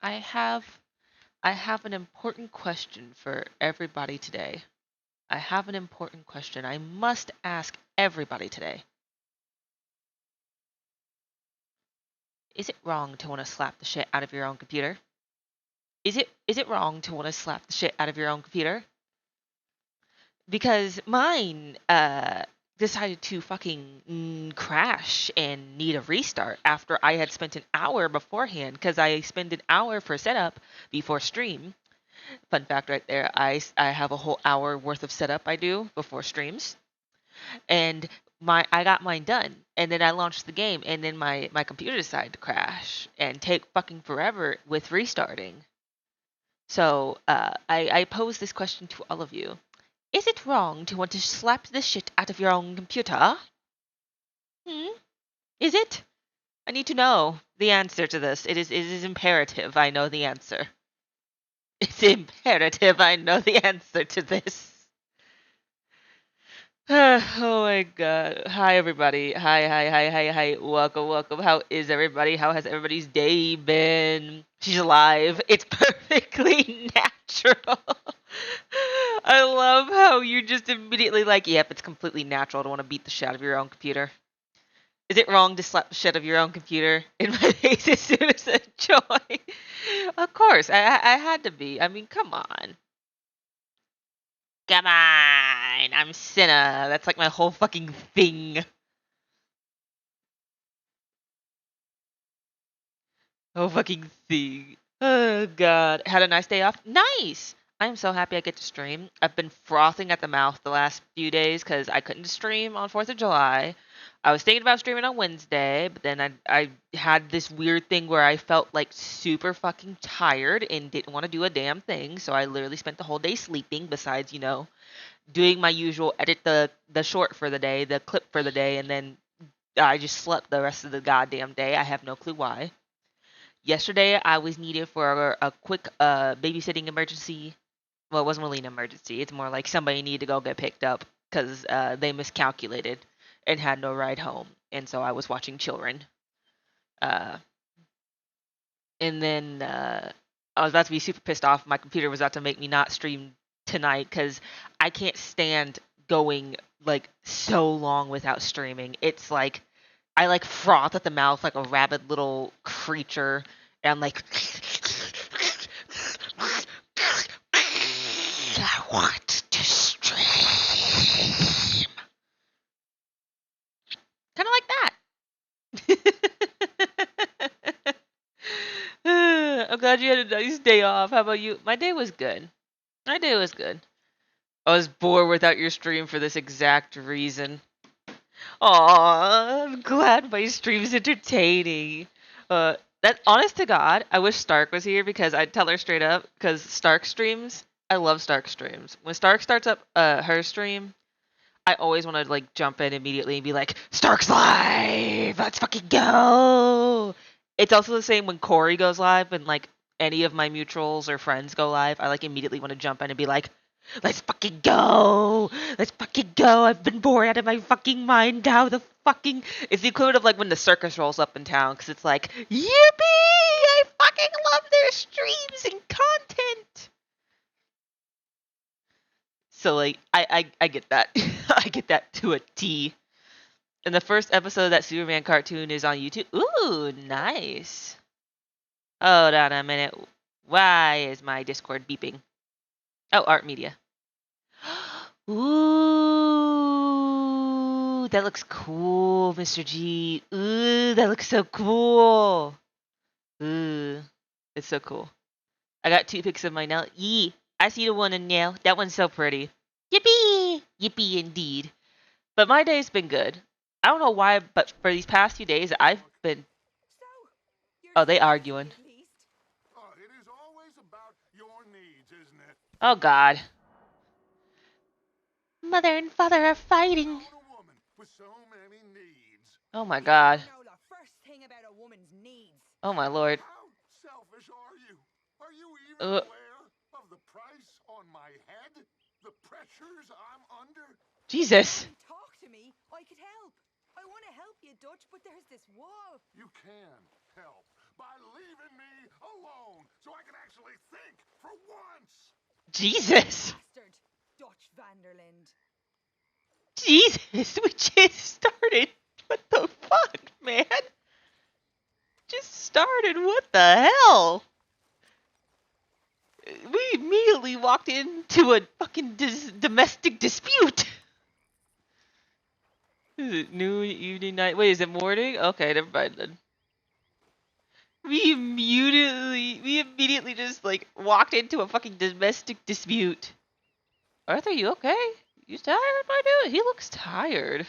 I have an important question for everybody today. I have an important question I must ask everybody today. Is it wrong to want to slap the shit out of your own computer? Is it wrong to want to slap the shit out of your own computer? Because mine decided to fucking crash and need a restart after I had spent an hour beforehand, because I spend an hour for setup before stream. Fun fact right there, I have a whole hour worth of setup I do before streams. And I got mine done, and then I launched the game, and then my computer decided to crash and take fucking forever with restarting. So I pose this question to all of you. Is it wrong to want to slap the shit out of your own computer? Hmm? Is it? I need to know the answer to this. It is imperative I know the answer. It's imperative I know the answer to this. Oh my god. Hi everybody. Hi. Welcome. How is everybody? How has everybody's day been? She's alive. It's perfectly natural. I love how you just immediately like, yep, it's completely natural to want to beat the shit out of your own computer. Is it wrong to slap the shit out of your own computer in my face as soon as I join? Of course, I had to be. I mean, come on. Come on, I'm Cinna. That's like my whole fucking thing. Whole fucking thing. Oh god. Had a nice day off? Nice! I'm so happy I get to stream. I've been frothing at the mouth the last few days because I couldn't stream on 4th of July. I was thinking about streaming on Wednesday, but then I had this weird thing where I felt like super fucking tired and didn't want to do a damn thing, so I literally spent the whole day sleeping besides, doing my usual edit the short for the day, the clip for the day, and then I just slept the rest of the goddamn day. I have no clue why. Yesterday, I was needed for a quick babysitting emergency. Well, it wasn't really an emergency. It's more like somebody needed to go get picked up because they miscalculated and had no ride home. And so I was watching children. Uh, and then I was about to be super pissed off. My computer was about to make me not stream tonight because I can't stand going like so long without streaming. It's like I like froth at the mouth like a rabid little creature, and I'm like, I want to stream. Kind of like that. I'm glad you had a nice day off. How about you? My day was good. My day was good. I was bored without your stream for this exact reason. Aw, I'm glad my stream's entertaining. That honest to God, I wish Stark was here because I'd tell her straight up. Because Stark streams, I love Stark streams. When Stark starts up her stream, I always want to like jump in immediately and be like, Stark's live! Let's fucking go! It's also the same when Corey goes live and like any of my mutuals or friends go live. I like immediately want to jump in and be like, let's fucking go! Let's fucking go! I've been bored out of my fucking mind now. The fucking. It's the equivalent of like when the circus rolls up in town because it's like, yippee! I fucking love their streams and content! So like I get that. I get that to a T. And the first episode of that Superman cartoon is on YouTube. Ooh, nice. Hold on a minute. Why is my Discord beeping? Oh, Art Media. Ooh, that looks cool, Mr. G. Ooh, that looks so cool. Ooh, it's so cool. I got 2 pics of my nail. Yee, I see the one in nail. That one's so pretty. Yippee! Yippee indeed. But my day's been good. I don't know why, but for these past few days, I've been. Oh, they arguing. Oh, it is always about your needs, isn't it? Oh, God. Mother and father are fighting. About a woman with so many needs. Oh, my God. You don't know the first thing about a woman's needs. Oh, my Lord. How selfish are you? Are you even aware of the price on my head? The pressures I'm under? Jesus. If you talk to me, I could help. I want to help you, Dutch, but there's this wall. You can help by leaving me alone Jesus. Bastard. Dutch Vanderland. Jesus, we just started. What the fuck, man? Just started. What the hell? We immediately walked into a fucking domestic dispute. Is it noon, evening, night? Wait, is it morning? Okay, never mind then. We immediately just like walked into a fucking domestic dispute. Arthur, you okay? You tired, my dude? He looks tired.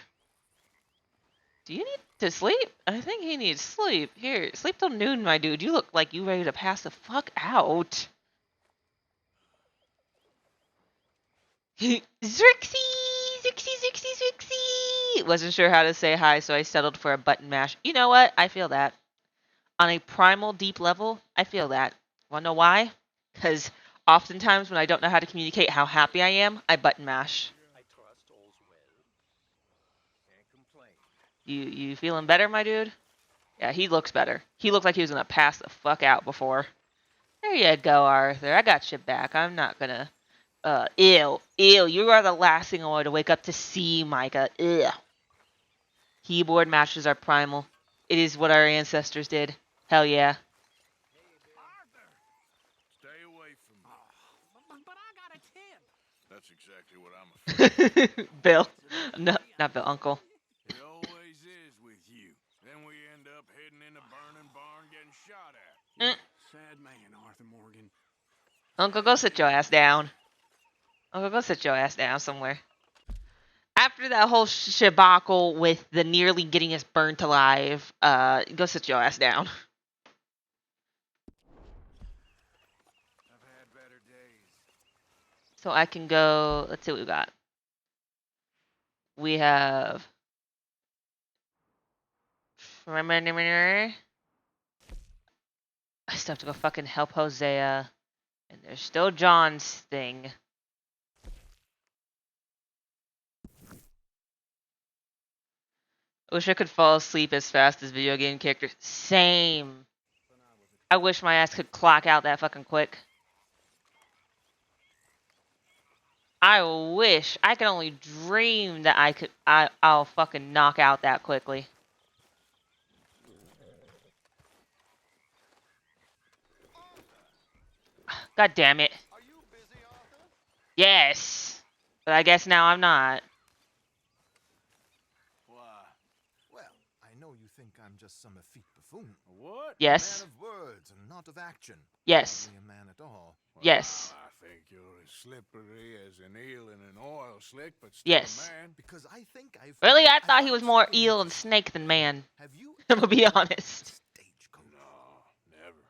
Do you need to sleep? I think he needs sleep. Here, sleep till noon, my dude. You look like you ready to pass the fuck out. Zrixie! Zrixie, Zrixie, Zrixie! Wasn't sure how to say hi, so I settled for a button mash. You know what? I feel that. On a primal, deep level, I feel that. Wanna know why? Because oftentimes when I don't know how to communicate how happy I am, I button mash. I trust all's well. Can't complain. You feeling better, my dude? Yeah, he looks better. He looked like he was gonna pass the fuck out before. There you go, Arthur. I got you back. I'm not gonna. Ew. You are the last thing I wanted to wake up to see, Micah. Ew. Keyboard mashes are primal. It is what our ancestors did. Hell yeah. Arthur! Stay away from me. But I got a tip. That's exactly what I'm afraid. Bill. No, not Bill. Uncle. It always is with you. Then we end up heading in a burning barn getting shot at. Sad man, Arthur Morgan. Uncle, go sit your ass down. Uncle, go sit your ass down somewhere. After that whole shabacle with the nearly getting us burnt alive, go sit your ass down. I've had better days. So I can go. Let's see what we got. We have. I still have to go fucking help Hosea. And there's still John's thing. I wish I could fall asleep as fast as video game characters. Same. I wish my ass could clock out that fucking quick. I wish. I can only dream that I could. I'll fucking knock out that quickly. God damn it. Are you busy, Arthur? Yes. But I guess now I'm not. Why? Well, I know you think I'm just some effete buffoon. What? Yes. A man of words and not of action. Yes. Hardly a man at all. Yes. Well, I think you're as slippery as an eel in an oil slick, but still Yes. a man. Because I think I've... Really? I thought he found was more something eel and interesting. snake than man. Have you I'm gonna be ever robbed honest. a stagecoach? No, never.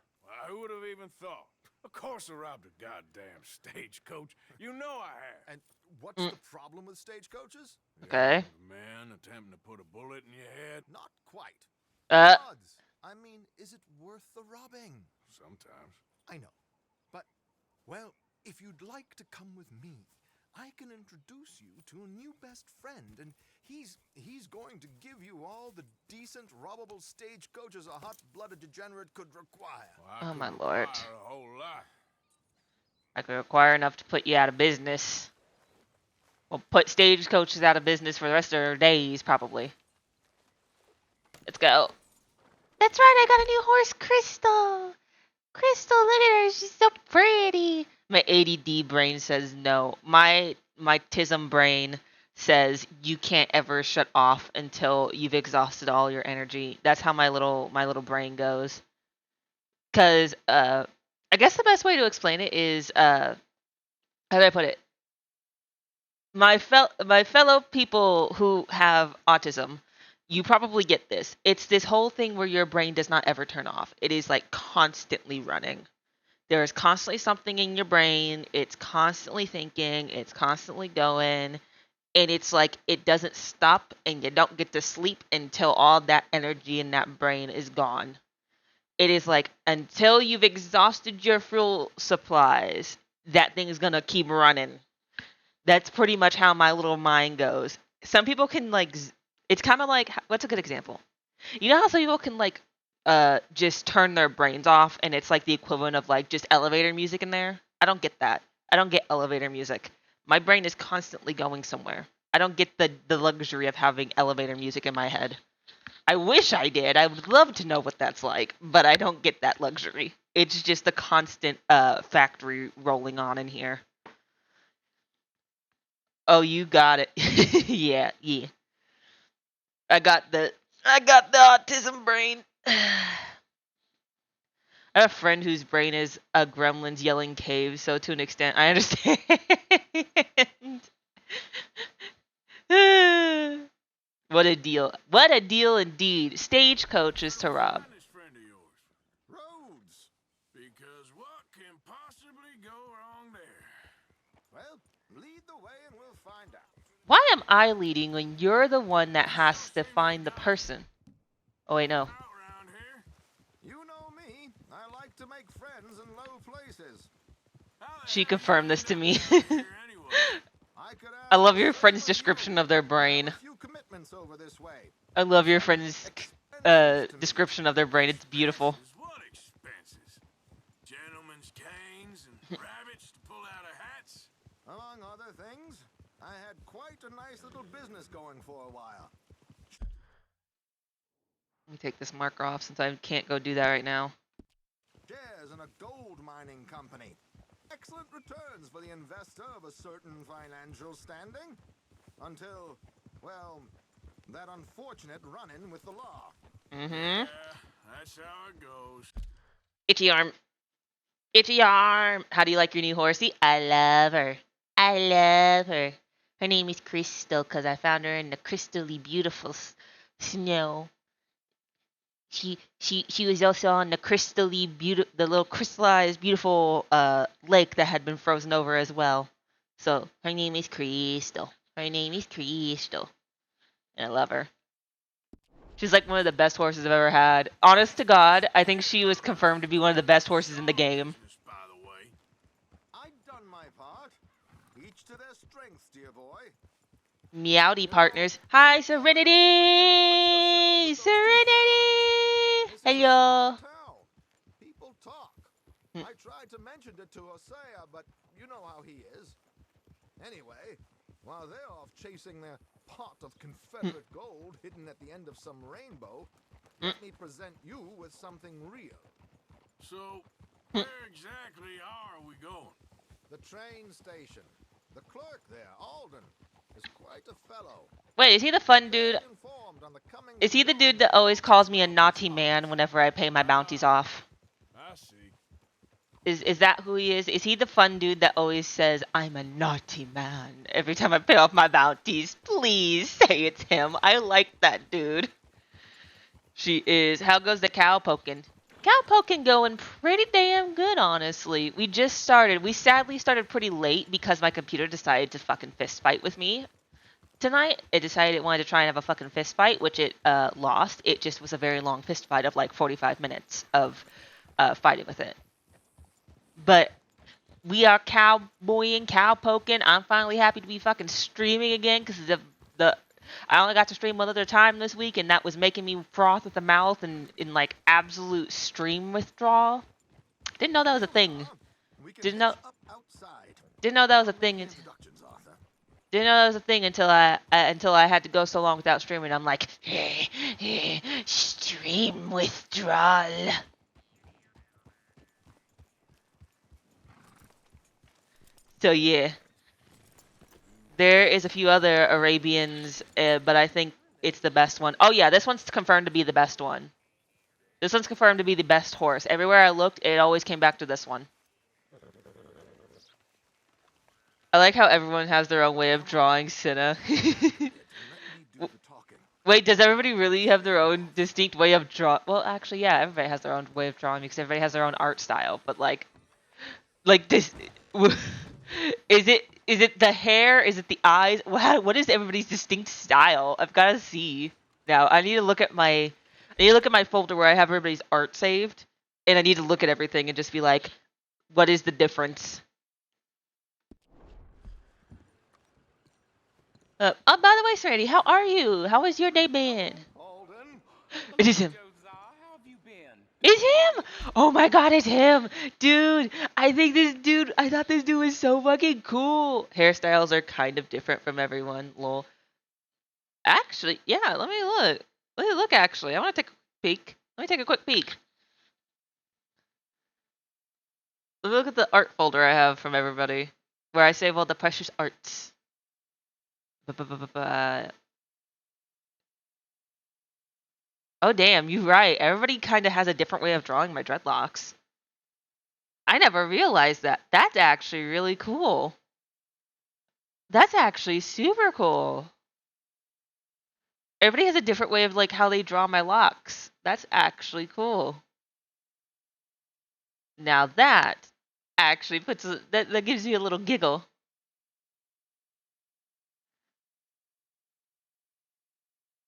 Who would have even thought? Of course I robbed a goddamn stagecoach. You know I have. And what's the problem with stagecoaches? Okay. The man attempting to put a bullet in your head? Not quite. Uh. Odds. I mean, is it worth the robbing? Sometimes. I know. But, well, if you'd like to come with me, I can introduce you to a new best friend, and he's going to give you all the decent, robbable stagecoaches a hot-blooded degenerate could require. Well, I Oh, could my lord. require a whole lot. I could require enough to put you out of business. We'll put stagecoaches out of business for the rest of their days, probably. Let's go. That's right, I got a new horse, Crystal. Crystal, look at her. She's so pretty. My ADD brain says no. My TISM brain says you can't ever shut off until you've exhausted all your energy. That's how my little brain goes. Cause I guess the best way to explain it is how do I put it? My fellow people who have autism, you probably get this. It's this whole thing where your brain does not ever turn off. It is like constantly running. There is constantly something in your brain. It's constantly thinking. It's constantly going. And it's like it doesn't stop and you don't get to sleep until all that energy in that brain is gone. It is like until you've exhausted your fuel supplies, that thing is going to keep running. That's pretty much how my little mind goes. Some people can like, it's kind of like, what's a good example? You know how some people can like just turn their brains off and it's like the equivalent of like just elevator music in there? I don't get that. I don't get elevator music. My brain is constantly going somewhere. I don't get the luxury of having elevator music in my head. I wish I did. I would love to know what that's like, but I don't get that luxury. It's just the constant factory rolling on in here. Oh, you got it. Yeah, yeah. I got the autism brain. I have a friend whose brain is a gremlin's yelling cave, so to an extent I understand. What a deal. What a deal indeed. Stagecoaches to rob. Find this friend of yours. Roads. Because what can possibly go wrong there? Well, lead the way and we'll find out. Why am I leading when you're the one that has to find the person? Oh wait, no. Out around here. You know me. I like to make friends in low places. How the She heck confirmed you this to end me. up here anyway? I could I ask love your the friend's same of description you. of their I have brain. a few commitments over this way. I love your friend's Expenses to meet. description of their brain. It's beautiful. Expenses? What expenses? Gentlemen's canes and rabbits to pull out of hats? Among other things, I had quite a nice little business going for a while. Let me take this marker off since I can't go do that right now. Shares in a gold mining company. Excellent returns for the investor of a certain financial standing. Until, well, that unfortunate run-in with the law. Mm-hmm. Yeah, that's how it goes. Itchy arm. Itchy arm. How do you like your new horsey? I love her. I love her. Her name is Crystal because I found her in the crystally beautiful snow. She was also on the the little crystallized beautiful lake that had been frozen over as well. So her name is Crystal. Her name is Crystal, and I love her. She's like one of the best horses I've ever had. Honest to God, I think she was confirmed to be one of the best horses in the game. Business, by the way. I've done my part. Each to their strengths, dear boy. Meowdy partners. Hi, Serenity! Serenity! This is a Hello. small town. People talk. Hmm. I tried to mention it to Hosea, but you know how he is. Anyway, while they're off chasing their pot of Confederate gold hidden at the end of some rainbow, let me present you with something real. So, where exactly are we going? The train station. The clerk there, Alden, is quite a fellow. Wait, is he the fun dude? Very informed on the coming Is he the and dude going that of always calls me a naughty man whenever I pay my bounties off? I see. Is that who he is? Is he the fun dude that always says, I'm a naughty man every time I pay off my bounties? Please say it's him. I like that dude. She is. How goes the cow poking? Cow poking going pretty damn good, honestly. We just started. We sadly started pretty late because my computer decided to fucking fist fight with me. Tonight, it decided it wanted to try and have a fucking fist fight, which it lost. It just was a very long fist fight of like 45 minutes of fighting with it. But we are cowboying, cow poking. I'm finally happy to be fucking streaming again because the I only got to stream one other time this week, and that was making me froth at the mouth and in like absolute stream withdrawal. Didn't know that was a thing. we can Didn't hitch know. up outside. Didn't know that was a I'll make thing. the introductions, Arthur. Didn't know that was a thing until I had to go so long without streaming. I'm like, stream withdrawal. So yeah, there is a few other Arabians, but I think it's the best one. Oh yeah, this one's confirmed to be the best one. This one's confirmed to be the best horse. Everywhere I looked, it always came back to this one. I like how everyone has their own way of drawing Cinna. Let me do the talking. Wait, does everybody really have their own distinct way of draw? Well, actually, yeah, everybody has their own way of drawing because everybody has their own art style. But like this, is it the hair? Is it the eyes? What is everybody's distinct style? I've got to see now. I need to look at my folder where I have everybody's art saved, and I need to look at everything and just be like, what is the difference? Oh, by the way, Serenity, how are you? How has your day been? Alden, It is him. Josiah, how have you been? It's him! Oh my god, it's him! Dude, I thought this dude was so fucking cool. Hairstyles are kind of different from everyone, lol. Actually, yeah, let me look. Let me look, actually. I want to take a peek. Let me take a quick peek. Let me look at the art folder I have from everybody, where I save all the precious arts. Oh, damn, you're right. Everybody kind of has a different way of drawing my dreadlocks. I never realized that. That's actually really cool. That's actually super cool. Everybody has a different way of like how they draw my locks. That's actually cool. Now that actually that gives you a little giggle.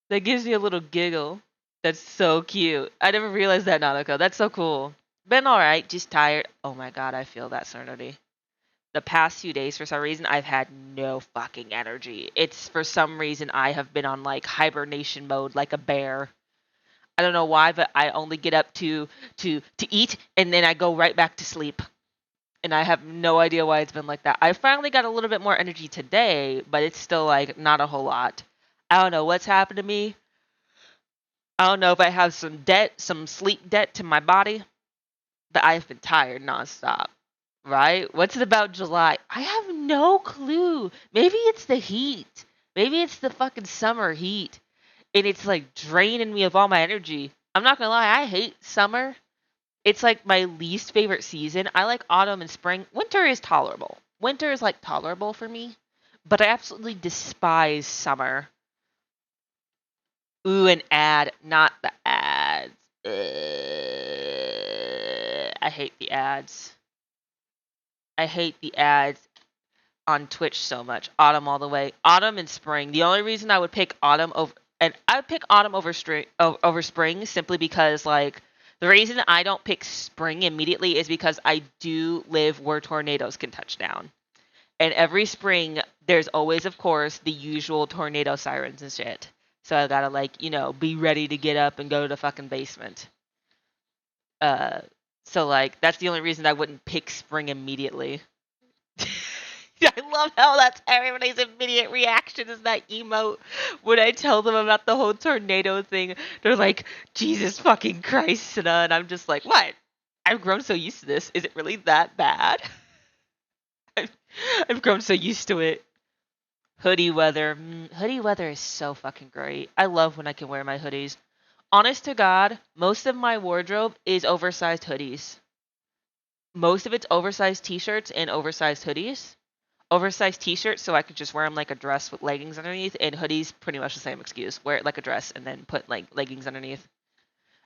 That gives you a little giggle. That's so cute. I never realized that, Nanako. That's so cool. Been alright, just tired. Oh my god, I feel that serenity. The past few days, for some reason, I've had no fucking energy. It's for some reason I have been on like hibernation mode like a bear. I don't know why, but I only get up to eat and then I go right back to sleep. And I have no idea why it's been like that. I finally got a little bit more energy today, but it's still like not a whole lot. I don't know what's happened to me. I don't know if I have some sleep debt to my body, but I've been tired nonstop. Right? What's it about July? I have no clue. Maybe it's the heat. Maybe it's the fucking summer heat. And it's like draining me of all my energy. I'm not gonna lie, I hate summer. It's like my least favorite season. I like autumn and spring. Winter is tolerable. Winter is like tolerable for me. But I absolutely despise summer. Ooh, an ad. Not the ads. I hate the ads. I hate the ads on Twitch so much. Autumn all the way. Autumn and spring. The only reason I would pick autumn over and I would pick autumn over spring simply because like the reason I don't pick spring immediately is because I do live where tornadoes can touch down. And every spring there's always of course the usual tornado sirens and shit. So I gotta like, be ready to get up and go to the fucking basement. Uh so like that's the only reason I wouldn't pick spring immediately. I love how that's everybody's immediate reaction is that emote when I tell them about the whole tornado thing. They're like, Jesus fucking Christ, Sana. And I'm just like, what? I've grown so used to this. Is it really that bad? I've grown so used to it. Hoodie weather. Hoodie weather is so fucking great. I love when I can wear my hoodies. Honest to God, most of my wardrobe is oversized hoodies. Most of it's oversized t-shirts and oversized hoodies. Oversized t-shirts so I could just wear them like a dress with leggings underneath, and hoodies pretty much the same excuse. Wear it like a dress and then put like leggings underneath.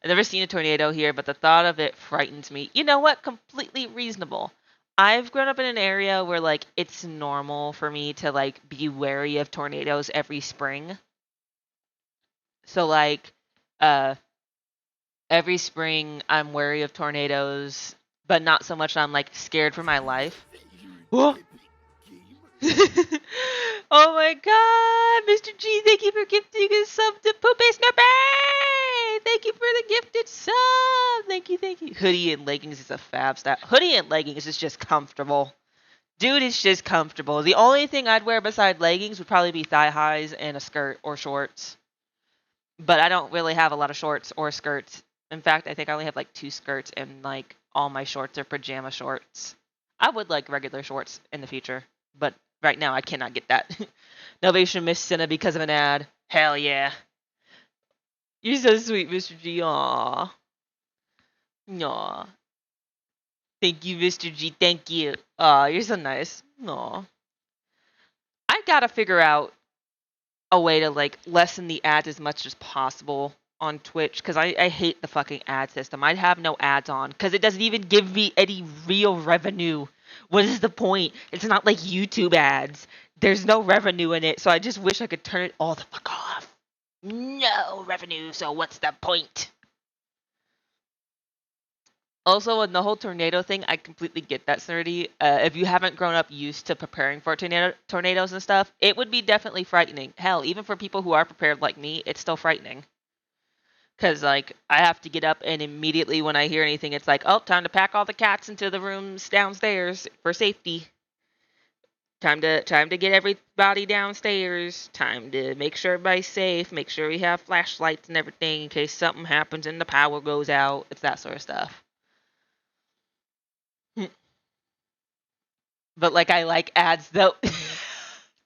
I've never seen a tornado here, but the thought of it frightens me. You know what? Completely reasonable. I've grown up in an area where like it's normal for me to like be wary of tornadoes every spring. So like uh every spring I'm wary of tornadoes, but not so much I'm like scared for my life. Whoa. Oh my god, Mr. G, thank you for gifting a sub to Poopy Snoopy! Thank you for the gifted sub! Thank you, thank you. Hoodie and leggings is a fab stat. Hoodie and leggings is just comfortable. Dude, it's just comfortable. The only thing I'd wear beside leggings would probably be thigh highs and a skirt or shorts. But I don't really have a lot of shorts or skirts. In fact, I think I only have like 2 skirts and like all my shorts are pajama shorts. I would like regular shorts in the future, but right now I cannot get that. Nobody should miss Cinna because of an ad. Hell yeah. You're so sweet, Mr. G. Aww. Aww. Thank you, Mr. G. Thank you. Aw, you're so nice. Aww. I gotta figure out a way to like lessen the ads as much as possible on Twitch because I hate the fucking ad system. I'd have no ads on because it doesn't even give me any real revenue. What is the point? It's not like YouTube ads. There's no revenue in it, so I just wish I could turn it all the fuck off. No revenue, so what's the point? Also, in the whole tornado thing, I completely get that, Snurdy. If you haven't grown up used to preparing for tornadoes and stuff, it would be definitely frightening. Hell, even for people who are prepared like me, it's still frightening. Because, like, I have to get up, and immediately when I hear anything, it's like, oh, time to pack all the cats into the rooms downstairs for safety. Time to get everybody downstairs. Time to make sure everybody's safe. Make sure we have flashlights and everything in case something happens and the power goes out. It's that sort of stuff. But, like, I like ads, though.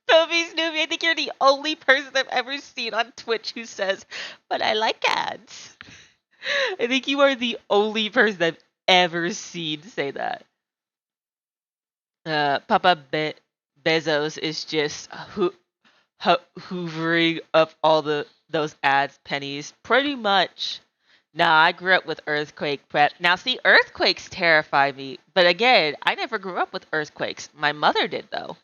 Toby Snoopy, I think you're the only person I've ever seen on Twitch who says, but I like ads. I think you are the only person I've ever seen say that. Papa Bezos is just hoovering up all those ads pennies. Pretty much. Nah, I grew up with earthquake prep. Now, see, earthquakes terrify me. But again, I never grew up with earthquakes. My mother did, though.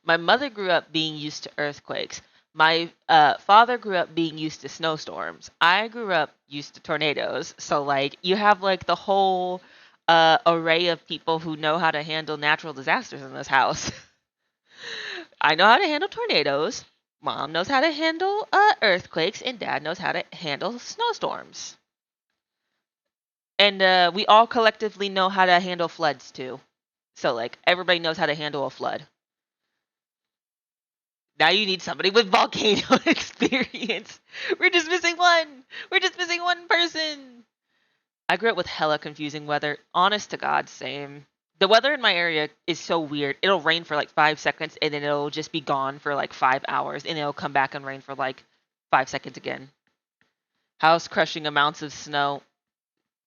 My mother grew up being used to earthquakes. My father grew up being used to snowstorms. I grew up used to tornadoes. So, like, you have, like, the whole array of people who know how to handle natural disasters in this house. I know how to handle tornadoes. Mom knows how to handle earthquakes, and Dad knows how to handle snowstorms. And we all collectively know how to handle floods too. So, like, everybody knows how to handle a flood. Now you need somebody with volcano experience. We're just missing one. We're just missing one person. I grew up with hella confusing weather. Honest to God, same. The weather in my area is so weird. It'll rain for like 5 seconds and then it'll just be gone for like 5 hours and it'll come back and rain for like 5 seconds again. House crushing amounts of snow.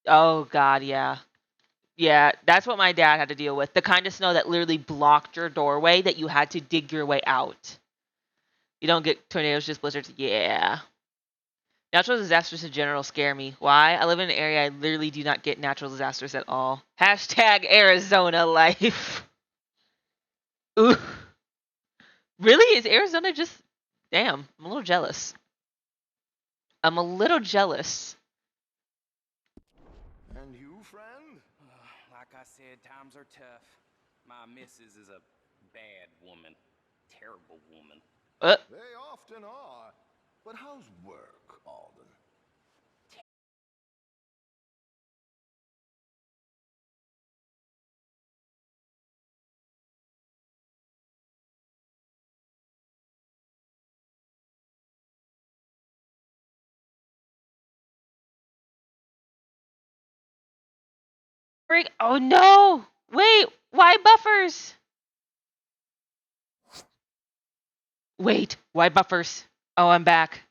Oh God, yeah. Yeah, that's what my dad had to deal with. The kind of snow that literally blocked your doorway that you had to dig your way out. You don't get tornadoes, just blizzards. Yeah. Natural disasters in general scare me. Why? I live in an area I literally do not get natural disasters at all. Hashtag Arizona life. Ooh. Really? Is Arizona just... Damn, I'm a little jealous. I'm a little jealous. And you, friend? Like I said, times are tough. My missus is a bad woman. Terrible woman. They often are. But how's work, Alden? Oh no! Wait, why buffers? Wait, why buffers? Oh, I'm back.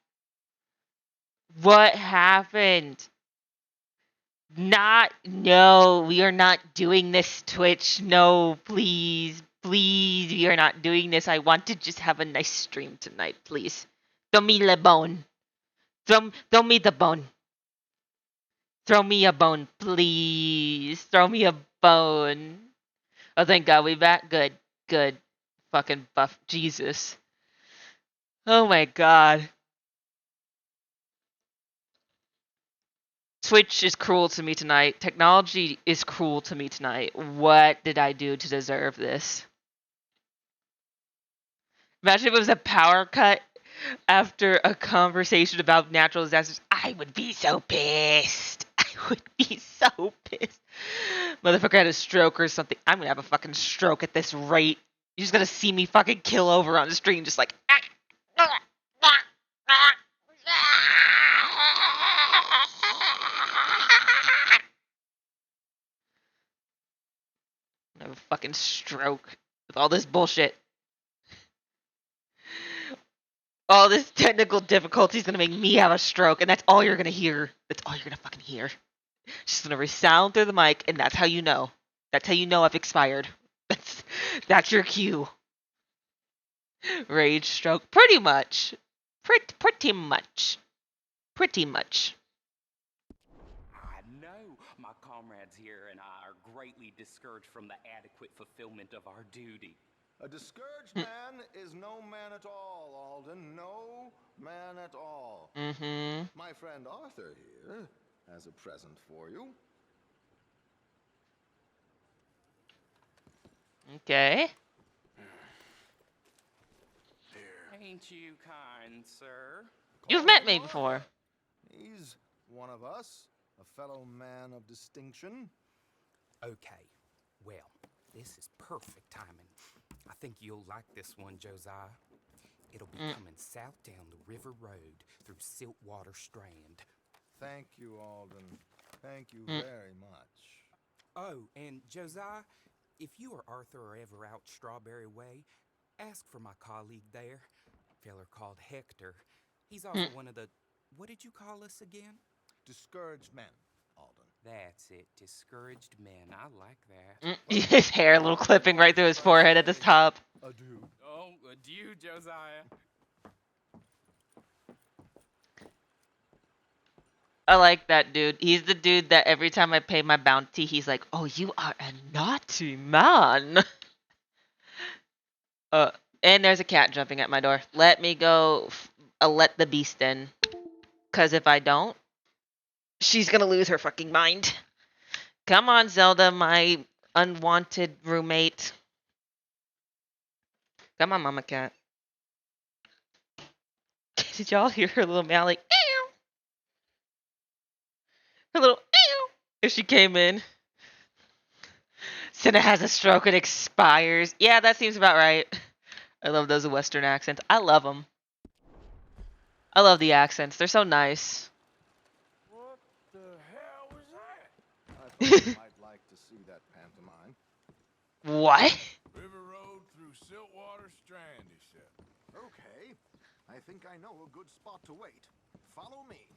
What happened? No, we are not doing this, Twitch. No, please, please, we are not doing this. I want to just have a nice stream tonight, please. Throw me the bone. Throw me the bone. Throw me a bone, please. Throw me a bone. Oh, thank God, we back. Good, good. Fucking buff. Jesus. Oh my God. Twitch is cruel to me tonight. Technology is cruel to me tonight. What did I do to deserve this? Imagine if it was a power cut after a conversation about natural disasters. I would be so pissed. I would be so pissed. Motherfucker had a stroke or something. I'm gonna have a fucking stroke at this rate. You're just gonna see me fucking kill over on the stream, just like. I have a fucking stroke with all this bullshit. All this technical difficulty is gonna make me have a stroke, and that's all you're gonna hear. That's all you're gonna fucking hear. It's just gonna resound through the mic, and that's how you know. That's how you know I've expired. That's your cue. Rage stroke. Pretty much. Pretty much. Pretty much. I know my comrades here and I are greatly discouraged from the adequate fulfillment of our duty. A discouraged man is no man at all, Alden. No man at all. Mm-hmm. My friend Arthur here has a present for you. Okay. Ain't you kind, sir? You've Call met him me Arthur. before. He's one of us, a fellow man of distinction. Okay, well, this is perfect timing. I think you'll like this one, Josiah. It'll be coming south down the river road through Siltwater Strand. Thank you, Alden. Thank you very much. Oh, and Josiah, if you or Arthur are ever out Strawberry Way, ask for my colleague there, feller called Hector. He's also one of the, what did you call us again? Discouraged men, Alden. That's it, discouraged men. I like that. His hair a little clipping right through his forehead at the top. Adieu. Oh, adieu, Josiah. I like that dude. He's the dude that every time I pay my bounty, he's like, "Oh, you are a naughty man." And there's a cat jumping at my door. Let me go. Let the beast in. Cause if I don't, she's gonna lose her fucking mind. Come on, Zelda, my unwanted roommate. Come on, Mama Cat. Did y'all hear her little meow like, ew? Her little ew as she came in. Cinna has a stroke and expires. Yeah, that seems about right. I love those Western accents. I love them. I love the accents. They're so nice. What the hell was that? I thought you might like to see that pantomime. What? River Road through Siltwater Strand, he said. Okay. I think I know a good spot to wait. Follow me.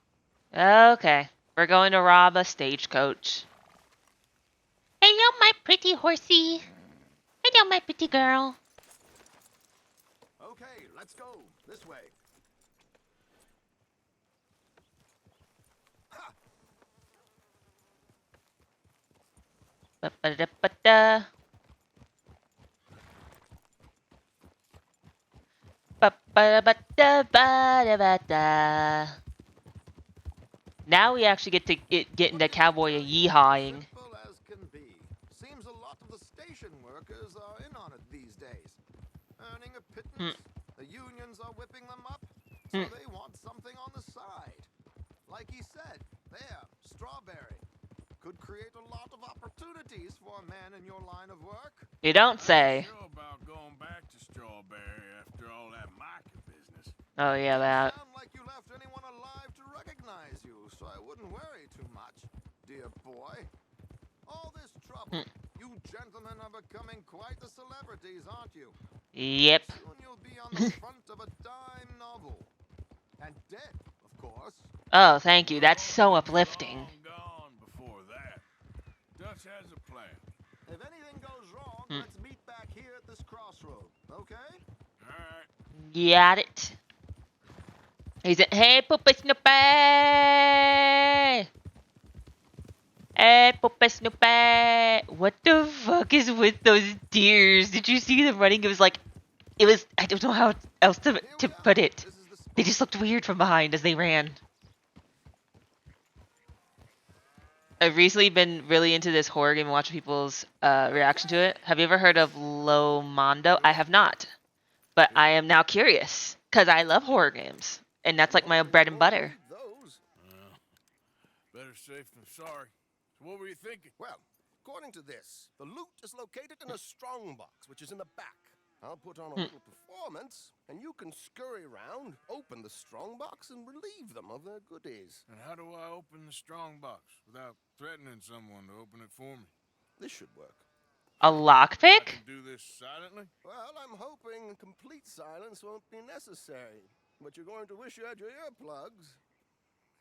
Okay. We're going to rob a stagecoach. Hello, my pretty horsey. Hello, my pretty girl. Okay, let's go. This way. Ha! Ba-ba-da-ba-da. Ba-ba-da-ba-da-ba-da-ba-da. Now we actually get to get into cowboy yeehawing. Simple as can be. Seems a lot of the station workers are in on it these days. Earning a pittance. The unions are whipping them up, so they want something on the side. Like he said, there, Strawberry. Could create a lot of opportunities for a man in your line of work. You don't say. I'm sure about going back to Strawberry after all that Micah business. Oh yeah, that. Sound like you left anyone alive to recognize you, so I wouldn't worry too much, dear boy. All this trouble, you gentlemen are becoming quite the celebrities, aren't you? Yep. Soon you'll be on the front of a dime novel. And dead, of course. Oh, thank you. That's so uplifting. Long gone before that. Dutch has a plan. If anything goes wrong, let's meet back here at this crossroad, okay? All right. Got it. He's a hey, Poopa Snoopy! Hey, Poopa Snoopy! What the fuck is with those deers? Did you see them running? It was, I don't know how else to put it. This is the spot. They just looked weird from behind as they ran. I've recently been really into this horror game and watching people's reaction to it. Have you ever heard of Lomondo? I have not. But I am now curious, because I love horror games. And that's like my bread and butter. Those. Better safe than sorry. So what were you thinking? Well, according to this, the loot is located in a strongbox, which is in the back. I'll put on a little performance, and you can scurry around, open the strongbox, and relieve them of their goodies. And how do I open the strong box without threatening someone to open it for me? This should work. A I lockpick? can do this silently? Well, I'm hoping complete silence won't be necessary, but you're going to wish you had your earplugs.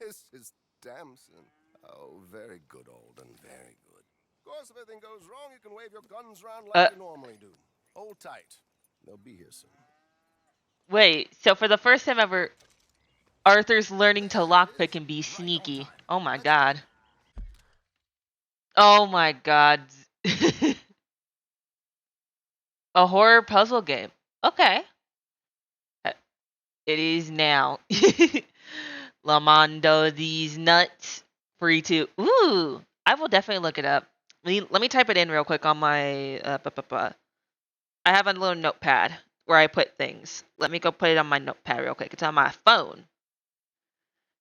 This is Damson. Oh, very good, Alden, very good. Of course, if anything goes wrong, you can wave your guns around like you normally do. Hold tight. They'll be here soon. Wait, so for the first time ever, Arthur's learning to lockpick and be sneaky. Oh my god. Oh my god. A horror puzzle game. Okay. It is now. Lamondo these nuts. Free to. Ooh. I will definitely look it up. Let me type it in real quick on my. I have a little notepad where I put things. Let me go put it on my notepad real quick. It's on my phone.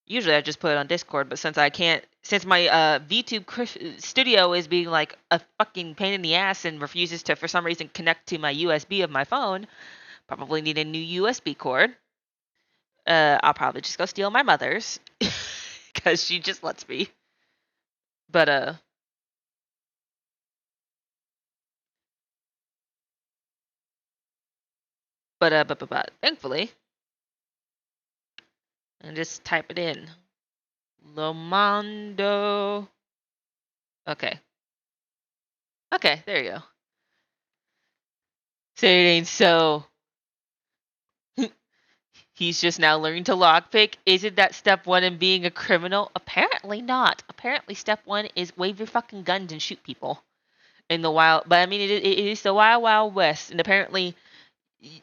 Usually I just put it on Discord, but since I can't, since my VTube studio is being like a fucking pain in the ass and refuses to, for some reason, connect to my USB of my phone, probably need a new USB cord. I'll probably just go steal my mother's because she just lets me. But but thankfully, and just type it in, Lomando. Okay. Okay, there you go. So it ain't so. He's just now learning to lockpick. Isn't that step one in being a criminal? Apparently not. Apparently step one is wave your fucking guns and shoot people in the wild. But I mean, it is the wild, wild west, and apparently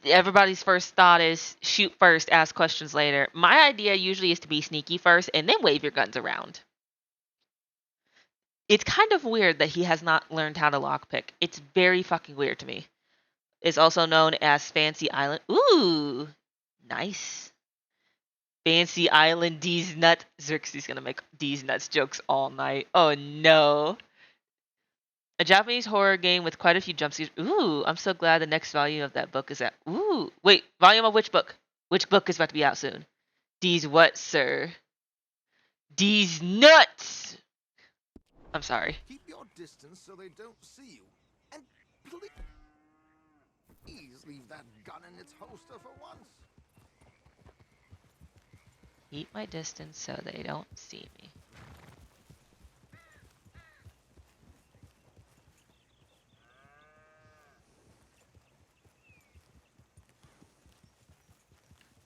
everybody's first thought is shoot first, ask questions later. My idea usually is to be sneaky first and then wave your guns around. It's kind of weird that he has not learned how to lockpick. It's very fucking weird to me. It's also known as Fancy Island. Ooh, nice. Fancy Island D's Nuts. Xerxes gonna make D's Nuts jokes all night. Oh no. A Japanese horror game with quite a few jump scares. Ooh, I'm so glad the next volume of that book is out. Ooh, wait, volume of which book? Which book is about to be out soon? D's what, sir? D's nuts! I'm sorry. Keep your distance so they don't see you. And please leave that gun in its holster for once. Keep my distance so they don't see me.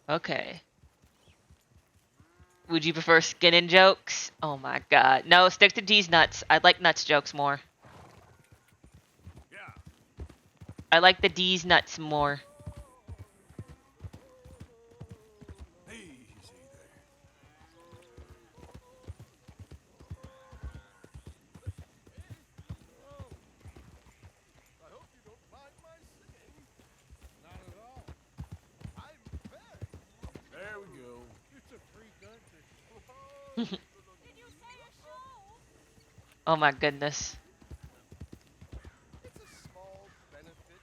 Okay. Would you prefer skin and jokes? Oh my god. No, stick to D's nuts. I like nuts jokes more. Yeah. I like the D's nuts more. Easy there. I hope you don't mind my singing. Not at all. I'm very. There we go. It's a free country. Did you say a show? Oh my goodness. It's a small benefit.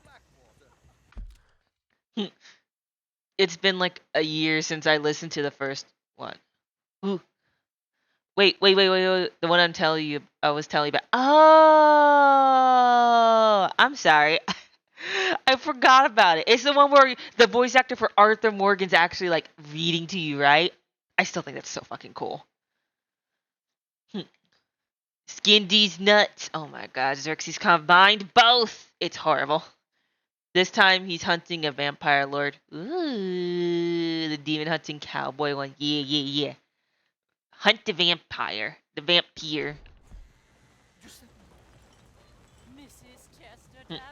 Blackwater. It's been like a year since I listened to the first one. Ooh. Wait. The one I was telling you about. Oh, I'm sorry. I forgot about it. It's the one where the voice actor for Arthur Morgan's actually like reading to you, right? I still think that's so fucking cool. Skin D's nuts. Oh my god, Xerxes combined both. It's horrible. This time he's hunting a vampire lord. Ooh, the demon hunting cowboy one. Yeah. Hunt the vampire. The vampire. Mrs. Chester Danson.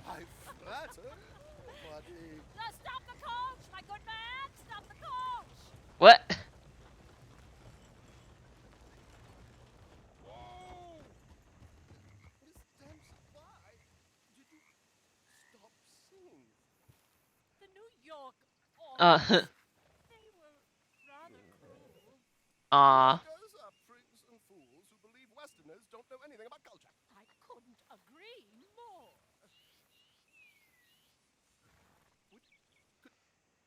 I flatter, buddy. Stop the coach, my good man! Stop the coach! What? Whoa! Miss Dempsey, why did you stop singing? The New York Uh. they were rather cruel. Aw. Those are prigs and fools who believe Westerners don't know anything about culture. I couldn't agree more.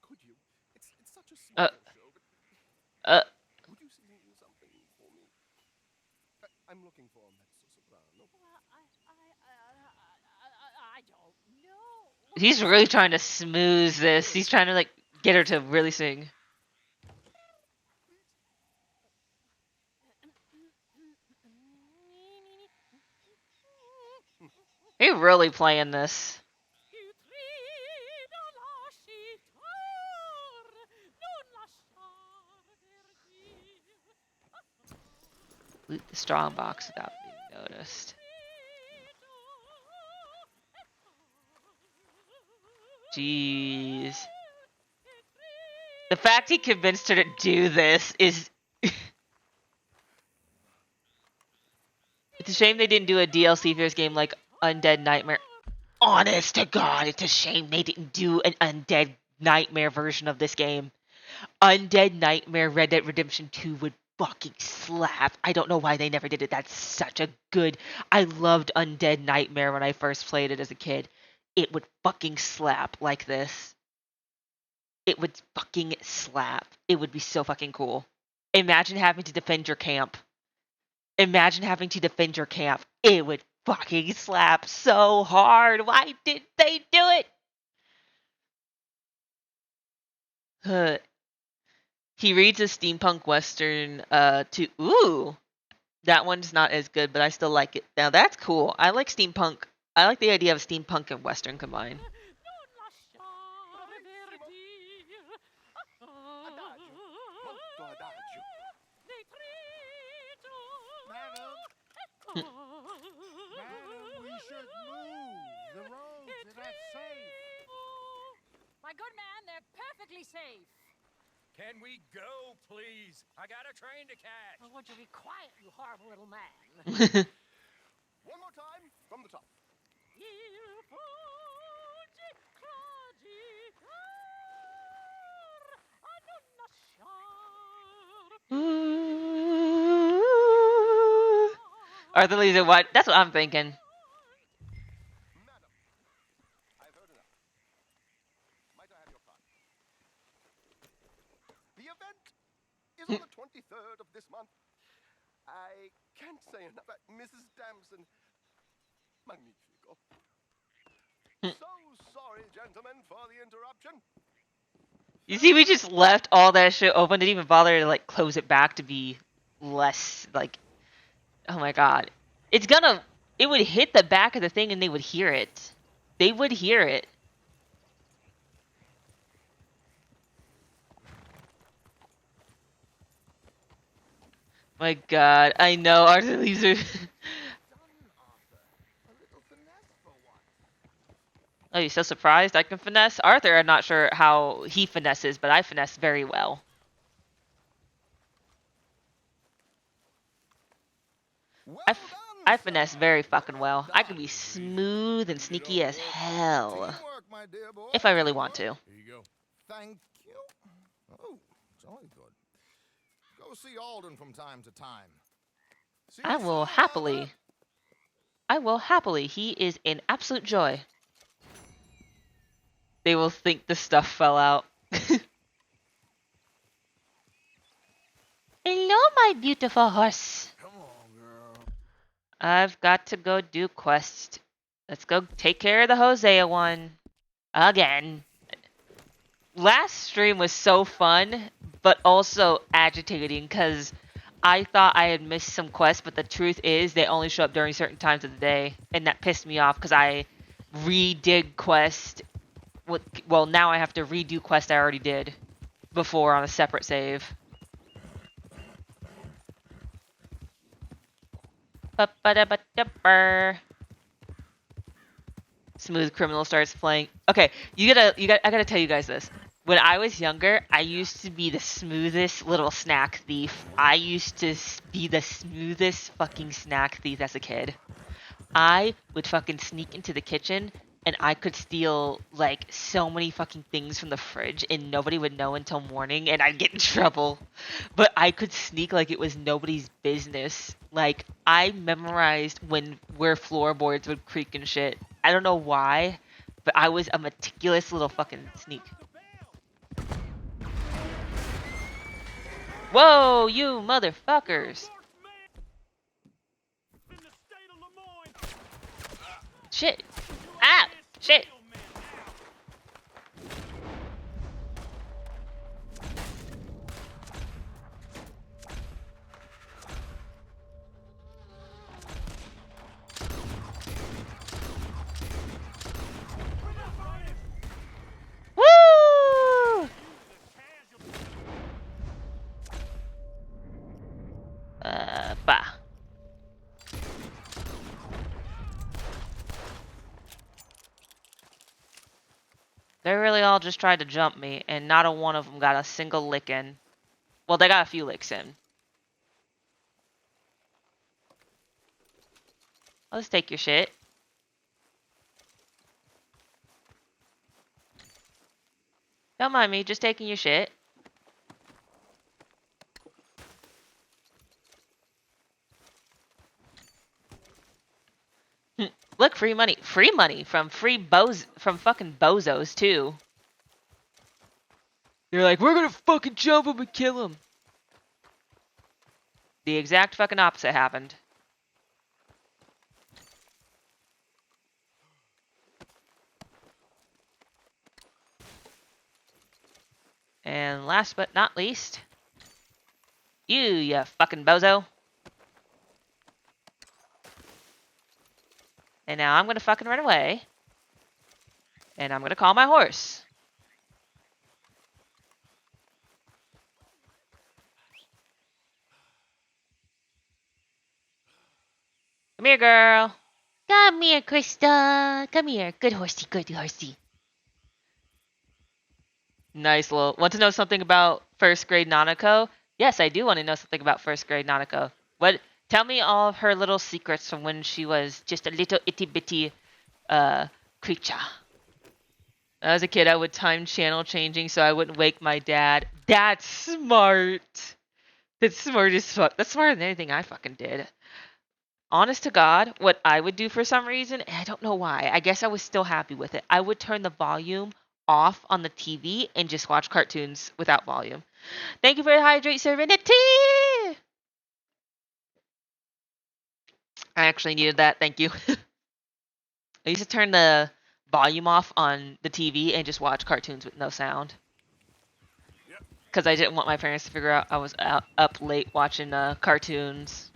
Could you? It's such a small show, but would you sing something for me? I'm looking for a mezzo soprano. Well, I don't know. He's really trying to smooth this. He's trying to like get her to really sing. He's really playing this. Loot the strong box without being noticed. Jeez. The fact he convinced her to do this is... It's a shame they didn't do a DLC for this game like Undead Nightmare. Honest to God, it's a shame they didn't do an Undead Nightmare version of this game. Undead Nightmare Red Dead Redemption 2 would fucking slap. I don't know why they never did it. That's such a good... I loved Undead Nightmare when I first played it as a kid. It would fucking slap like this. It would fucking slap. It would be so fucking cool. Imagine having to defend your camp. Imagine having to defend your camp. It would fucking slap so hard. Why did they do it? He reads a steampunk western to ooh. That one's not as good, but I still like it. Now that's cool. I like steampunk. I like the idea of steampunk and western combined. Madam, we should move. The roads are not safe. My good man, they're perfectly safe. Can we go, please? I got a train to catch. Oh, would you be quiet, you horrible little man? One more time from the top. Arthur Lisa, what? That's what I'm thinking. Madam, I've heard enough. Might I have your card? The event is on the 23rd of this month. I can't say enough. Mrs. Damson. Magnifico. So sorry, gentlemen, for the interruption. You see, we just left all that shit open. Didn't even bother to like close it back to be less like. Oh my god, it's gonna. It would hit the back of the thing and they would hear it. They would hear it. My god, I know, Arthur Lisa. Oh, you so surprised I can finesse? Arthur, I'm not sure how he finesses, but I finesse very well. Well I, done, I finesse sir. very fucking well. I can be Done. smooth and sneaky as hell. Teamwork, my dear boy. If I really want to. Here you go. Thank you. Oh, jolly good. Go see Alden from time to time. See I you will soon, happily. Albert. I will happily. He is an absolute joy. They will think the stuff fell out. Hello, my beautiful horse. Come on, girl. I've got to go do quest. Let's go take care of the Hosea one. Again. Last stream was so fun, but also agitating because I thought I had missed some quests, but the truth is they only show up during certain times of the day, and that pissed me off because I redid quest. Well, now I have to redo quest I already did before on a separate save. Smooth Criminal starts playing. Okay, I gotta tell you guys this. When I was younger, I used to be the smoothest little snack thief. I used to be the smoothest fucking snack thief as a kid. I would fucking sneak into the kitchen and I could steal like so many fucking things from the fridge and nobody would know until morning and I'd get in trouble. But I could sneak like it was nobody's business. Like I memorized where floorboards would creak and shit. I don't know why, but I was a meticulous little fucking sneak. Whoa, you motherfuckers. Shit. Ah! Shit! Woo! Bah. They really all just tried to jump me, and not a one of them got a single lick in. Well, they got a few licks in. Let's take your shit. Don't mind me, just taking your shit. Look, free money. Free money from from fucking bozos, too. They're like, we're gonna fucking jump him and kill him. The exact fucking opposite happened. And last but not least, you fucking bozo. And now I'm gonna fucking run away. And I'm gonna call my horse. Come here, girl. Come here, Krista. Come here. Good horsey, good horsey. Nice little. Want to know something about first grade Nanako? Yes, I do want to know something about first grade Nanako. What? Tell me all of her little secrets from when she was just a little itty bitty creature. As a kid, I would time channel changing so I wouldn't wake my dad. That's smart. That's smart as fuck. That's smarter than anything I fucking did. Honest to God, what I would do for some reason, and I don't know why, I guess I was still happy with it. I would turn the volume off on the TV and just watch cartoons without volume. Thank you for the hydrate, Serenity! I actually needed that, thank you. I used to turn the volume off on the TV and just watch cartoons with no sound. Because I didn't want my parents to figure out I was up late watching cartoons.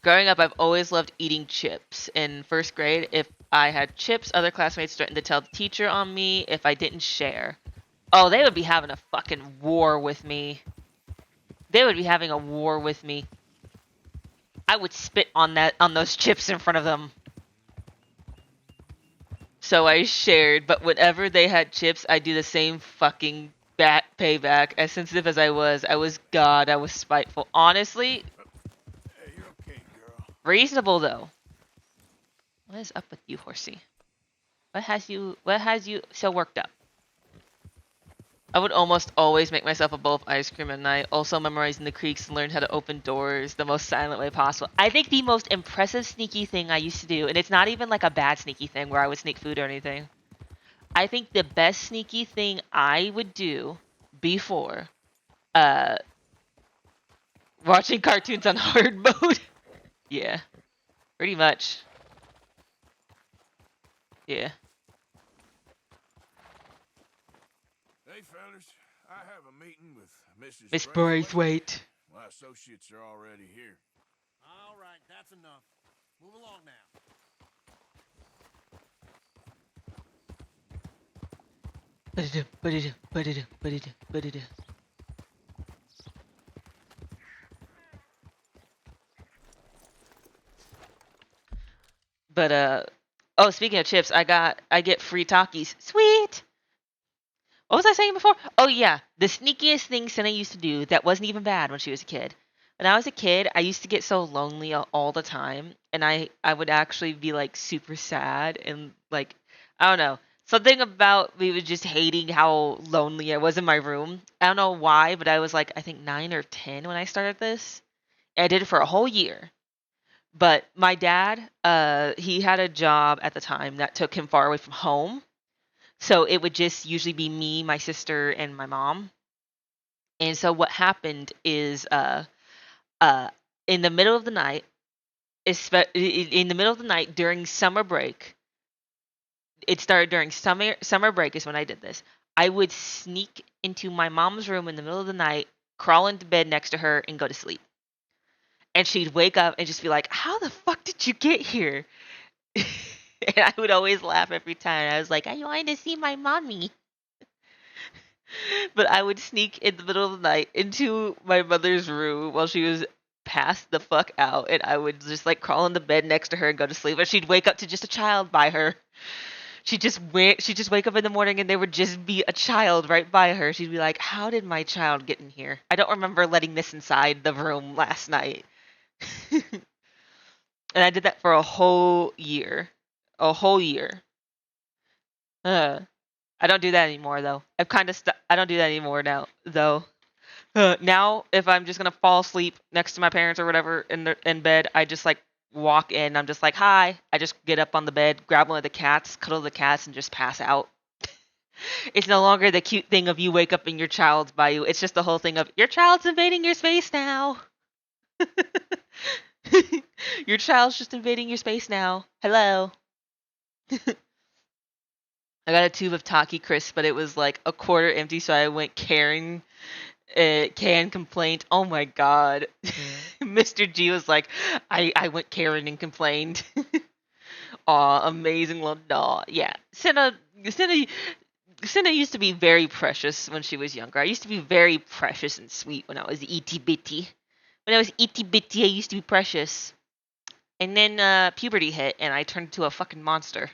Growing up, I've always loved eating chips. In first grade, if I had chips, other classmates threatened to tell the teacher on me if I didn't share. Oh, they would be having a fucking war with me. They would be having a war with me. I would spit on those chips in front of them. So I shared, but whenever they had chips, I'd do the same fucking payback. As sensitive as I was God, I was spiteful. Honestly, Hey, you're okay, girl. reasonable though. What is up with you, horsey? What has you so worked up? I would almost always make myself a bowl of ice cream at night, also memorizing the creaks and learn how to open doors the most silent way possible. I think the most impressive sneaky thing I used to do, and it's not even like a bad sneaky thing where I would sneak food or anything. I think the best sneaky thing I would do before watching cartoons on hard mode. Yeah. Pretty much. Yeah. Hey, fellas, I have a meeting with Mrs. Miss Braithwaite. Braithwaite. My associates are already here. All right, that's enough. Move along now. But oh, speaking of chips, I get free Takis. Sweet. What was I saying before? Oh yeah, the sneakiest thing Senna used to do that wasn't even bad when she was a kid. When I was a kid, I used to get so lonely all the time, and I would actually be like super sad and like I don't know. Something about me was just hating how lonely I was in my room. I don't know why, but I was like I think 9 or 10 when I started this. And I did it for a whole year. But my dad, he had a job at the time that took him far away from home. So it would just usually be me, my sister, and my mom. And so what happened is uh in the middle of the night, in the middle of the night during summer break, it started during summer break is when I did this. I would sneak into my mom's room in the middle of the night, crawl into bed next to her, and go to sleep. And she'd wake up and just be like, "How the fuck did you get here?" And I would always laugh every time. I was like, "I wanted to see my mommy." But I would sneak in the middle of the night into my mother's room while she was passed the fuck out, and I would just like crawl in the bed next to her and go to sleep. And she'd wake up to just a child by her. She'd just wake up in the morning and there would just be a child right by her. She'd be like, "How did my child get in here? I don't remember letting this inside the room last night." And I did that for a whole year. A whole year. I don't do that anymore though. I've kind of I don't do that anymore now though. Now, if I'm just gonna fall asleep next to my parents or whatever in bed, I just like walk in. I'm just like, hi. I just get up on the bed, grab one of the cats, cuddle the cats, and just pass out. It's no longer the cute thing of you wake up and your child's by you. It's just the whole thing of your child's invading your space now. Your child's just invading your space now. Hello. I got a tube of Taki Crisp, but it was like a quarter empty, so I went Karen can complaint. Oh my god. Mr. G was like, I went Karen and complained. Aw, amazing little doll. Yeah. Cinna used to be very precious when she was younger. I used to be very precious and sweet when I was itty bitty. When I was itty bitty, I used to be precious. And then puberty hit, and I turned into a fucking monster.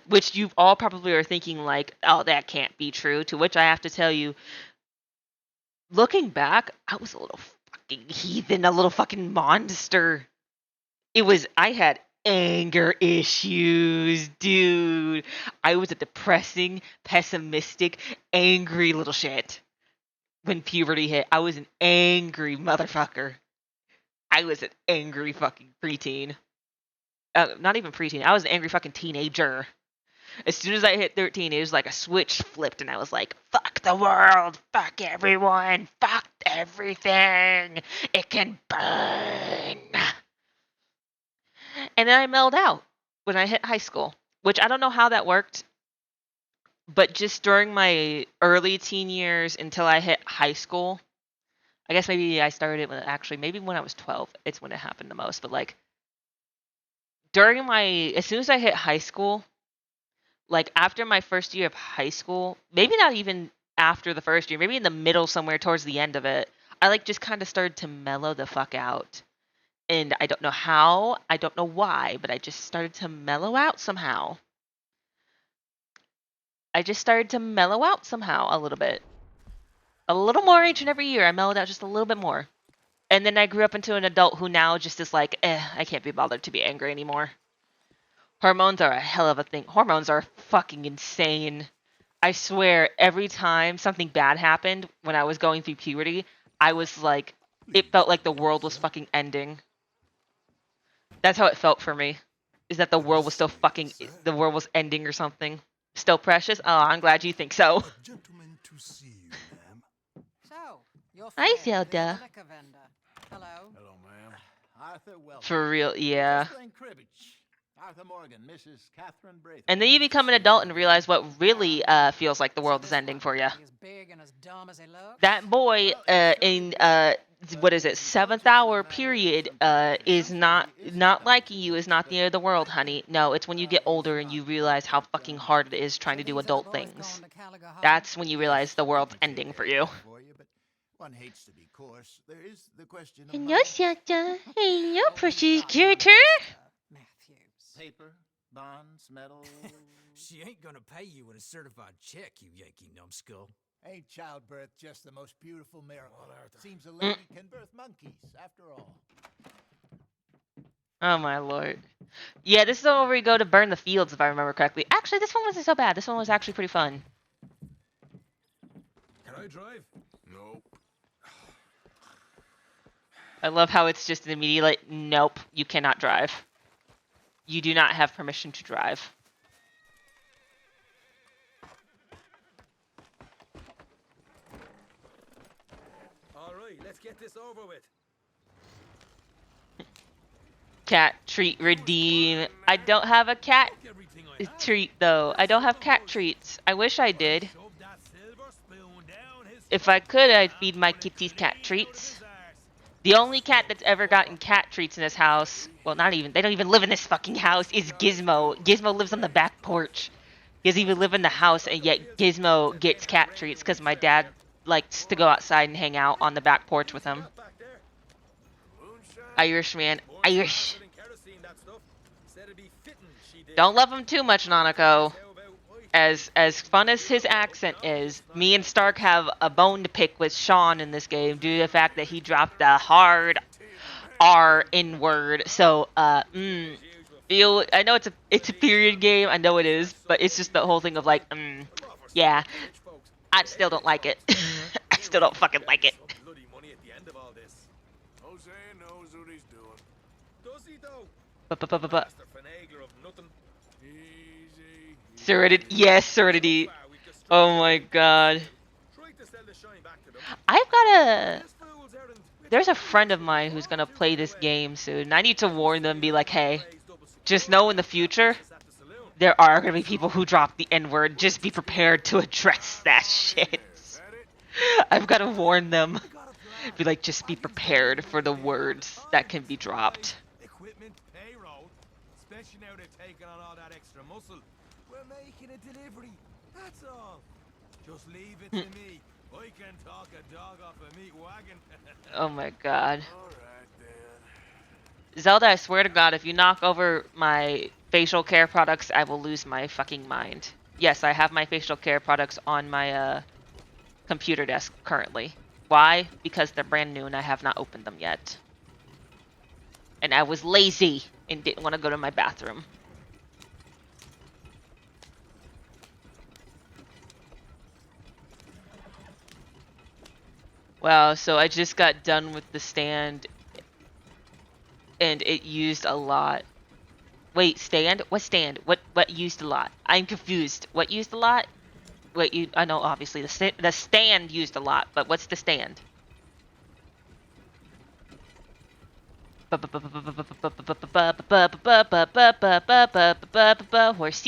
Which you all probably are thinking like, oh, that can't be true. To which I have to tell you, looking back, I was a little fucking heathen, a little fucking monster. I had anger issues, dude. I was a depressing, pessimistic, angry little shit. When puberty hit, I was an angry motherfucker. I was an angry fucking preteen. Not even preteen. I was an angry fucking teenager. As soon as I hit 13, it was like a switch flipped, and I was like, fuck the world, fuck everyone, fuck everything. It can burn. And then I mellowed out when I hit high school, which I don't know how that worked, but just during my early teen years until I hit high school, I guess maybe I started it maybe when I was 12, it's when it happened the most, but like, as soon as I hit high school, like after my first year of high school, maybe not even after the first year, maybe in the middle somewhere towards the end of it, I like just kind of started to mellow the fuck out. And I don't know how, I don't know why, but I just started to mellow out somehow. A little bit. A little more each and every year. I mellowed out just a little bit more. And then I grew up into an adult who now just is like, I can't be bothered to be angry anymore. Hormones are a hell of a thing. Hormones are fucking insane. I swear, every time something bad happened when I was going through puberty, I was like, it felt like the world was fucking ending. That's how it felt for me. Is that the world was still the world was ending or something. Still precious? Oh, I'm glad you think so. Gentleman to see you, ma'am. So, your Hi, friend, Zelda. the liquor vendor. Hello. Hello, ma'am. Arthur Wells. For real, yeah. Playing cribbage. Arthur Morgan, Mrs. Catherine Braithwaite. And then you become an adult and realize what really feels like the world is ending for you. He as big and as dumb as he looks. That boy in what is it, 7th hour period is not liking you is not the end of the world, honey. No, it's when you get older and you realize how fucking hard it is trying to do adult things. That's when you realize the world's ending for you. One hates to be coarse. There is the question of Hello, Santa. Hello, prosecutor. Matthews. paper, bonds, metal. She ain't gonna pay you with a certified check, you Yankee numbskull. Ain't childbirth just the most beautiful miracle? Seems a lady can birth monkeys, after all. Oh my lord. Yeah, this is the one where we go to burn the fields, if I remember correctly. Actually, this one wasn't so bad. This one was actually pretty fun. Can I drive? Nope. I love how it's just an immediate, nope, you cannot drive. You do not have permission to drive. Alright, let's get this over with. Cat treat redeem. I don't have a cat treat though. I don't have cat treats. I wish I did. If I could, I'd feed my kitties cat treats. The only cat that's ever gotten cat treats in this house, well, not even, they don't even live in this fucking house, is Gizmo. Gizmo lives on the back porch. He doesn't even live in the house, and yet Gizmo gets cat treats because my dad likes to go outside and hang out on the back porch with him. Irish man. Irish. Don't love him too much, Nanako. As fun as his accent is, me and Stark have a bone to pick with Sean in this game due to the fact that he dropped the hard R in word. So, feel. I know it's a period game. I know it is, but it's just the whole thing of like, yeah, I still don't like it. I still don't fucking like it. Jose knows what he's doing. Does he though? But Master finagler of nothing. Easy. Serenity, yes, Serenity. Oh my god. Try to sell the shine back to them. I've got a. This fool's errand. There's a friend of mine who's gonna play this game soon, and I need to warn them, be like, hey, just know in the future, there are gonna be people who drop the N-word. Just be prepared to address that shit. Is that it? I've gotta warn them. Be like, just be prepared for the words that can be dropped. Equipment, payroll. Especially now they're taking on all that extra muscle. We're making a delivery. That's all. Just leave it to me. I can talk a dog off a meat wagon. Oh my god. Alright then. Zelda, I swear to god, if you knock over my facial care products, I will lose my fucking mind. Yes, I have my facial care products on my computer desk currently. Why? Because they're brand new and I have not opened them yet. And I was lazy and didn't want to go to my bathroom. Wow, so I just got done with the stand and it used a lot. Wait, stand? What stand? What used a lot? I'm confused. What used a lot? Wait, I know obviously the stand used a lot, but what's the stand? Horsey,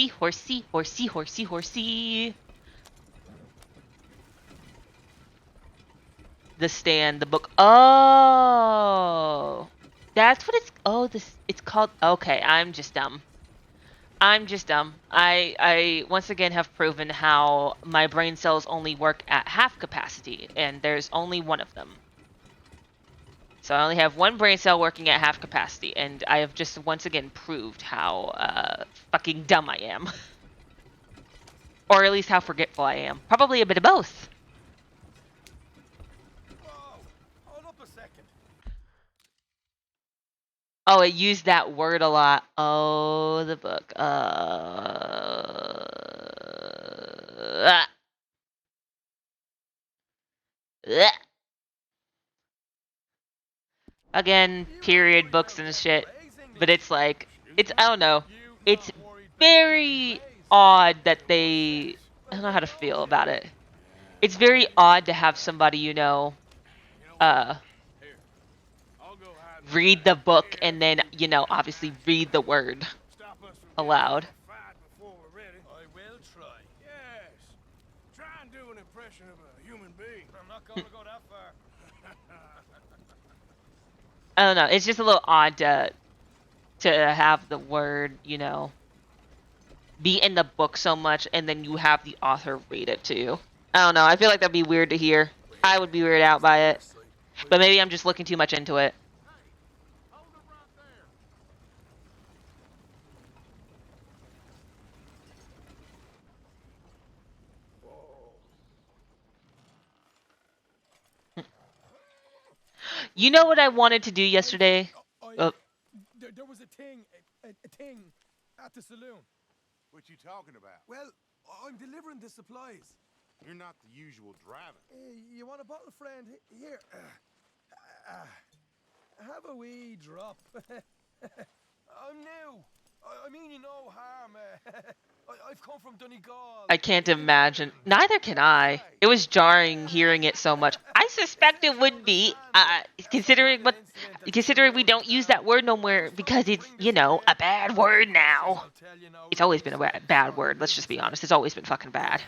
horsey, horsey, horsey, horsey. The stand, the book. Oh, that's what it's. Oh, it's called. Okay, I'm just dumb. I'm just dumb. I once again have proven how my brain cells only work at half capacity, and there's only one of them. So I only have one brain cell working at half capacity, and I have just once again proved how fucking dumb I am. Or at least how forgetful I am. Probably a bit of both. Hold up a second. Oh, it used that word a lot. Oh, the book. Again, period books and shit. But it's like, I don't know. It's very odd that they, I don't know how to feel about it. It's very odd to have somebody, read the book and then, obviously read the word aloud. I will try. Yes. Try and do an impression of a human being. I'm not going to go that far. I don't know. It's just a little odd to have the word, be in the book so much and then you have the author read it to you. I don't know. I feel like that'd be weird to hear. I would be weirded out by it. But maybe I'm just looking too much into it. Hold it right there. You know what I wanted to do yesterday? There was a thing at the saloon. What you talking about? Well, I'm delivering the supplies. You're not the usual driver. You want a bottle, friend? Here. Have a wee drop. I'm new. I mean you no harm. I've come from Donegal. I can't imagine. Neither can I. It was jarring hearing it so much. I suspect it would be, considering we don't use that word no more because it's, a bad word now. It's always been a bad word. Let's just be honest. It's always been fucking bad.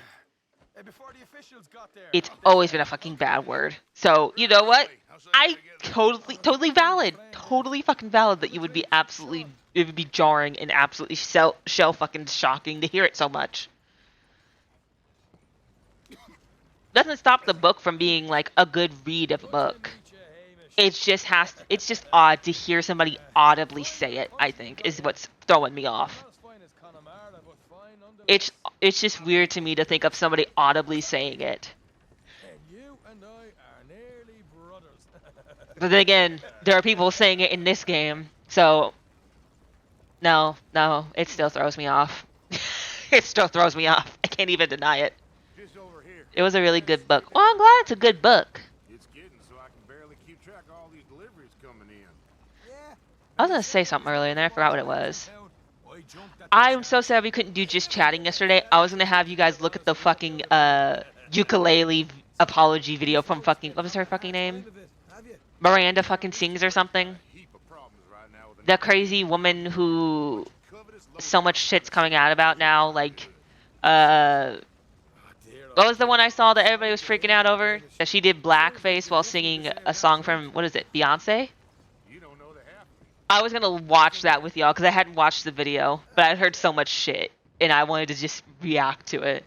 Before the officials got there. It's always been a fucking bad word. So, you know what? I totally valid. Totally fucking valid that it would be jarring and absolutely shell fucking shocking to hear it so much. Doesn't stop the book from being like a good read of a book. It's just odd to hear somebody audibly say it, I think, is what's throwing me off. It's just weird to me to think of somebody audibly saying it. You and I are nearly brothers. But then again, there are people saying it in this game, so No, it still throws me off. It still throws me off. I can't even deny it. Just over here. It was a really good book. Well, I'm glad it's a good book. It's getting so I can barely keep track of all these deliveries coming in. Yeah. I was gonna say something earlier and then I forgot what it was. I'm so sad we couldn't do just chatting yesterday. I was gonna have you guys look at the fucking ukulele apology video from fucking, what was her fucking name? Miranda fucking Sings or something. The crazy woman who so much shit's coming out about now, like, what was the one I saw that everybody was freaking out over? That she did blackface while singing a song from, what is it, Beyonce? I was gonna watch that with y'all because I hadn't watched the video, but I heard so much shit and I wanted to just react to it.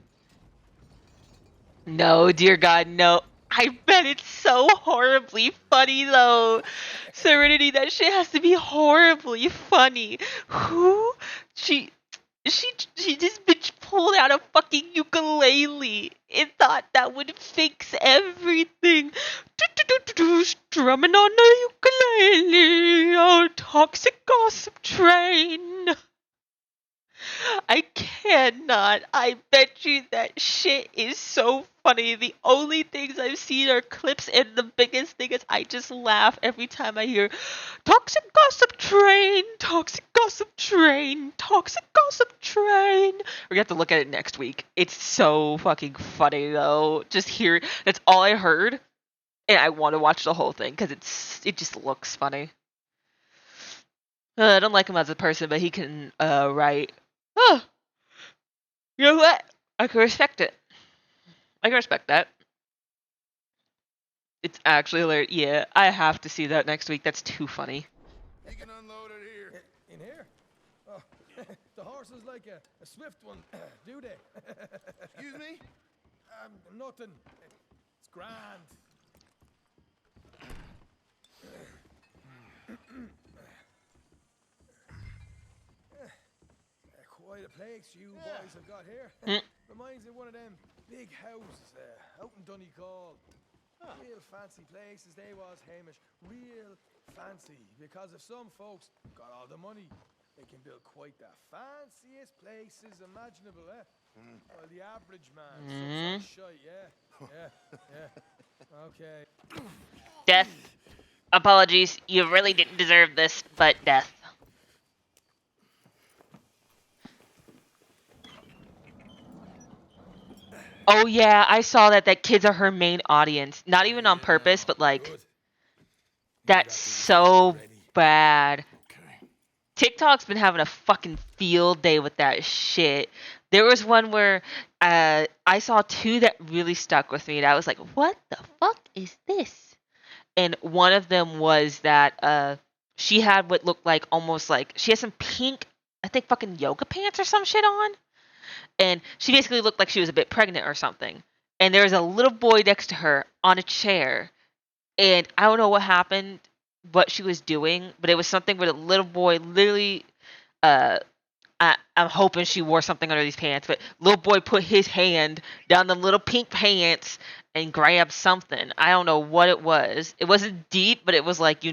No, dear God, no. I bet it's so horribly funny though. Serenity, that shit has to be horribly funny. Who? She this bitch pulled out a fucking ukulele and thought that would fix everything. Strumming on the ukulele, oh, toxic gossip train. I cannot. I bet you that shit is so funny. The only things I've seen are clips, and the biggest thing is I just laugh every time I hear toxic gossip train, toxic gossip train, toxic gossip train. We're gonna have to look at it next week. It's so fucking funny though. Just hear, that's all I heard, and I want to watch the whole thing because it just looks funny. I don't like him as a person, but he can write. Oh, you know what? I can respect it. I can respect that. It's actually hilarious. Yeah, I have to see that next week. That's too funny. You can unload it here. In here? Oh, the horse is like a swift one, do they? Excuse me? Nothing. It's grand. Quite a place you boys have got here. Reminds me of one of them big houses out in Donegal. Real fancy places they was, Hamish. Real fancy. Because if some folks got all the money, they can build quite the fanciest places imaginable, eh? Well, the average man, some sort of shite, yeah. Okay. Death. Apologies. You really didn't deserve this, but death. Oh yeah, I saw that kids are her main audience. Not even on purpose, but like, that's so bad. TikTok's been having a fucking field day with that shit. There was one where I saw two that really stuck with me, and I was like, what the fuck is this? And one of them was that she had what looked like almost like, she had some pink, I think fucking yoga pants or some shit on. And she basically looked like she was a bit pregnant or something. And there was a little boy next to her on a chair. And I don't know what happened, what she was doing, but it was something where the little boy literally, I'm hoping she wore something under these pants, but little boy put his hand down the little pink pants and grabbed something. I don't know what it was. It wasn't deep, but it was like,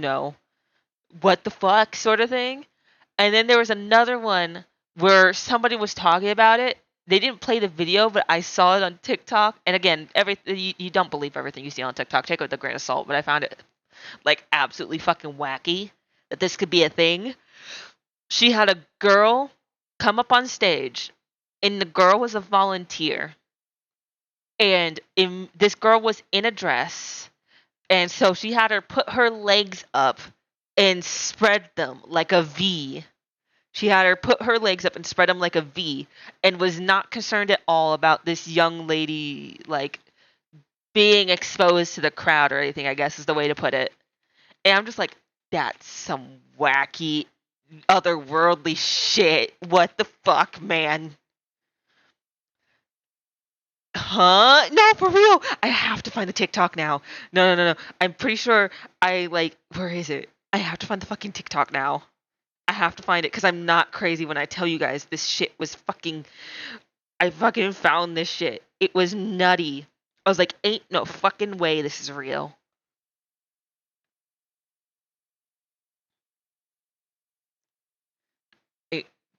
what the fuck sort of thing. And then there was another one where somebody was talking about it. They didn't play the video, but I saw it on TikTok. And again, you don't believe everything you see on TikTok. Take it with a grain of salt. But I found it like absolutely fucking wacky that this could be a thing. She had a girl come up on stage, and the girl was a volunteer. And this girl was in a dress, and so she had her put her legs up and spread them like a V. She had her put her legs up and spread them like a V, and was not concerned at all about this young lady, like, being exposed to the crowd or anything, I guess is the way to put it. And I'm just like, that's some wacky, otherworldly shit. What the fuck, man? Huh? No, for real. I have to find the TikTok now. No. I'm pretty sure where is it? I have to find the fucking TikTok now. I have to find it because I'm not crazy when I tell you guys this shit was fucking... I fucking found this shit. It was nutty. I was like, ain't no fucking way this is real.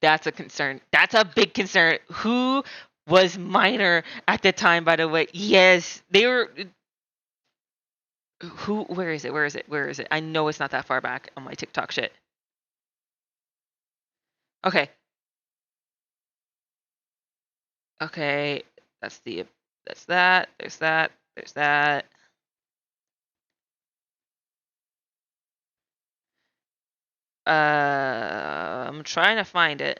That's a concern. That's a big concern. Who was minor at the time, by the way? Yes, they were. Who? Where is it? Where is it? Where is it? I know it's not that far back on my TikTok shit. Okay. Okay. That's the. That's that. There's that. There's that. I'm trying to find it.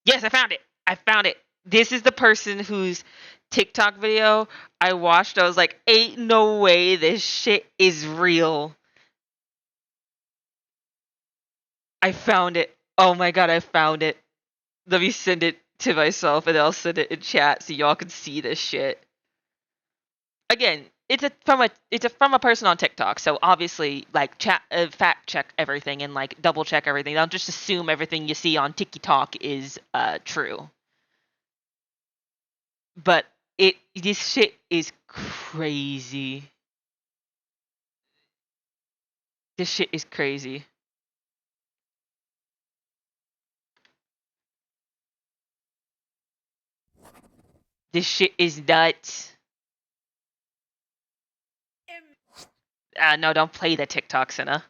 Yes, I found it. I found it. This is the person whose TikTok video I watched. I was like, ain't no way this shit is real. I found it. Oh my god, I found it. Let me send it to myself and I'll send it in chat so y'all can see this shit. Again, it's from a person on TikTok, so obviously like fact check everything and like double check everything. Don't just assume everything you see on TikTok is true. But this shit is crazy. This shit is crazy. This shit is nuts. No, don't play the TikTok, Senna.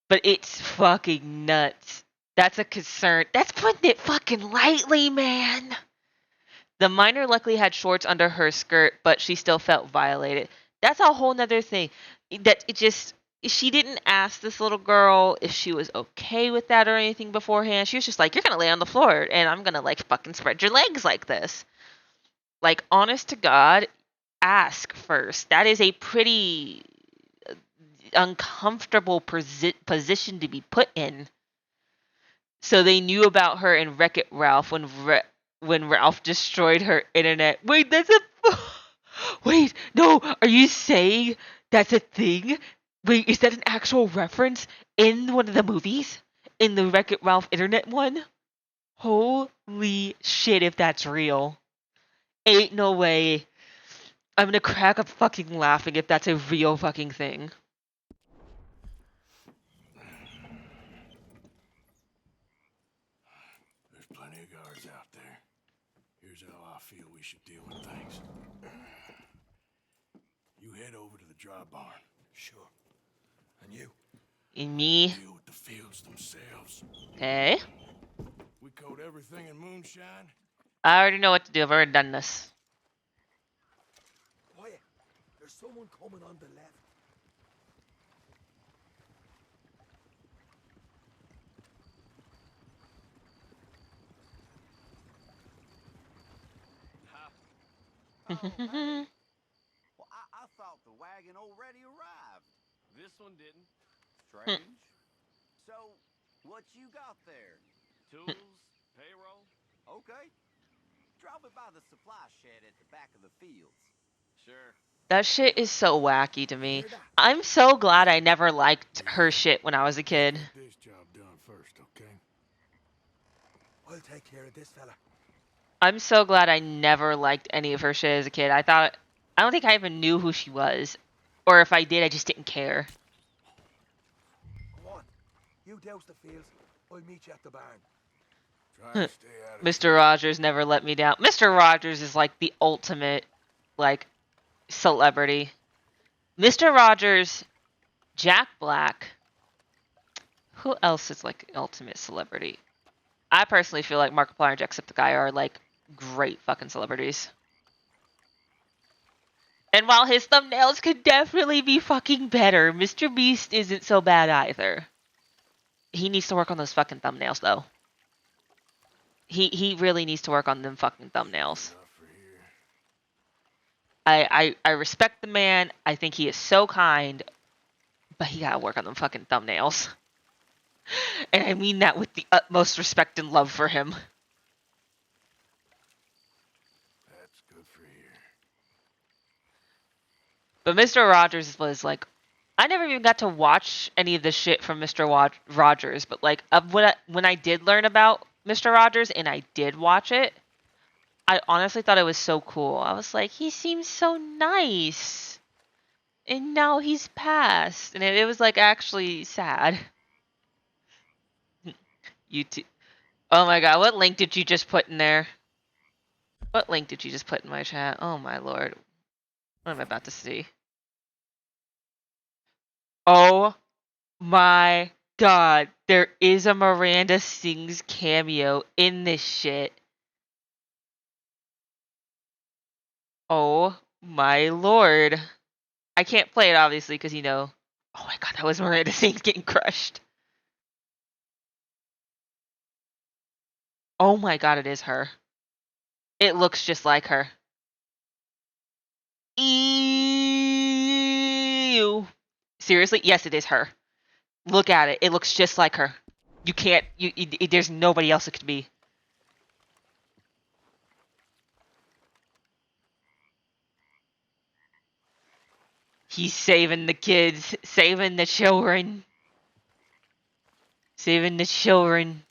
But it's fucking nuts. That's a concern. That's putting it fucking lightly, man. The minor luckily had shorts under her skirt, but she still felt violated. That's a whole nother thing. That it just she didn't ask this little girl if she was okay with that or anything beforehand. She was just like, "You're gonna lay on the floor, and I'm gonna like fucking spread your legs like this." Like, honest to God, ask first. That is a pretty uncomfortable position to be put in. So they knew about her in Wreck-It Ralph when Ralph destroyed her internet. Wait, that's a wait. No, are you saying that's a thing? Wait, is that an actual reference in one of the movies? In the Wreck-It Ralph internet one? Holy shit! If that's real, ain't no way. I'm gonna crack up fucking laughing if that's a real fucking thing. There's plenty of guards out there. Here's how I feel we should deal with things. You head over to the dry barn. Sure. And you? And me. Deal with the fields themselves. Okay. We coat everything in moonshine. I already know what to do. I've already done this. Quiet. There's someone coming on the left. Oh, hey. Well, I thought the wagon already arrived. This one didn't. Strange. So, what you got there? Tools, payroll. Okay. Drop it by the supply shed at the back of the fields. Sure. That shit is so wacky to me. I'm so glad I never liked her shit when I was a kid. Get this job done first, okay? I'll take care of this fella. I'm so glad I never liked any of her shit as a kid. I don't think I even knew who she was. Or if I did, I just didn't care. Come on. You douse the fields. I'll meet you at the barn. Try to stay out of Mr. Rogers never let me down. Mr. Rogers is like the ultimate, like, celebrity. Mr. Rogers, Jack Black. Who else is like ultimate celebrity? I personally feel like Markiplier and Jacksepticeye are like great fucking celebrities. And while his thumbnails could definitely be fucking better, Mr. Beast isn't so bad either. He needs to work on those fucking thumbnails though. He really needs to work on them fucking thumbnails. I respect the man. I think he is so kind, but he gotta work on them fucking thumbnails. And I mean that with the utmost respect and love for him. That's good for here. But Mr. Rogers was like, I never even got to watch any of the shit from Mr. Rogers, but like when I did learn about Mr. Rogers and I did watch it, I honestly thought it was so cool. I was like, he seems so nice. And now he's passed. And it was like actually sad. YouTube. Oh my god, what link did you just put in there? What link did you just put in my chat? Oh my lord. What am I about to see? Oh my god. There is a Miranda Sings cameo in this shit. Oh my lord. I can't play it obviously because you know. Oh my god, that was Miranda Sings getting crushed. Oh my god, it is her. It looks just like her. Ew. Seriously? Yes, it is her. Look at it. It looks just like her. You can't. There's nobody else it could be. He's saving the kids, saving the children, saving the children.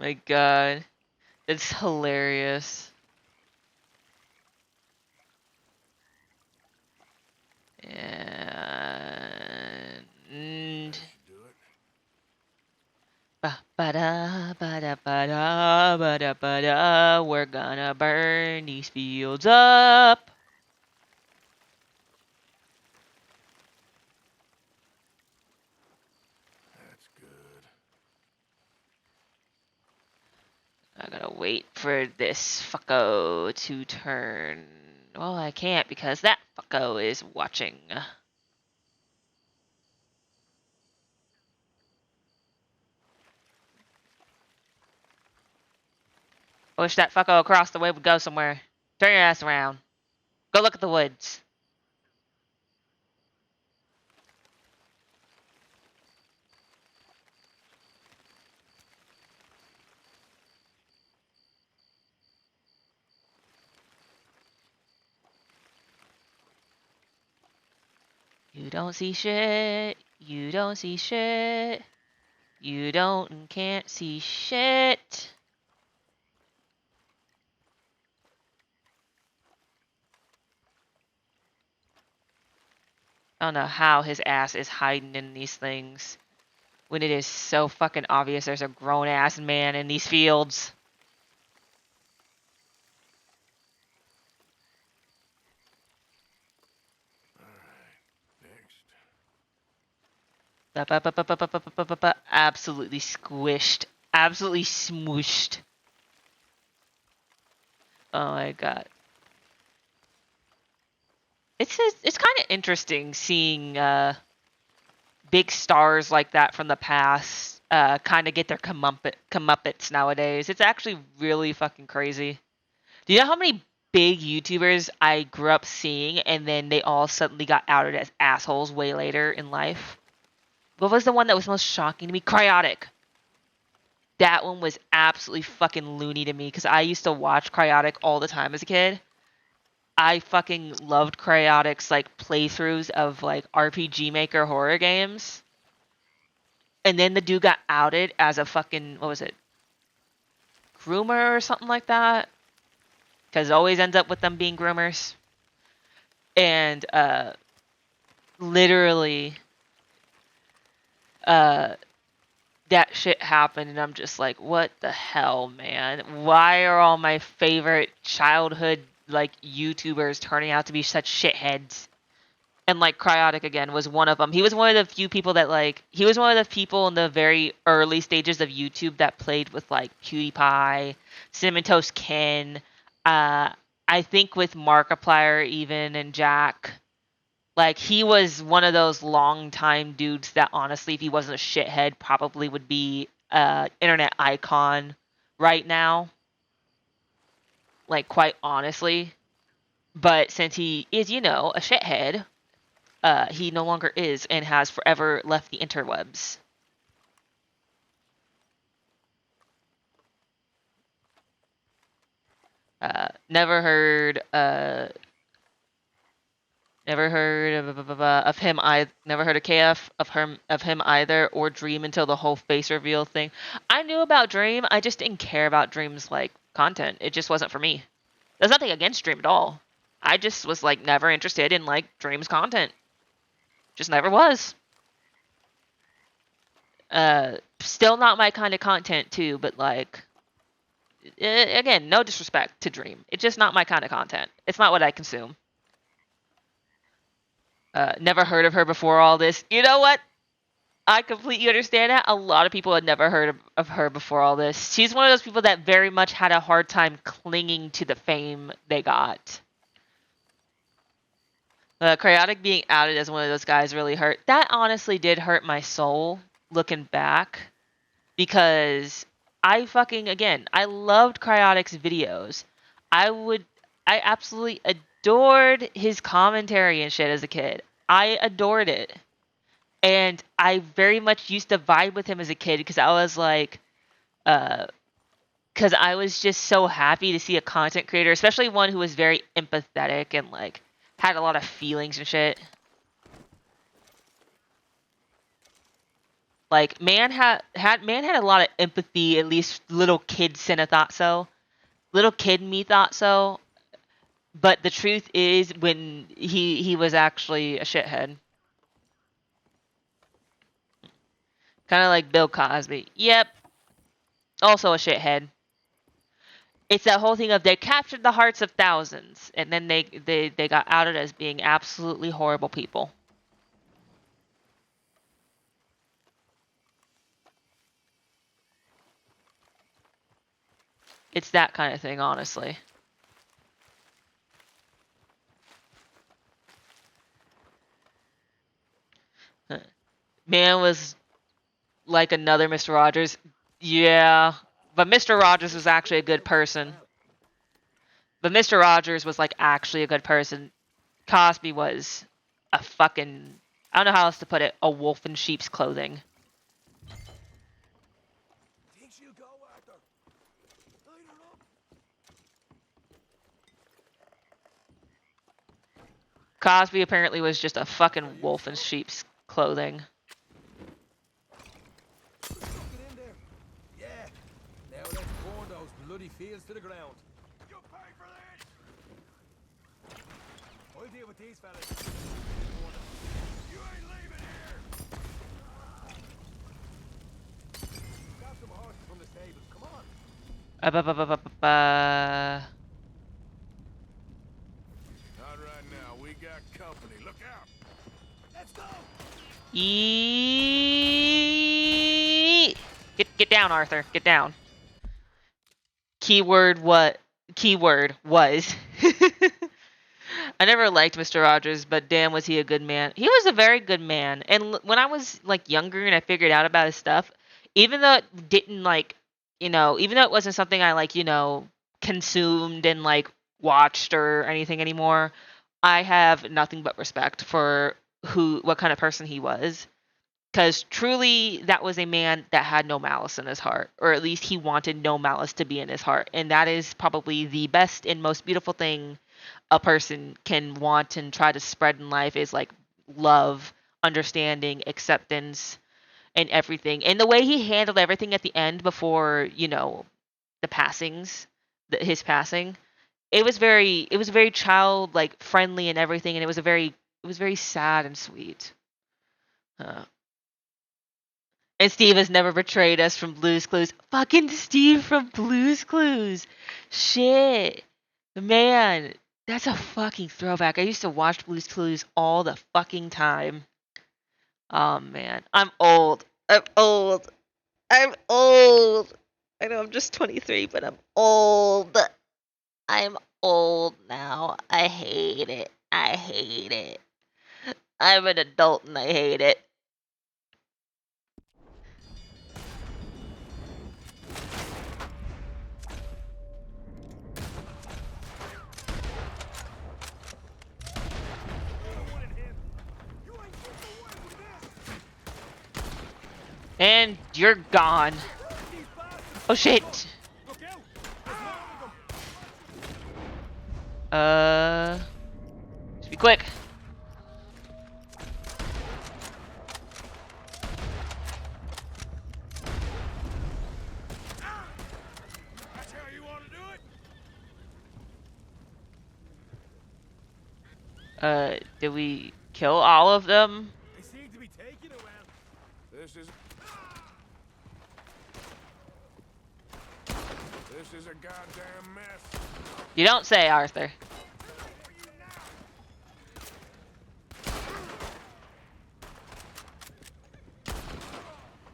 My god, it's hilarious. And ba-da, ba-da, ba-da, ba-da, ba-da, we're gonna burn these fields up. That's good. I gotta wait for this fucko to turn. Well, I can't because that fucko is watching. I wish that fucko across the way would go somewhere. Turn your ass around. Go look at the woods. You don't see shit. You don't see shit. You don't and can't see shit. I don't know how his ass is hiding in these things when it is so fucking obvious there's a grown ass man in these fields. Absolutely squished. Absolutely smooshed. Oh my god. It's kind of interesting seeing big stars like that from the past kind of get their comeuppance nowadays. It's actually really fucking crazy. Do you know how many big YouTubers I grew up seeing and then they all suddenly got outed as assholes way later in life? What was the one that was most shocking to me? Cryotic. That one was absolutely fucking loony to me because I used to watch Cryotic all the time as a kid. I fucking loved Cryotic's like playthroughs of like RPG Maker horror games. And then the dude got outed as a fucking, what was it? Groomer or something like that. Because it always ends up with them being groomers. And literally that shit happened and I'm just like, what the hell, man? Why are all my favorite childhood like YouTubers turning out to be such shitheads? And like Cryotic again was one of them. He was one of the few people that like he was one of the people in the very early stages of YouTube that played with like PewDiePie, Cinnamon Toast Ken, I think with Markiplier even and Jack. Like he was one of those long time dudes that honestly, if he wasn't a shithead, probably would be internet icon right now. Like quite honestly. But since he is, you know, a shithead, he no longer is and has forever left the interwebs. Never heard of him. I never heard of KF of him either, or Dream until the whole face reveal thing. I knew about Dream. I just didn't care about Dream's like content. It just wasn't for me. There's nothing against Dream at all. I just was like never interested in like Dream's content. Just never was. Still not my kind of content too, but like again, no disrespect to Dream. It's just not my kind of content. It's not what I consume. Never heard of her before all this. You know what? I completely understand that. A lot of people had never heard of her before all this. She's one of those people that very much had a hard time clinging to the fame they got. Chaotic being outed as one of those guys really hurt. That honestly did hurt my soul looking back. Because I loved Cryotic's videos. I absolutely adored his commentary and shit as a kid. I adored it. And I very much used to vibe with him as a kid because I was like, because I was just so happy to see a content creator, especially one who was very empathetic and like had a lot of feelings and shit. Like man had a lot of empathy. At least little kid Senna thought so. Little kid me thought so. But the truth is, when he was actually a shithead. Kind of like Bill Cosby. Yep. Also a shithead. It's that whole thing of they captured the hearts of thousands, and then they got outed as being absolutely horrible people. It's that kind of thing, honestly. Man was like another Mr. Rogers. Yeah, but Mr. Rogers was actually a good person. But Mr. Rogers was like actually a good person. Cosby was a fucking, I don't know how else to put it, a wolf in sheep's clothing. Cosby apparently was just a fucking wolf in sheep's clothing. Get in there. Yeah. Now let's burn those bloody fields to the ground. You pay for this! I'll deal with these fellas. You ain't leaving here! Grab some horses from the stables. Come on. Not right now. We got company. Look out! Let's go! Get down, Arthur. Get down. Keyword was. I never liked Mr. Rogers, but damn was he a good man. He was a very good man. And when I was like younger and I figured out about his stuff, even though it didn't like, even though it wasn't something I like, consumed and like watched or anything anymore, I have nothing but respect for what kind of person he was. Because truly, that was a man that had no malice in his heart, or at least he wanted no malice to be in his heart. And that is probably the best and most beautiful thing a person can want and try to spread in life is like love, understanding, acceptance, and everything. And the way he handled everything at the end before, the passings, his passing, it was very child like friendly and everything, and it was very sad and sweet. And Steve has never betrayed us from Blue's Clues. Fucking Steve from Blue's Clues. Shit. Man, that's a fucking throwback. I used to watch Blue's Clues all the fucking time. Oh, man. I'm old. I know I'm just 23, but I'm old. I'm old now. I hate it. I'm an adult and I hate it. And you're gone. Oh shit. Just be quick. That's how you want to do it? Did we kill all of them? They seem to be taking it well. This is a goddamn mess. You don't say, Arthur.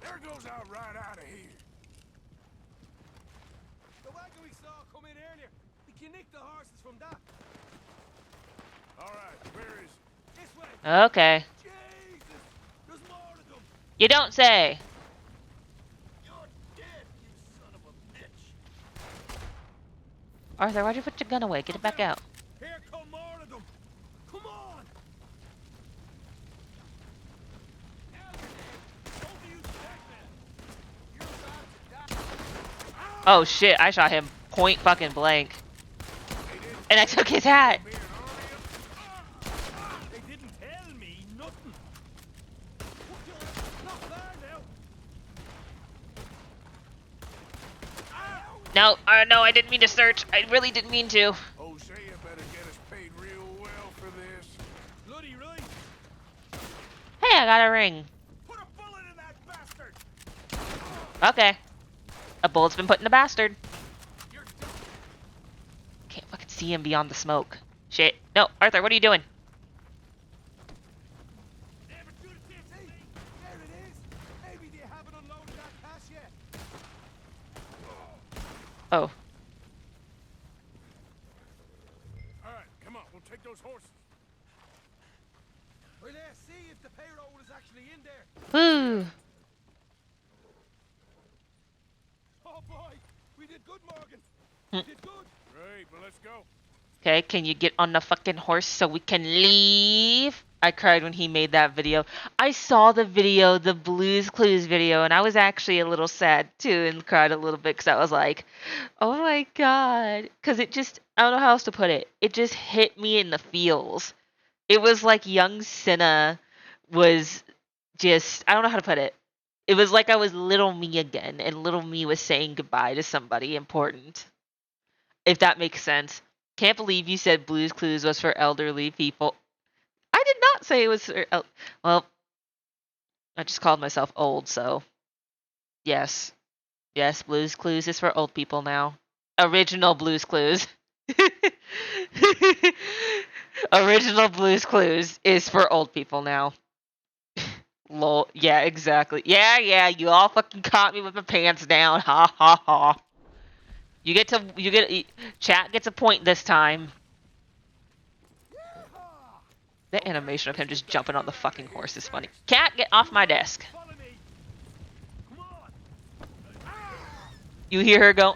There goes out right out of here. The wagon we saw come in earlier. We can nick the horses from that. All right, where is it? This way. Okay. Jesus, there's more of them. You don't say. You're dead, you son of a bitch. Arthur, why'd you put your gun away? Get it back out. Here come more of them. Come on. Oh shit, I shot him point fucking blank. And I took his hat. They didn't tell me nothing. Not there now. No, I didn't mean to search. I really didn't mean to. Hosea better get us paid real well for this. Bloody right. Hey, I got a ring. Put a bullet in that bastard. Okay. A bullet's been put in the bastard. Can't fucking see him beyond the smoke. Shit. No, Arthur, what are you doing? There it is. Maybe they haven't unloaded that cash yet. Oh. All right, come on, we'll take those horses. Well, let's see if the payroll is actually in there. Woo. Oh boy, we did good, Morgan. We did good. Great, but let's go. Okay, can you get on the fucking horse so we can leave? I cried when he made that video. I saw the video, the Blues Clues video, and I was actually a little sad too and cried a little bit because I was like, oh my god. Because it just, I don't know how else to put it. It just hit me in the feels. It was like young Cinna was just, I don't know how to put it. It was like I was little me again, and little me was saying goodbye to somebody important. If that makes sense. Can't believe you said Blues Clues was for elderly people. I did not say it was for well, I just called myself old, so yes. Yes, Blues Clues is for old people now. Original Blues Clues. Original Blues Clues is for old people now. Lol. Yeah, exactly. Yeah, you all fucking caught me with my pants down. Ha ha ha. Chat gets a point this time. The animation of him just jumping on the fucking horse is funny. Cat, get off my desk. You hear her go, ew.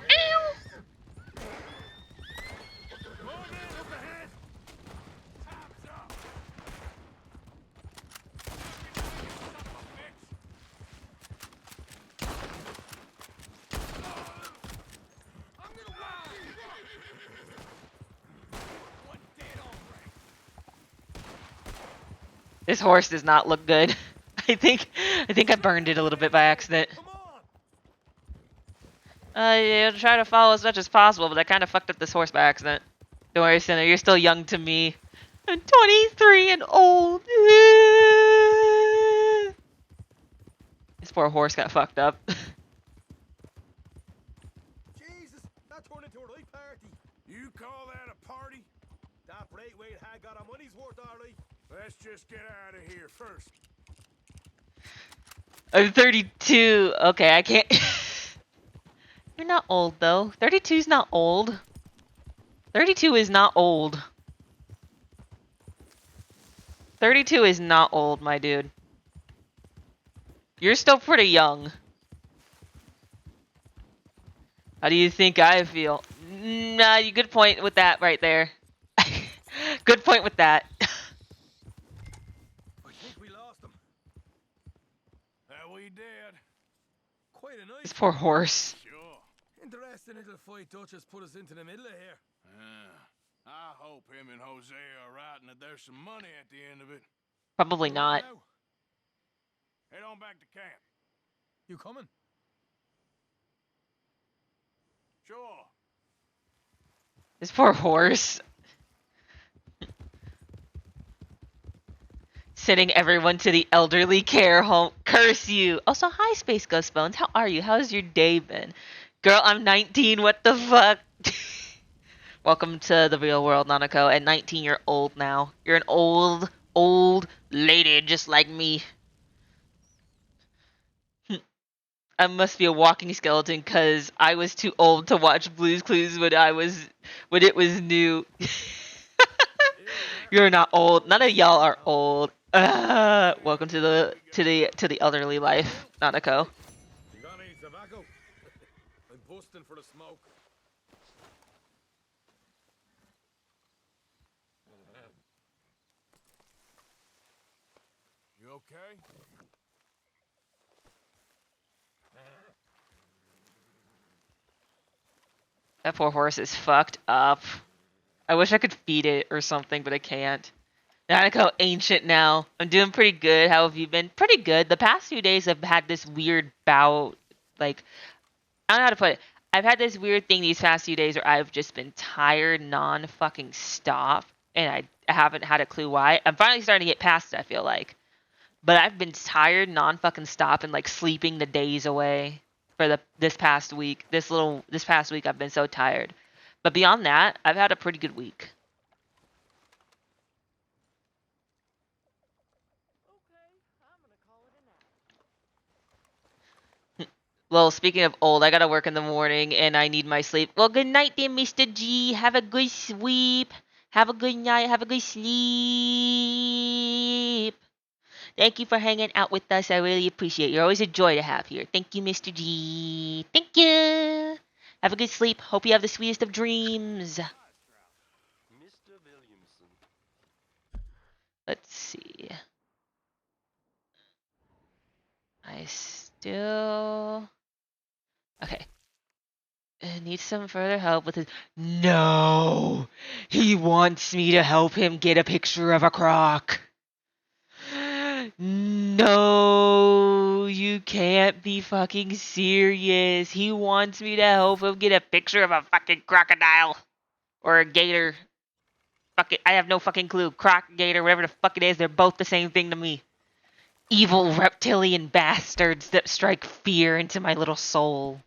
This horse does not look good. I think I burned it a little bit by accident. Yeah, try to follow as much as possible, but I kind of fucked up this horse by accident. Don't worry, Sinner, you're still young to me. I'm 23 and old. This poor horse got fucked up. Jesus, that turned into a right party. You call that a party? That Braithwaite had got our money's worth, alright. Let's just get out of here first. I'm 32. Okay, I can't. You're not old, though. 32's not old. 32 is not old. 32 is not old, my dude. You're still pretty young. How do you think I feel? Nah, you good point with that right there. Good point with that. I think we lost him. That we did. Quite a night. This poor horse. Sure. Interesting little fight Dutch has put us into the middle of here. I hope him and Jose are right and that there's some money at the end of it. Probably not. Now, Head on back to camp. you coming? Sure. This poor horse. Sending everyone to the elderly care home. Curse you. Also, hi, Space Ghost Bones. How are you? How's your day been? Girl, I'm 19. What the fuck? Welcome to the real world, Nanako. At 19, you're old now. You're an old lady just like me. I must be a walking skeleton because I was too old to watch Blue's Clues when it was new. You're not old. None of y'all are old. Welcome to the elderly life, Nanako. You got any tobacco? I'm busting for the smoke. You okay? That poor horse is fucked up. I wish I could feed it or something, but I can't. Nanako ancient now. I'm doing pretty good. How have you been? Pretty good. The past few days I've had this weird bout, like, I don't know how to put it. I've had this weird thing these past few days where I've just been tired non-fucking stop, and I haven't had a clue why. I'm finally starting to get past it, I feel like. But I've been tired non-fucking stop and like sleeping the days away for this past week. This past week I've been so tired. But beyond that, I've had a pretty good week. Well, speaking of old, I gotta work in the morning and I need my sleep. Well, good night then, Mr. G. Have a good sleep. Have a good night. Have a good sleep. Thank you for hanging out with us. I really appreciate it. You're always a joy to have here. Thank you, Mr. G. Thank you. Have a good sleep. Hope you have the sweetest of dreams. Mr. Williamson. Let's see. I still... Okay. Needs some further help with his... No! He wants me to help him get a picture of a croc. No, you can't be fucking serious. He wants me to help him get a picture of a fucking crocodile. Or a gator. Fuck it, I have no fucking clue. Croc, gator, whatever the fuck it is, they're both the same thing to me. Evil reptilian bastards that strike fear into my little soul.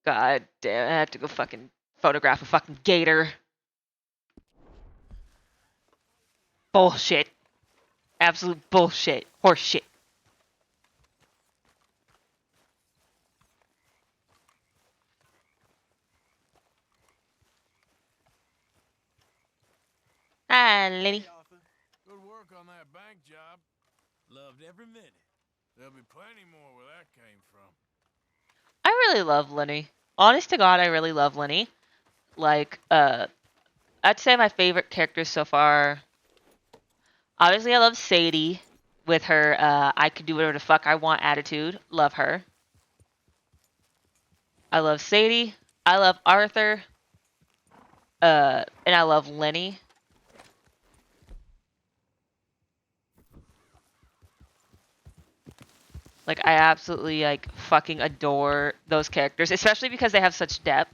God damn, I have to go fucking photograph a fucking gator. Bullshit. Absolute bullshit. Horse shit. Hi, Lenny. Hey, Arthur. Good work on that bank job. Loved every minute. There'll be plenty more where that came from. I really love Lenny. Honest to God, I really love Lenny. Like, I'd say my favorite characters so far. Obviously, I love Sadie with her I could do whatever the fuck I want attitude. Love her. I love Sadie. I love Arthur. And I love Lenny. Like, I absolutely, like, fucking adore those characters, especially because they have such depth.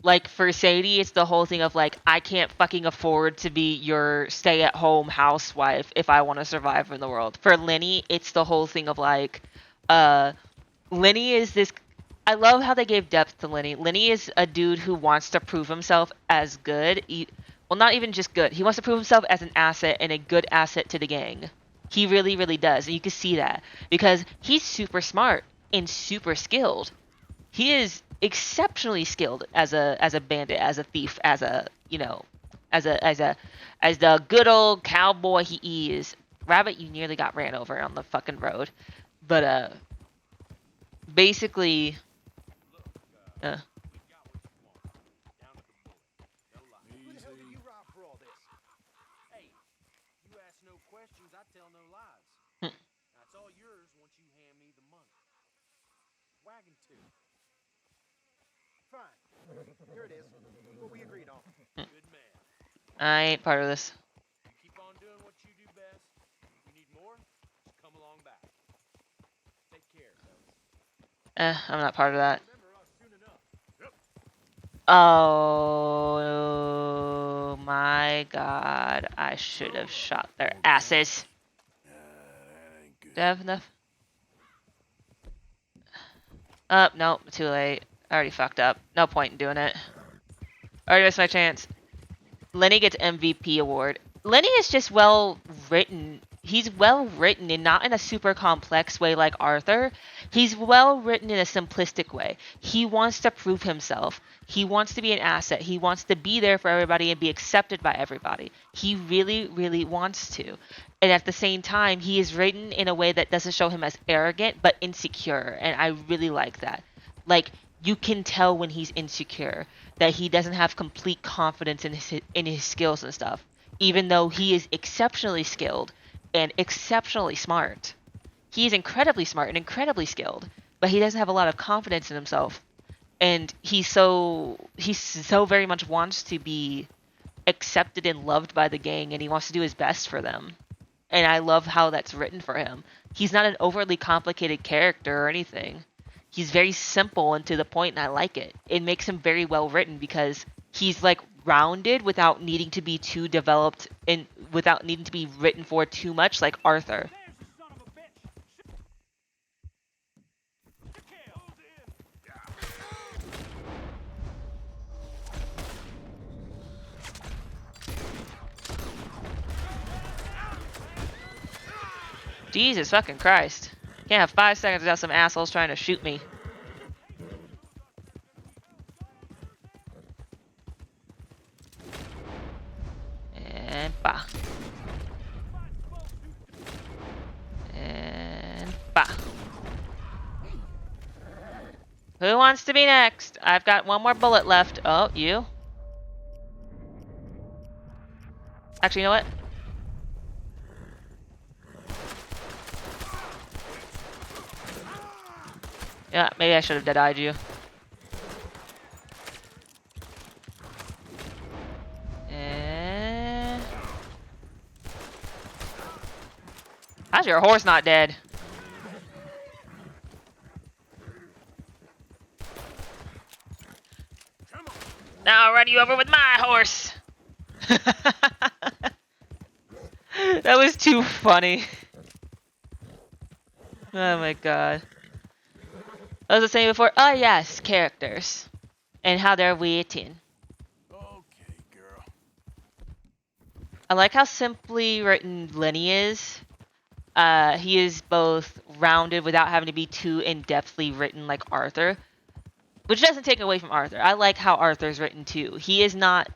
Like, for Sadie, it's the whole thing of, like, I can't fucking afford to be your stay-at-home housewife if I want to survive in the world. For Lenny, it's the whole thing of, like, Lenny is this... I love how they gave depth to Lenny. Lenny is a dude who wants to prove himself as good. Well, not even just good. He wants to prove himself as an asset and a good asset to the gang. He really, really does. And you can see that. Because he's super smart and super skilled. He is exceptionally skilled as a bandit, as a thief, as a, you know, as the good old cowboy he is. Rabbit, you nearly got ran over on the fucking road. But, basically... Who the hell did you rob for all this? Hey, you ask no questions, I tell no lies. Hmm. Now It's all yours once you hand me the money. Wagon 2. Fine. Here it is. What we agreed on. Good man. I ain't part of this. You keep on doing what you do best. If you need more, just come along back. Take care, fellas. I'm not part of that. Remember us soon enough. Yep. Oh my god. I should have shot their asses. That ain't good. Do I have enough? Oh, no, too late. I already fucked up. No point in doing it. Already missed my chance. Lenny gets MVP award. Lenny is just well written. He's well written and not in a super complex way like Arthur. He's well written in a simplistic way. He wants to prove himself. He wants to be an asset. He wants to be there for everybody and be accepted by everybody. He really, really wants to. And at the same time, he is written in a way that doesn't show him as arrogant but insecure. And I really like that. Like, you can tell when he's insecure that he doesn't have complete confidence in his skills and stuff, even though he is exceptionally skilled and exceptionally smart. He is incredibly smart and incredibly skilled, but he doesn't have a lot of confidence in himself. And he so very much wants to be accepted and loved by the gang, and he wants to do his best for them. And I love how that's written for him. He's not an overly complicated character or anything. He's very simple and to the point, and I like it. It makes him very well written because he's like rounded without needing to be too developed and without needing to be written for too much, like Arthur. Jesus fucking Christ. Can't have 5 seconds without some assholes trying to shoot me. And bah. And bah. Who wants to be next? I've got one more bullet left. Oh, you? Actually, you know what? Yeah, maybe I should have dead-eyed you. And... how's your horse not dead? Now I'll run you over with my horse! That was too funny. Oh my god. I was saying before, oh yes, characters. And how they're written. Okay, girl. I like how simply written Lenny is. He is both rounded without having to be too in-depthly written like Arthur. Which doesn't take away from Arthur. I like how Arthur's written too. He is not...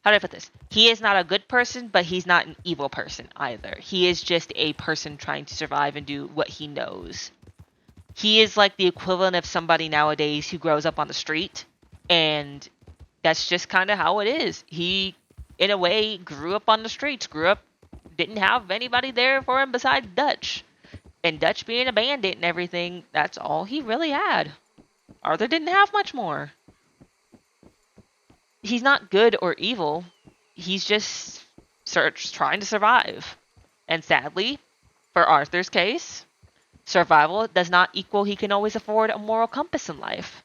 how do I put this? He is not a good person, but he's not an evil person either. He is just a person trying to survive and do what he knows. He is like the equivalent of somebody nowadays who grows up on the street. And that's just kind of how it is. He, in a way, grew up on the streets. Didn't have anybody there for him besides Dutch. And Dutch being a bandit and everything, that's all he really had. Arthur didn't have much more. He's not good or evil. He's just trying to survive. And sadly, for Arthur's case, survival does not equal he can always afford a moral compass in life.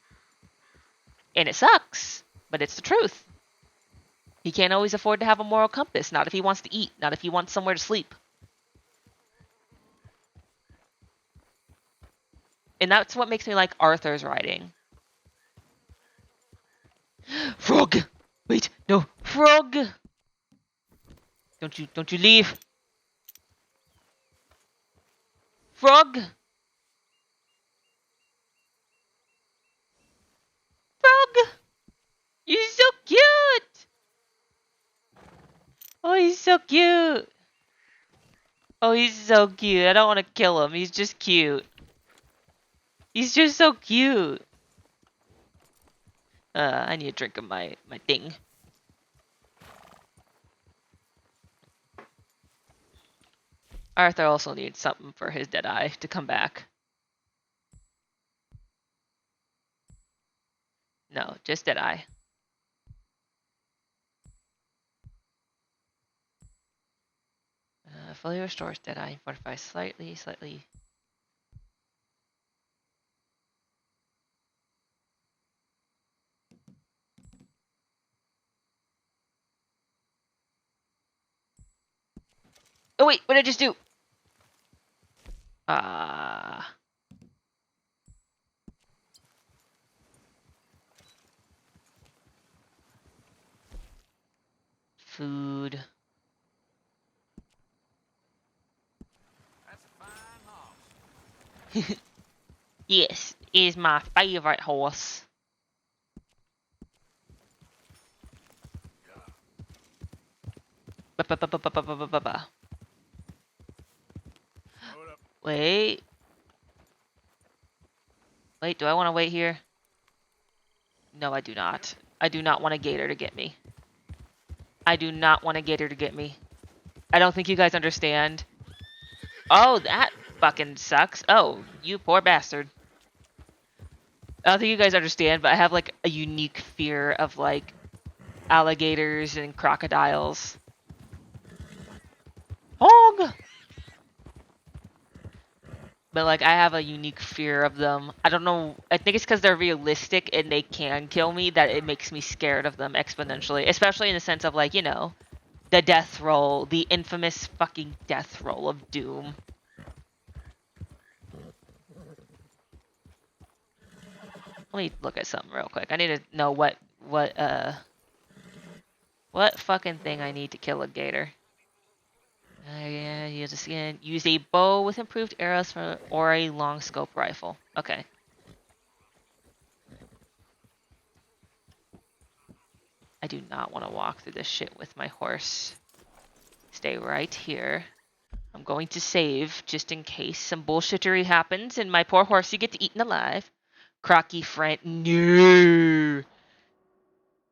And it sucks, but it's the truth. He can't always afford to have a moral compass, not if he wants to eat, not if he wants somewhere to sleep. And that's what makes me like Arthur's writing. Frog! Wait, no, frog! Don't you leave. Frog! Frog! You're so cute! Oh, he's so cute. Oh, he's so cute. I don't want to kill him. He's just cute. He's just so cute. I need a drink of my thing. Arthur also needs something for his dead eye to come back. No, just dead eye. Fully restores dead eye. Fortifies slightly. Oh wait, what did I just do? Food. That's a fine horse. Yes, is my favorite horse. Wait. Wait, do I want to wait here? No, I do not. I do not want a gator to get me. I do not want a gator to get me. I don't think you guys understand. Oh, that fucking sucks. Oh, you poor bastard. I don't think you guys understand, but I have like a unique fear of like alligators and crocodiles. Hog! But like I have a unique fear of them. I don't know. I think it's because they're realistic and they can kill me that it makes me scared of them exponentially. Especially in the sense of like, you know, the death roll, the infamous fucking death roll of doom. Let me look at something real quick. I need to know what fucking thing I need to kill a gator. Yeah, you just use a bow with improved arrows or a long scope rifle. Okay. I do not want to walk through this shit with my horse. Stay right here. I'm going to save just in case some bullshittery happens and my poor horsey gets eaten alive. Crocky friend. No.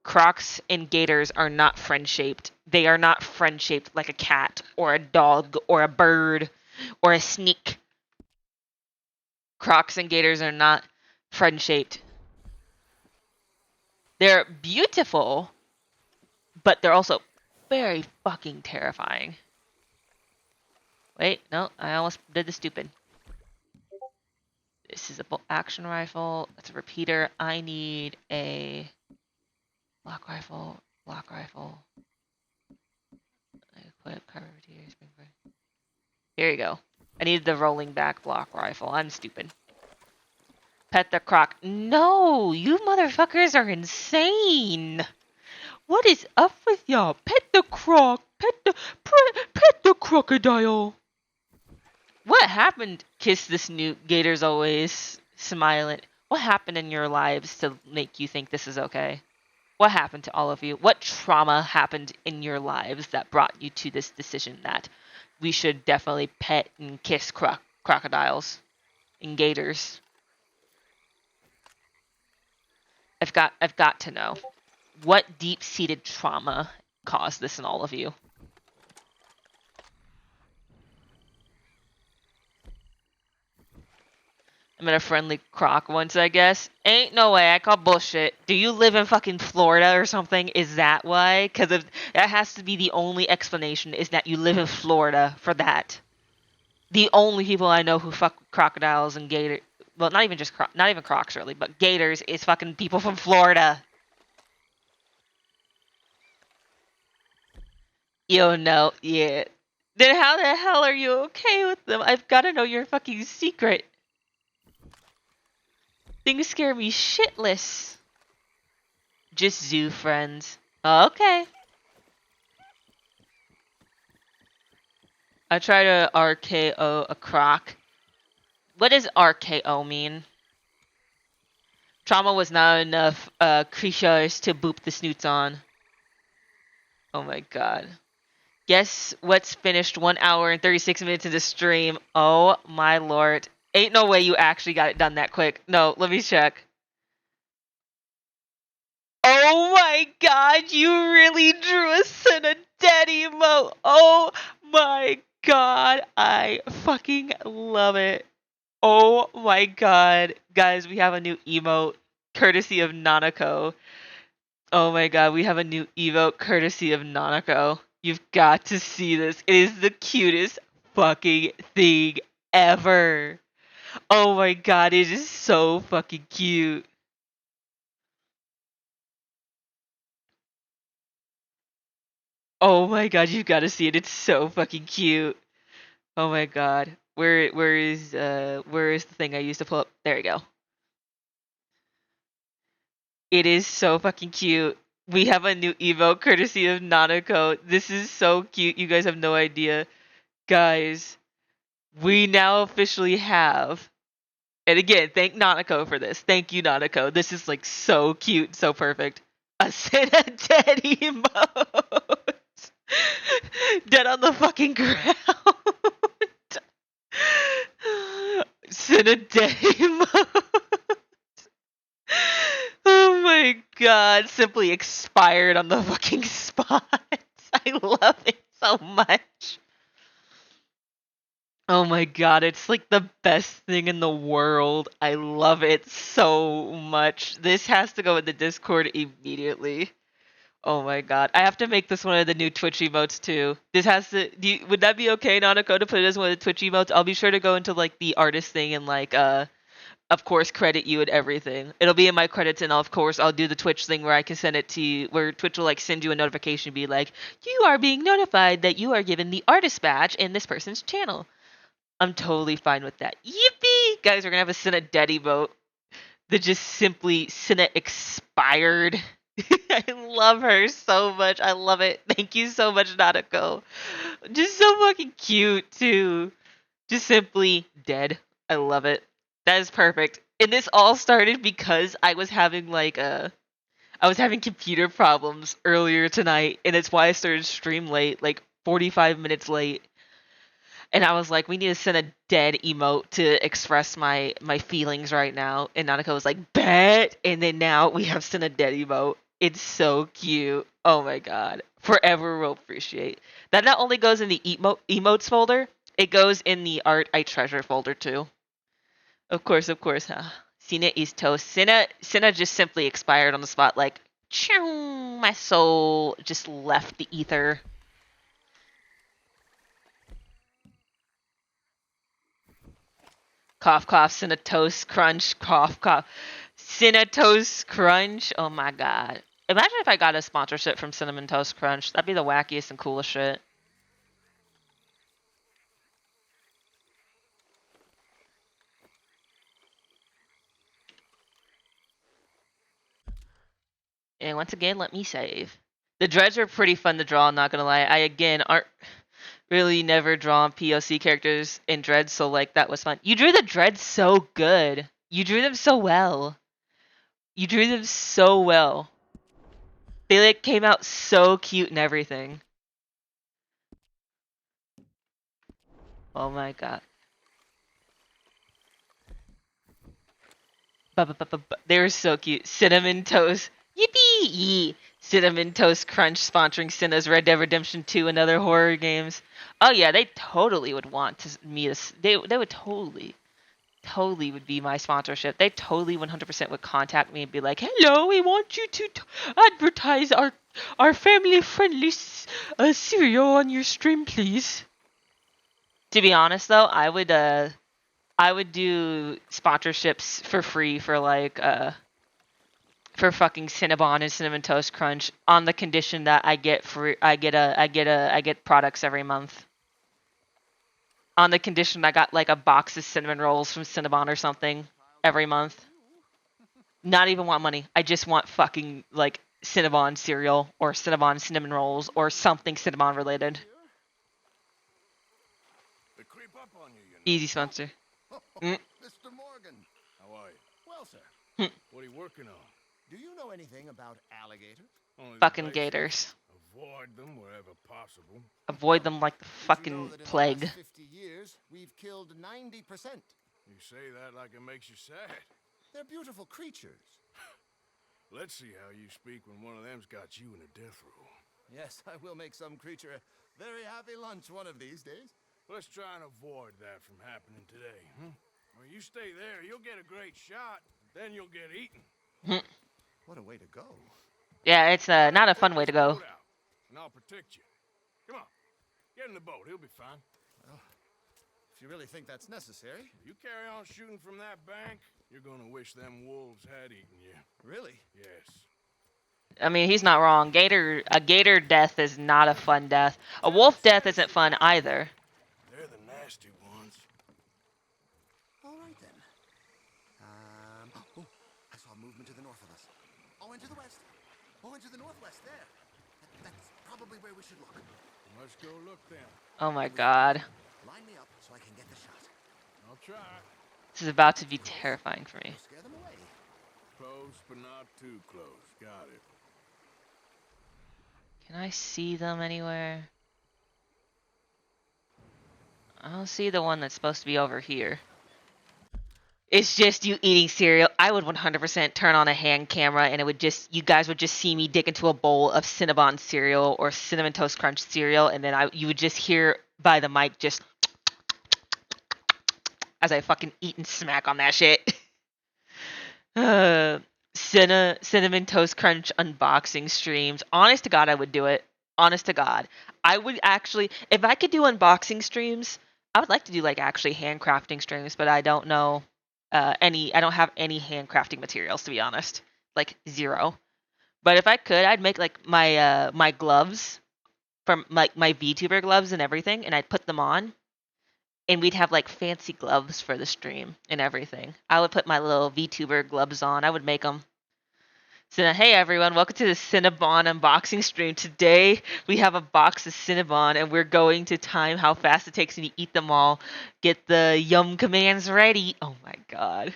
Crocs and gators are not friend-shaped. They are not friend-shaped like a cat or a dog or a bird or a snake. Crocs and gators are not friend-shaped. They're beautiful, but they're also very fucking terrifying. Wait, no, I almost did the stupid. This is a bolt action rifle. That's a repeater. I need a block rifle. Equip, cover, here you go. I need the rolling back block rifle. I'm stupid. Pet the croc. No, you motherfuckers are insane. What is up with y'all? Pet the croc. Pet the crocodile. What happened? Kiss the snoot. Gators always smiling. What happened in your lives to make you think this is okay? What happened to all of you? What trauma happened in your lives that brought you to this decision that we should definitely pet and kiss crocodiles and gators? I've got to know. What deep-seated trauma caused this in all of you? I met a friendly croc once, I guess. Ain't no way. I call bullshit. Do you live in fucking Florida or something? Is that why? Because that has to be the only explanation, is that you live in Florida for that. The only people I know who fuck crocodiles and gators, well, not even crocs really, but gators is fucking people from Florida. You know, yeah. Then how the hell are you okay with them? I've got to know your fucking secret. Things scare me shitless. Just zoo friends. Okay. I try to RKO a croc. What does RKO mean? Trauma was not enough creatures to boop the snoots on. Oh my god. Guess what's finished 1 hour and 36 minutes into stream? Oh my lord. Ain't no way you actually got it done that quick. No, let me check. Oh my god, you really drew a son of dead emote. Oh my god, I fucking love it. Oh my god. Guys, we have a new emote courtesy of Nanako. Oh my god, we have a new emote courtesy of Nanako. You've got to see this. It is the cutest fucking thing ever. Oh my god, it is so fucking cute. Oh my god, you've got to see it. It's so fucking cute. Oh my god. Where is the thing I used to pull up? There we go. It is so fucking cute. We have a new emote courtesy of Nanako. This is so cute. You guys have no idea. Guys, we now officially have, and again, thank Nanako for this. Thank you, Nanako. This is like so cute, so perfect. A Senna dead emote. Dead on the fucking ground. Senna dead emote. Oh my god, simply expired on the fucking spot. I love it so much. Oh my god, it's like the best thing in the world. I love it so much. This has to go in the Discord immediately. Oh my god. I have to make this one of the new Twitch emotes too. This has to would that be okay, Nanako, to put it as one of the Twitch emotes? I'll be sure to go into like the artist thing and like of course credit you and everything. It'll be in my credits, and of course I'll do the Twitch thing where I can send it to you, where Twitch will like send you a notification, be like, you are being notified that you are given the artist badge in this person's channel. I'm totally fine with that. Yippee! Guys, we're gonna have a Senna dead emote that just simply Senna expired. I love her so much. I love it. Thank you so much, Nanako. Just so fucking cute too. Just simply dead. I love it. That is perfect. And this all started because I was having computer problems earlier tonight, and it's why I started stream late, like 45 minutes late. And I was like, we need to send a dead emote to express my feelings right now. And Nanako was like, bet. And then now we have sent a dead emote. It's so cute. Oh my god. Forever will appreciate. That not only goes in the emotes folder, it goes in the art I treasure folder too. Of course, huh? Senna is toast. Senna just simply expired on the spot, like, choo, my soul just left the ether. Cough, cough, Senna toast crunch, cough, cough. Senna toast crunch. Oh my god. Imagine if I got a sponsorship from Cinnamon Toast Crunch. That'd be the wackiest and coolest shit. And once again, let me save. The dreads are pretty fun to draw, I'm not gonna lie. I, again, aren't really never drawn POC characters in dreads, so, like, that was fun. You drew the dreads so good. You drew them so well. You drew them so well. They, like, came out so cute and everything. Oh my god. They were so cute. Cinnamon Toast. Yippee! Cinnamon Toast Crunch sponsoring Cinna's Red Dead Redemption 2 and other horror games. Oh yeah, they totally would want to meet us. They would totally would be my sponsorship. They totally 100% would contact me and be like, "Hello, we want you to advertise our family friendly cereal on your stream, please." To be honest though, I would do sponsorships for free for like for fucking Cinnabon and Cinnamon Toast Crunch on the condition that I get products every month. On the condition I got like a box of cinnamon rolls from Cinnabon or something every month. Not even want money. I just want fucking like Cinnabon cereal or Cinnabon cinnamon rolls or something Cinnabon related. They creep up on you, Easy sponsor. Mr. Morgan. How are you? Well, sir. What are you working on? Do you know anything about alligators? Only the Fucking basics. gators. Avoid them wherever possible. Avoid them like the fucking You know that in plague. the last 50 years, we've killed 90%. You say that like it makes you sad. They're beautiful creatures. Let's see how you speak when one of them's got you in a death row. Yes, I will make some creature a very happy lunch one of these days. Let's try and avoid that from happening today, huh? Well, you stay there, you'll get a great shot, then you'll get eaten. What a way to go. Yeah, it's not a fun way to go. Boat out, and I'll protect you. Come on, get in the boat. He'll be fine. Well, if you really think that's necessary. You carry on shooting from that bank, you're gonna wish them wolves had eaten you. Really? Yes. I mean, he's not wrong. A gator death is not a fun death. A wolf death isn't fun either. They're the nasty ones. All right then. Oh, I saw movement to the north of us. Oh, and to the west. Oh, and to the northwest there. That's probably where we should look. Let's go look then. Oh my god. Line me up so I can get the shot. I'll try. This is about to be terrifying for me. Scare them away. Close, but not too close. Got it. Can I see them anywhere? I don't see the one that's supposed to be over here. It's just you eating cereal. I would 100% turn on a hand camera and it would just, you guys would just see me dig into a bowl of Cinnabon cereal or Cinnamon Toast Crunch cereal, and then you would just hear by the mic just as I fucking eat and smack on that shit. Cinnamon Toast Crunch unboxing streams. Honest to God, I would do it. Honest to God. I would actually, if I could do unboxing streams, I would like to do like actually handcrafting streams, but I don't know I don't have any handcrafting materials, to be honest. Like, zero. But if I could, I'd make like my my gloves from like my VTuber gloves and everything, and I'd put them on. And we'd have like fancy gloves for the stream and everything. I would put my little VTuber gloves on. I would make them. So now, hey everyone, welcome to the Cinnabon unboxing stream. Today we have a box of Cinnabon and we're going to time how fast it takes me to eat them all. Get the yum commands ready. Oh my god.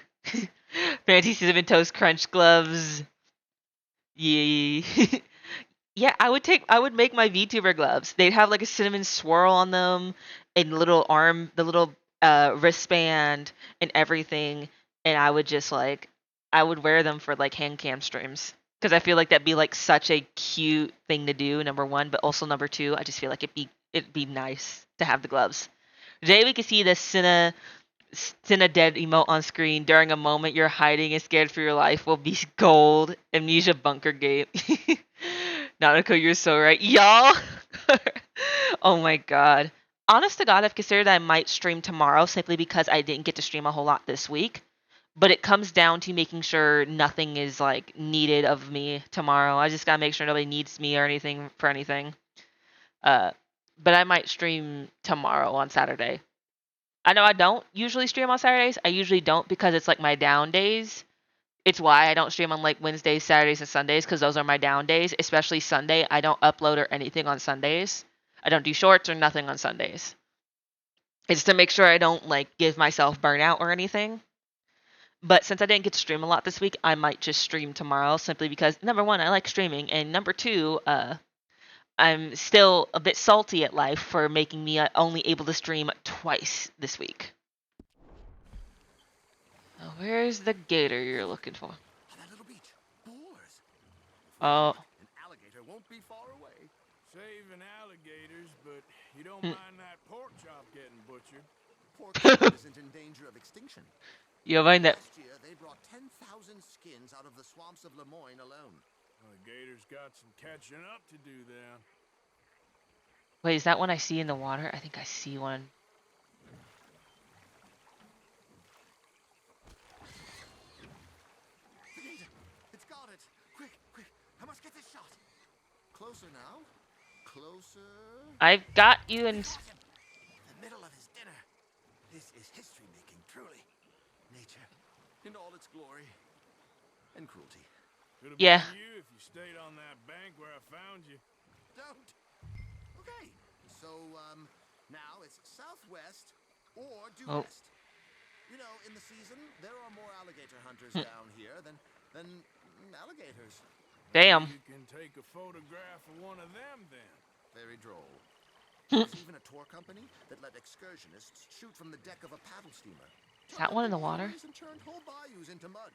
Fancy Cinnamon Toast Crunch gloves. Yeah. Yeah, I would make my VTuber gloves. They'd have like a cinnamon swirl on them and the little wristband and everything, and I would just like I would wear them for like hand cam streams because I feel like that'd be like such a cute thing to do. Number one, but also number two, I just feel like it'd be nice to have the gloves. Today we can see the Cinna dead emote on screen. During a moment you're hiding and scared for your life will be gold. Amnesia bunker gate. Nautico, you're so right. Y'all! Oh my god. Honest to God, I've considered I might stream tomorrow simply because I didn't get to stream a whole lot this week. But it comes down to making sure nothing is like needed of me tomorrow. I just gotta make sure nobody needs me or anything for anything. But I might stream tomorrow on Saturday. I know I don't usually stream on Saturdays. I usually don't because it's like my down days. It's why I don't stream on like Wednesdays, Saturdays, and Sundays because those are my down days. Especially Sunday. I don't upload or anything on Sundays. I don't do shorts or nothing on Sundays. It's to make sure I don't like give myself burnout or anything. But since I didn't get to stream a lot this week, I might just stream tomorrow simply because, number one, I like streaming, and number two, I'm still a bit salty at life for making me only able to stream twice this week. Oh, where's the gator you're looking for? On that little beach. Boars. Oh. An alligator won't be far away. Saving alligators, but you don't mind that pork chop getting butchered. Pork chop isn't in danger of extinction. You'll find that. Last year, they brought 10,000 skins out of the swamps of Lemoyne alone. Well, the gator's got some catching up to do there. Wait, is that one I see in the water? I think I see one. The gator! It's got it! Quick, quick! I must get this shot! Closer now. Closer. I've got you in... The middle of his dinner. This is history making, truly. Nature in all its glory and cruelty. Could have Yeah. been you if you stayed on that bank where I found you. Don't. Okay. So, now it's southwest or due west. You know, in the season, there are more alligator hunters down here than alligators. Damn. You can take a photograph of one of them then. Very droll. There's even a tour company that let excursionists shoot from the deck of a paddle steamer. Is that one in the water? And turned whole bayous into mud.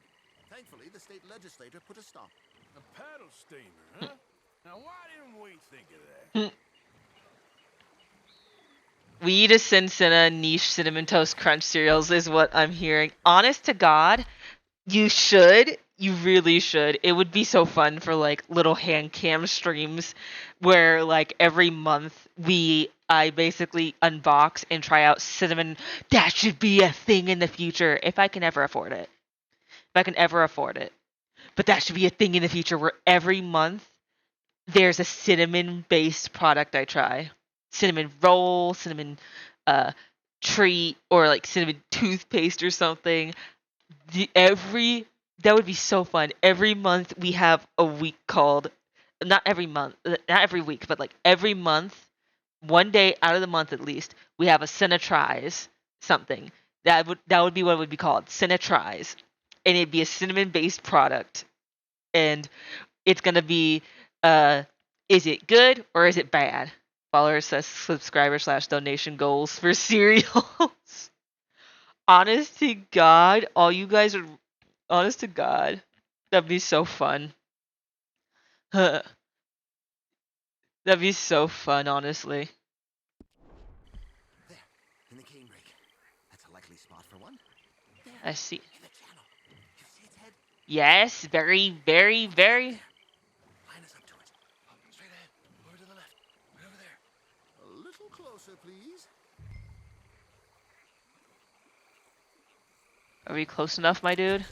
Thankfully, the state legislature put a stop. A paddle steamer, huh? Now, why didn't we think of that? We eat a Cincinnati niche cinnamon toast crunch cereals is what I'm hearing. Honest to God, you should. You really should. It would be so fun for like little hand cam streams where like every month I basically unbox and try out cinnamon. That should be a thing in the future if I can ever afford it. If I can ever afford it. But that should be a thing in the future where every month there's a cinnamon based product I try. Cinnamon roll, cinnamon uh treat, or like cinnamon toothpaste or something. Every that would be so fun. Every month we have a week called not every month, not every week, but like every month, one day out of the month at least, we have a Cinetries something. That would be what it would be called, Cinetries. And it'd be a cinnamon based product. And it's gonna be is it good or is it bad? Followers says subscriber / donation goals for cereals. Honest to God, all you guys are honest to God. That'd be so fun. That'd be so fun, honestly. There, in the cane brake. That's a likely spot for one. There, I see. in the channel. You see its head? Yes, very, very, very. Line us up to it. Straight ahead. Over to the left. Right over there. A little closer, please. Are we close enough, my dude?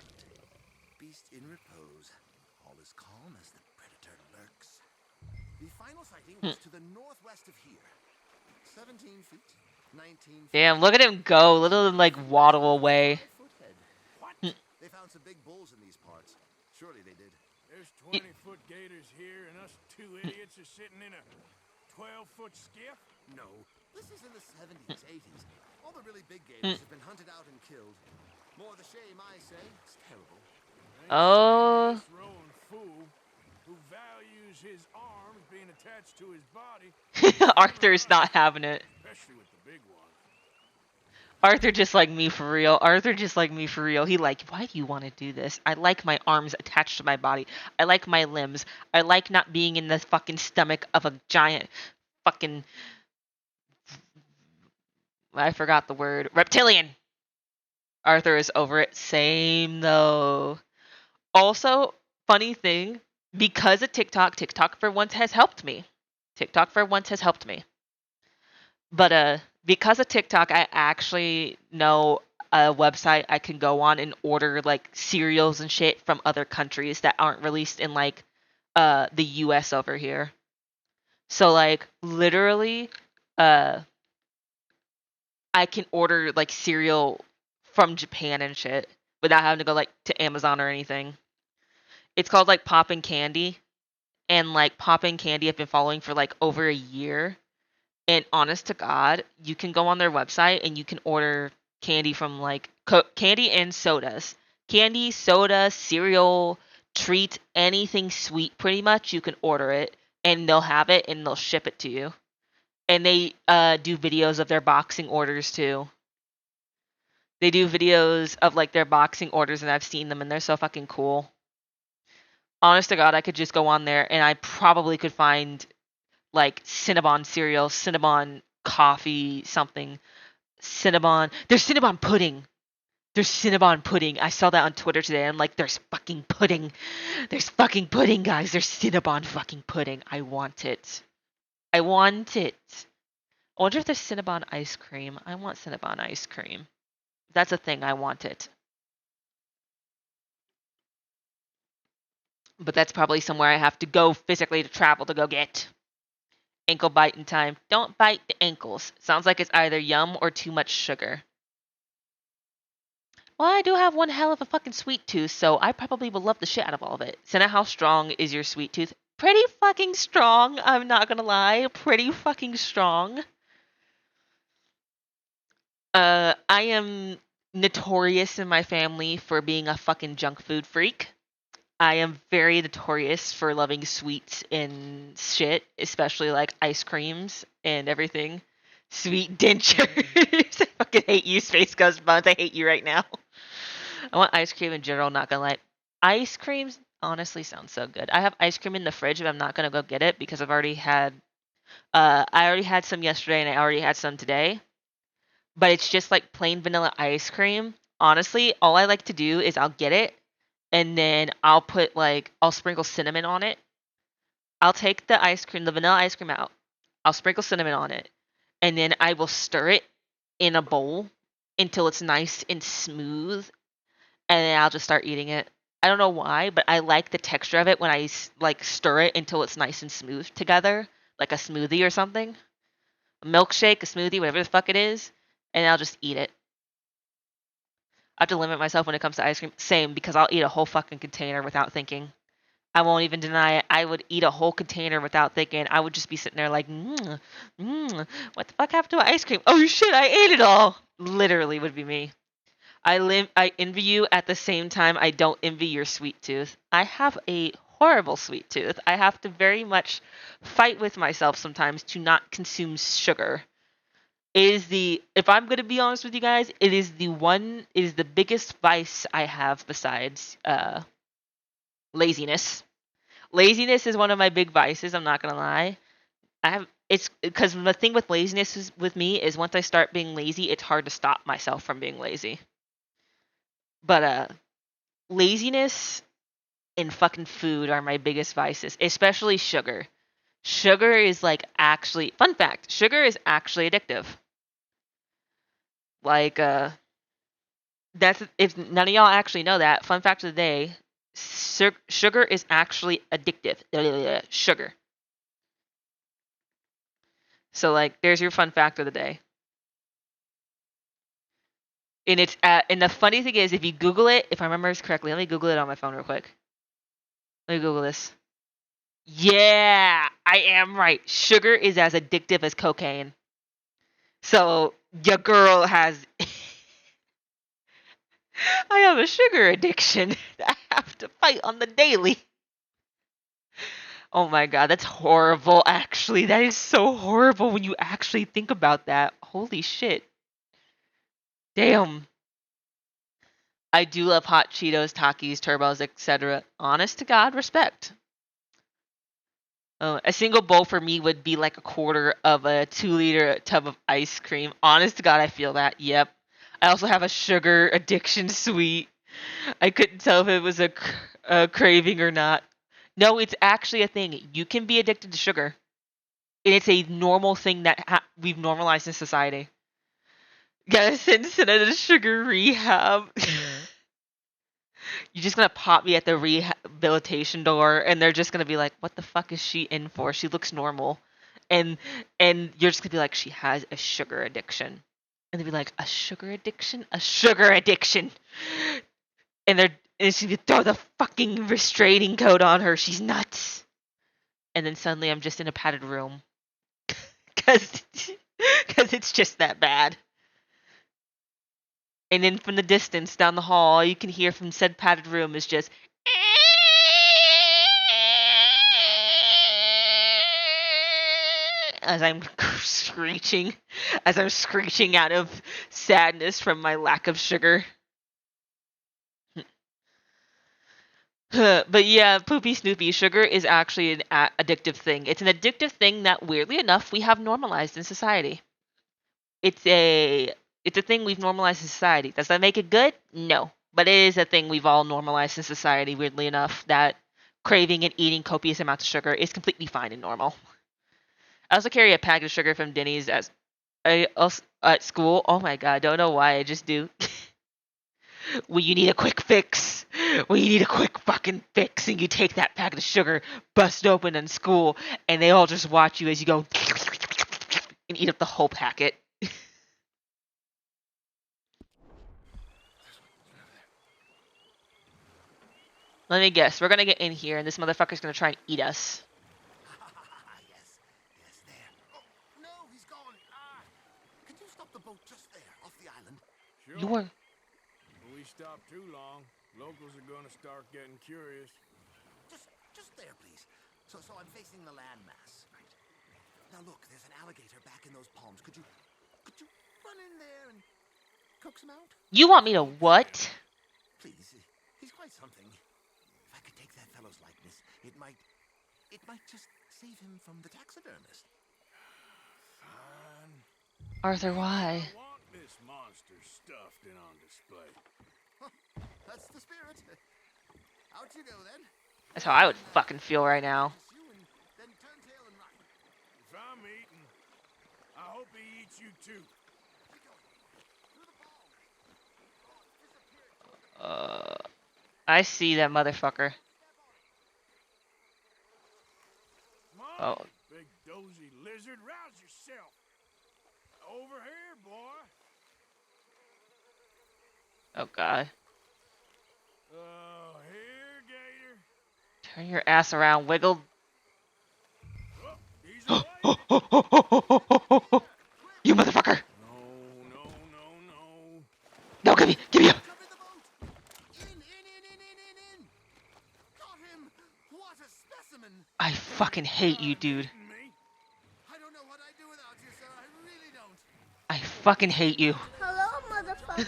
Beast in repose. All is calm as the predator lurks. The final sighting was to the northwest of here. 17 feet. 19 feet. Damn, look at him go. Look at him like waddle away. What? They found some big bulls in these parts. Surely they did. There's 20-foot gators here, and us two idiots are sitting in a 12-foot skiff? No. This is in the 70s, 80s. All the really big gators have been hunted out and killed. More the shame, I say. It's terrible. Oh. This roan fool who values his arms being attached to his body. Arthur's not having it. Especially with the big one. Arthur just like me for real. Arthur just like me for real. He like, why do you want to do this? I like my arms attached to my body. I like my limbs. I like not being in the fucking stomach of a giant fucking... I forgot the word. Reptilian! Arthur is over it. Same though. Also, funny thing, because of TikTok for once has helped me. TikTok for once has helped me. But because of TikTok, I actually know a website I can go on and order like cereals and shit from other countries that aren't released in like the US over here. So like literally I can order like cereal from Japan and shit without having to go like to Amazon or anything. It's called like Poppin' Candy, and like Poppin' Candy I've been following for like over a year. And honest to God, you can go on their website and you can order candy from like candy and sodas. Candy, soda, cereal, treat, anything sweet pretty much, you can order it and they'll have it and they'll ship it to you. And they do videos of their boxing orders too. They do videos of like their boxing orders and I've seen them and they're so fucking cool. Honest to God, I could just go on there and I probably could find like Cinnabon cereal, Cinnabon coffee, something. Cinnabon. There's Cinnabon pudding. There's Cinnabon pudding. I saw that on Twitter today. I'm like, there's fucking pudding. There's fucking pudding, guys. There's Cinnabon fucking pudding. I want it. I want it. I wonder if there's Cinnabon ice cream. I want Cinnabon ice cream. That's a thing. I want it. But that's probably somewhere I have to go physically to travel to go get. Ankle biting time. Don't bite the ankles. Sounds like it's either yum or too much sugar. Well, I do have one hell of a fucking sweet tooth, so I probably will love the shit out of all of it. Senna, how strong is your sweet tooth? Pretty fucking strong, I'm not gonna lie. Pretty fucking strong. I am notorious in my family for being a fucking junk food freak. I am very notorious for loving sweets and shit, especially like ice creams and everything. Sweet dentures. I fucking hate you, Space Ghost Buns. I hate you right now. I want ice cream in general, not gonna lie. Ice creams honestly sound so good. I have ice cream in the fridge, but I'm not gonna go get it because I've already had I already had some yesterday and I already had some today, but it's just like plain vanilla ice cream. Honestly, all I like to do is I'll get it and then I'll sprinkle cinnamon on it. I'll take the ice cream, the vanilla ice cream out. I'll sprinkle cinnamon on it, and then I will stir it in a bowl until it's nice and smooth, and then I'll just start eating it. I don't know why, but I like the texture of it when I like stir it until it's nice and smooth together, like a smoothie or something. A milkshake, a smoothie, whatever the fuck it is, and I'll just eat it. I have to limit myself when it comes to ice cream. Same, because I'll eat a whole fucking container without thinking. I won't even deny it. I would eat a whole container without thinking. I would just be sitting there like, what the fuck happened to my ice cream? Oh shit, I ate it all. Literally would be me. I envy you at the same time I don't envy your sweet tooth. I have a horrible sweet tooth. I have to very much fight with myself sometimes to not consume sugar. If I'm going to be honest with you guys, it is the biggest vice I have besides laziness. Laziness is one of my big vices, I'm not going to lie. It's because the thing with laziness with me is once I start being lazy, it's hard to stop myself from being lazy. But laziness and fucking food are my biggest vices, especially sugar. Sugar is fun fact, sugar is actually addictive. Like that's if none of y'all actually know that, fun fact of the day, sugar is actually addictive. Sugar. So there's your fun fact of the day. And the funny thing is, if you Google it, if I remember this correctly, let me Google it on my phone real quick. Let me Google this. Yeah, I am right. Sugar is as addictive as cocaine. So your girl has. I have a sugar addiction that I have to fight on the daily. Oh my god, that's horrible, actually. That is so horrible when you actually think about that. Holy shit. Damn. I do love hot Cheetos, Takis, Turbos, etc. Honest to God, respect. A single bowl for me would be like a quarter of a 2-liter tub of ice cream. Honest to God, I feel that. Yep. I also have a sugar addiction sweet. I couldn't tell if it was a craving or not. No, it's actually a thing. You can be addicted to sugar. And it's a normal thing that we've normalized in society. Gotta send Senna to sugar rehab. You're just gonna pop me at the rehabilitation door, and they're just gonna be like, "What the fuck is she in for? She looks normal," and you're just gonna be like, "She has a sugar addiction," and they'll be like, "A sugar addiction? A sugar addiction?" And she's gonna throw the fucking restraining code on her. She's nuts. And then suddenly I'm just in a padded room, cause it's just that bad. And then from the distance down the hall, all you can hear from said padded room is just as I'm screeching out of sadness from my lack of sugar. But yeah, Poopy Snoopy, sugar is actually an addictive thing. It's an addictive thing that, weirdly enough, we have normalized in society. It's a thing we've normalized in society. Does that make it good? No. But it is a thing we've all normalized in society, weirdly enough, that craving and eating copious amounts of sugar is completely fine and normal. I also carry a pack of sugar from Denny's at school. Oh my god, don't know why, I just do. When you need a quick fix. When you need a quick fucking fix and you take that packet of sugar, bust it open in school, and they all just watch you as you go and eat up the whole packet. Let me guess. We're gonna get in here, and this motherfucker's gonna try and eat us. Yes, there. Oh, no, he's gone. Can you stop the boat just there, off the island? Sure. You are. When we stop too long, locals are gonna start getting curious. Just there, please. So I'm facing the landmass, right? Now look, there's an alligator back in those palms. Could you run in there and coax him out? You want me to what? Please, he's quite something. If I could take that fellow's likeness, it might just save him from the taxidermist. Arthur, why? I want this monster stuffed and on display. That's the spirit. Out you go then. That's how I would fucking feel right now. Then turn tail and run. If I'm eating, I hope he eats you too. I see that motherfucker. Come on, Oh. big dozy lizard, rouse yourself. Over here, boy. Oh god. Oh, here, Gator. Turn your ass around, wiggle. Oh, he's away. You motherfucker! No. No, give me! Jump in the boat. In. Got him. What a specimen. I fucking hate you, dude. Me? I don't know what I'd do without you, sir. I really don't. I fucking hate you. Hello, motherfucker.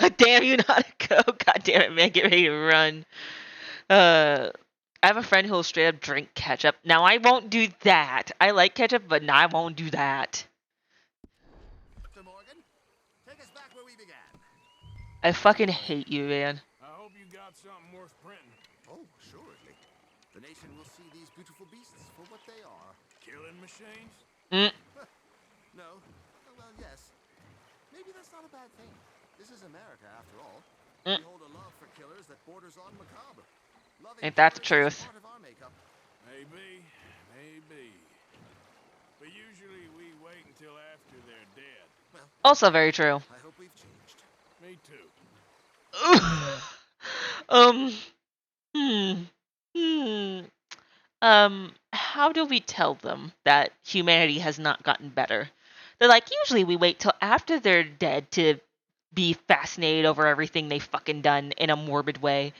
God damn you, not a go. God damn it, man. Get ready to run. I have a friend who'll straight up drink ketchup. Now, I won't do that. I like ketchup, but no, I won't do that. Mr. Morgan, take us back where we began. I fucking hate you, man. I hope you got something worth printing. Oh, assuredly. The nation will see these beautiful beasts for what they are. Killing machines? No. Oh, well, yes. Maybe that's not a bad thing. This is America, after all. We hold a love for killers that borders on macabre. Loving Ain't that the killers is truth? part of our makeup. Maybe. But usually we wait until after they're dead. Well, Also very true. I hope we've changed. Me too. How do we tell them that humanity has not gotten better? They're like, usually we wait till after they're dead to be fascinated over everything they've fucking done in a morbid way.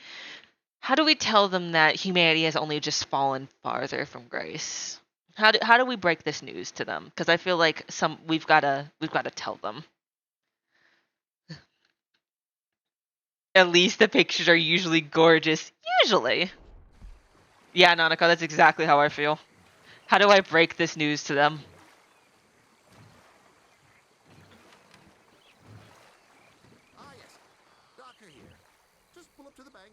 How do we tell them that humanity has only just fallen farther from grace? How do we break this news to them? Because I feel like we've gotta tell them. At least the pictures are usually gorgeous. Usually. Yeah, Nanako, that's exactly how I feel. How do I break this news to them? Ah, yes. Doctor here. Just pull up to the bank.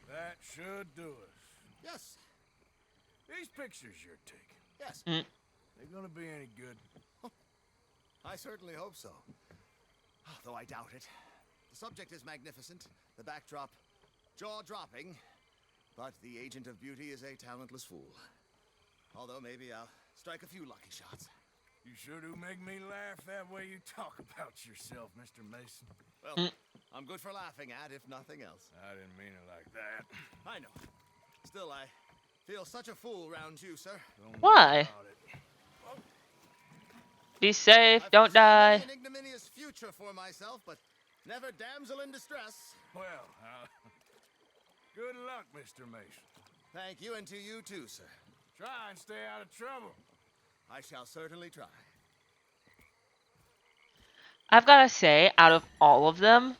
That should do us. Yes. These pictures you're taking, Yes. they gonna be any good? I certainly hope so. Though I doubt it. The subject is magnificent, the backdrop jaw-dropping, but the agent of beauty is a talentless fool. Although maybe I'll strike a few lucky shots. You sure do make me laugh that way you talk about yourself, Mr. Mason. Well, I'm good for laughing at, if nothing else. I didn't mean it like that. I know. Still, I feel such a fool round you, sir. Don't Why? worry about it. Be safe, I've don't foreseen die. many an ignominious future for myself, but never damsel in distress. Well, good luck, Mr. Mason. Thank you, and to you too, sir. Try and stay out of trouble. I shall certainly try. I've gotta say, out of all of them,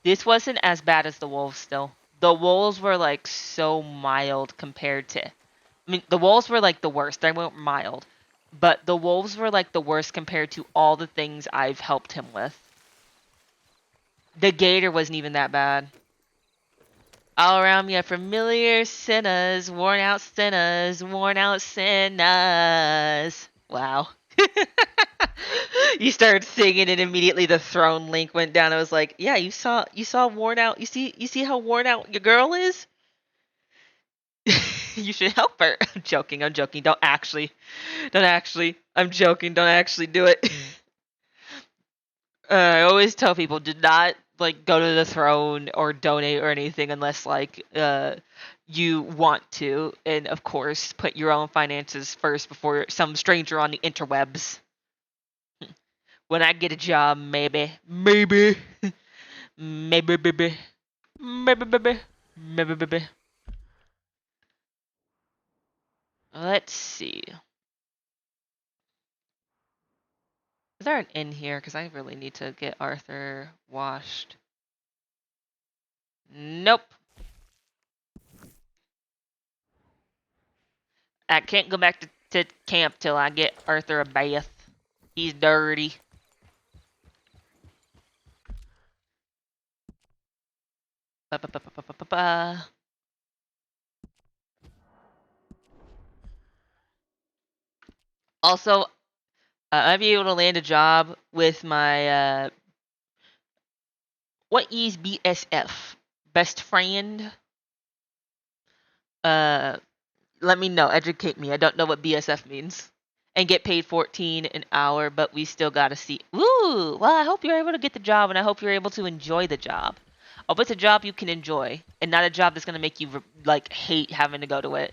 this wasn't as bad as the wolves still. The wolves were like so mild compared to... I mean, the wolves were like the worst. They weren't mild. But the wolves were like the worst compared to all the things I've helped him with. The gator wasn't even that bad. All around me are familiar sinners, worn out sinners, worn out sinners. Wow. You started singing and immediately the throne link went down. I was like, yeah, you saw worn out. You see how worn out your girl is? You should help her. I'm joking. Don't actually. I'm joking. Don't actually do it. I always tell people, do not like go to the throne or donate or anything unless like you want to, and of course put your own finances first before some stranger on the interwebs. When I get a job, maybe. Let's see. Is there an inn here? Because I really need to get Arthur washed. Nope. I can't go back to to camp till I get Arthur a bath. He's dirty. Ba-ba-ba-ba-ba-ba-ba. Also, I'd be able to land a job with my what is BSF? Best friend? Let me know. Educate me. I don't know what BSF means. And get paid 14 an hour, but we still gotta see. Ooh, well, I hope you're able to get the job, and I hope you're able to enjoy the job. I hope it's a job you can enjoy, and not a job that's gonna make you like hate having to go to it.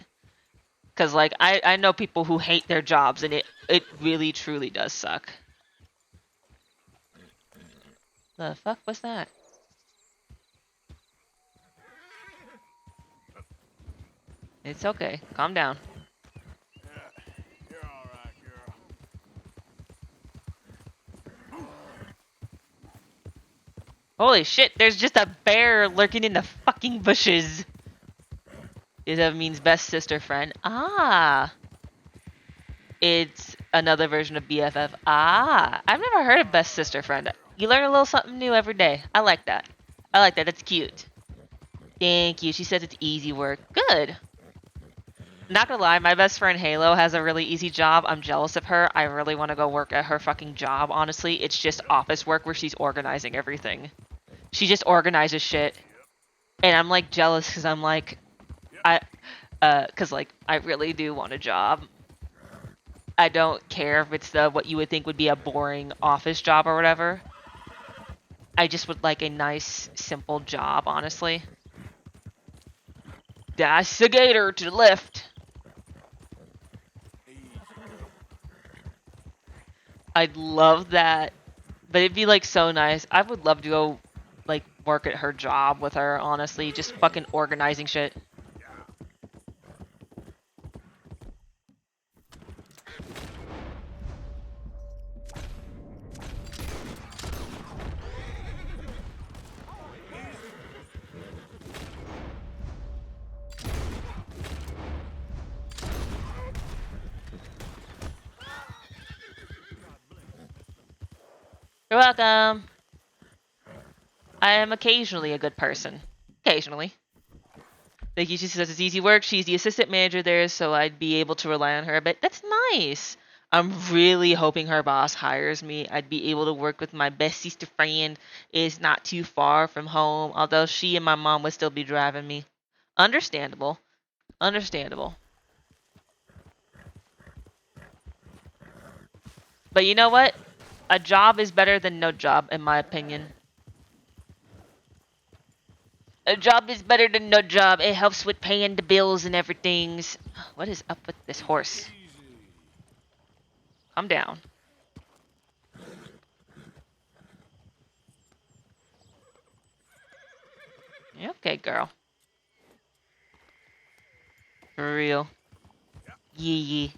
Cause like I know people who hate their jobs, and it really truly does suck. The fuck was that? It's okay. Calm down. You're all right, girl. Holy shit, there's just a bear lurking in the fucking bushes. That means best sister friend. Ah. It's another version of BFF. Ah. I've never heard of best sister friend. You learn a little something new every day. I like that. I like that. That's cute. Thank you. She says it's easy work. Good. Not gonna lie, my best friend Halo has a really easy job. I'm jealous of her. I really want to go work at her fucking job, honestly. It's just office work where she's organizing everything. She just organizes shit. And I'm like jealous because I'm like, cause like I really do want a job. I don't care if it's what you would think would be a boring office job or whatever. I just would like a nice, simple job, honestly. That's the gator to the left. I'd love that. But it'd be like so nice. I would love to go like work at her job with her, honestly. Just fucking organizing shit. You're welcome. I am occasionally a good person. Occasionally. Like she says it's easy work. She's the assistant manager there, so I'd be able to rely on her a bit. That's nice. I'm really hoping her boss hires me. I'd be able to work with my best sister friend. It's not too far from home, although she and my mom would still be driving me. Understandable. Understandable. But you know what? A job is better than no job, in my opinion. A job is better than no job. It helps with paying the bills and everything. What is up with this horse? Calm down. You okay, girl? For real. Yee.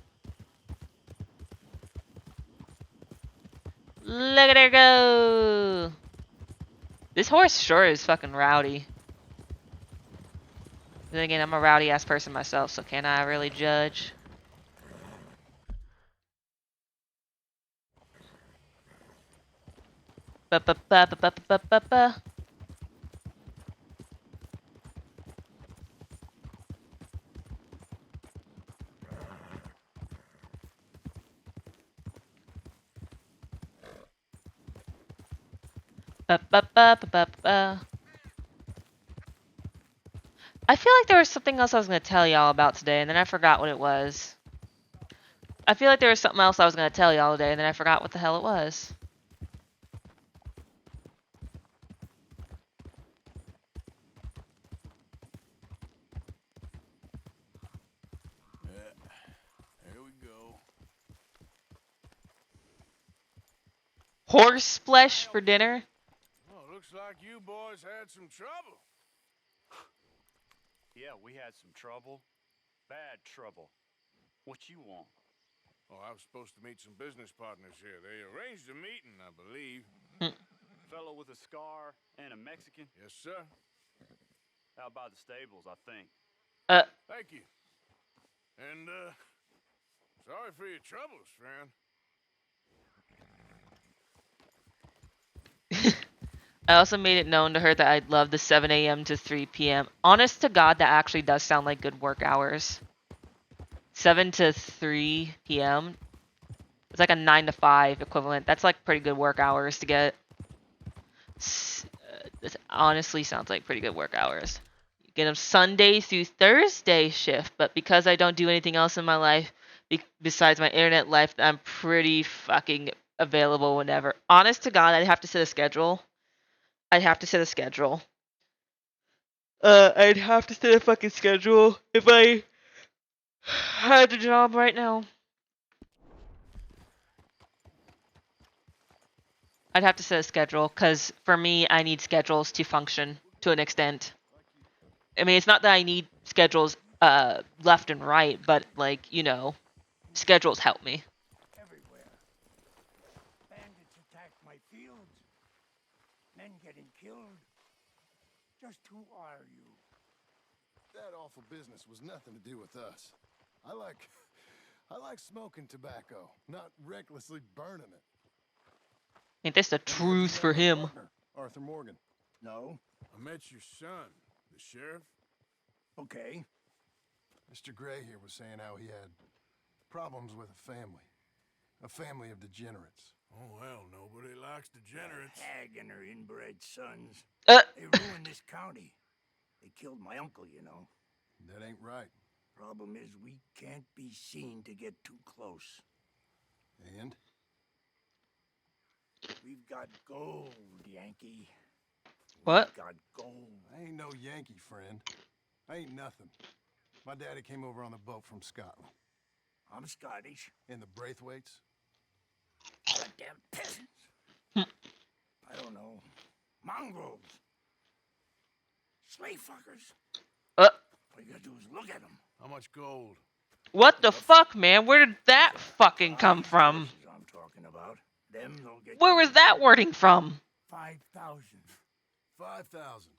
Look at her go! This horse sure is fucking rowdy. Then again, I'm a rowdy ass person myself, so can I really judge? Ba ba ba ba ba ba ba ba. Ba ba ba ba ba ba. I feel like there was something else I was gonna tell y'all about today, and then I forgot what it was. I feel like there was something else I was gonna tell y'all today, and then I forgot what the hell it was. Here we go. Horse flesh for dinner? Well, looks like you boys had some trouble. Yeah, we had some trouble. Bad trouble. What you want? Oh, I was supposed to meet some business partners here. They arranged a meeting, I believe. Fellow with a scar and a Mexican? Yes, sir. Out by the stables, I think. Thank you. And, Sorry for your troubles, friend. I also made it known to her that I'd love the 7 a.m. to 3 p.m. Honest to God, that actually does sound like good work hours. 7 to 3 p.m. It's like a 9 to 5 equivalent. That's like pretty good work hours to get. This honestly sounds like pretty good work hours. You get them Sunday through Thursday shift, but because I don't do anything else in my life besides my internet life, I'm pretty fucking available whenever. Honest to God, I'd have to set a schedule. I'd have to set a schedule. I'd have to set a fucking schedule if I had a job right now. I'd have to set a schedule, because for me, I need schedules to function to an extent. I mean, it's not that I need schedules left and right, but, like, you know, schedules help me. Everywhere. Bandits attack my fields. Men getting killed. Just who are you? That awful business was nothing to do with us. I like smoking tobacco, not recklessly burning it. Ain't this the truth for him? Partner, Arthur Morgan. No? I met your son, the sheriff. Okay. Mr. Gray here was saying how he had problems with a family of degenerates. Oh, well, nobody likes degenerates. That hag and her inbred sons. They ruined this county. They killed my uncle, you know. That ain't right. Problem is, we can't be seen to get too close. And? We've got gold, Yankee. What? We've got gold. I ain't no Yankee, friend. I ain't nothing. My daddy came over on the boat from Scotland. I'm Scottish. In the Braithwaites? Goddamn peasants. I don't know. Mongrels. Slave fuckers. All you gotta do is look at them. How much gold? What the fuck, man? Where did that fucking come from? I'm talking about. Them they'll get. Where was that wording from? 5,000. 5,000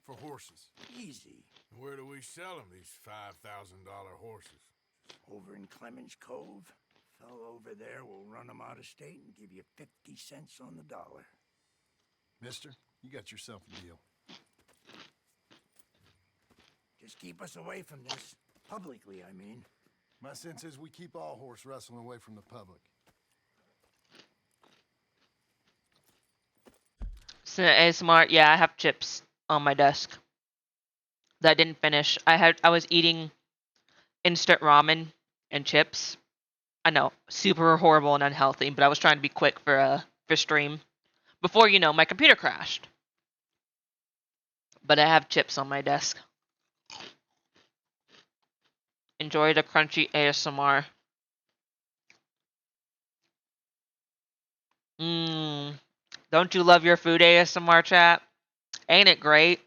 for horses. Easy. Where do we sell them, these $5,000 horses? Over in Clemens Cove. Fellow over there will run them out of state and give you 50 cents on the dollar. Mister, you got yourself a deal. Just keep us away from this. Publicly, I mean. My sense is we keep all horse rustling away from the public. So, ASMR, yeah, I have chips on my desk that I didn't finish. I was eating instant ramen and chips. I know, super horrible and unhealthy, but I was trying to be quick for stream before, you know, my computer crashed. But I have chips on my desk. Enjoy the crunchy ASMR. Don't you love your food, ASMR chat? Ain't it great?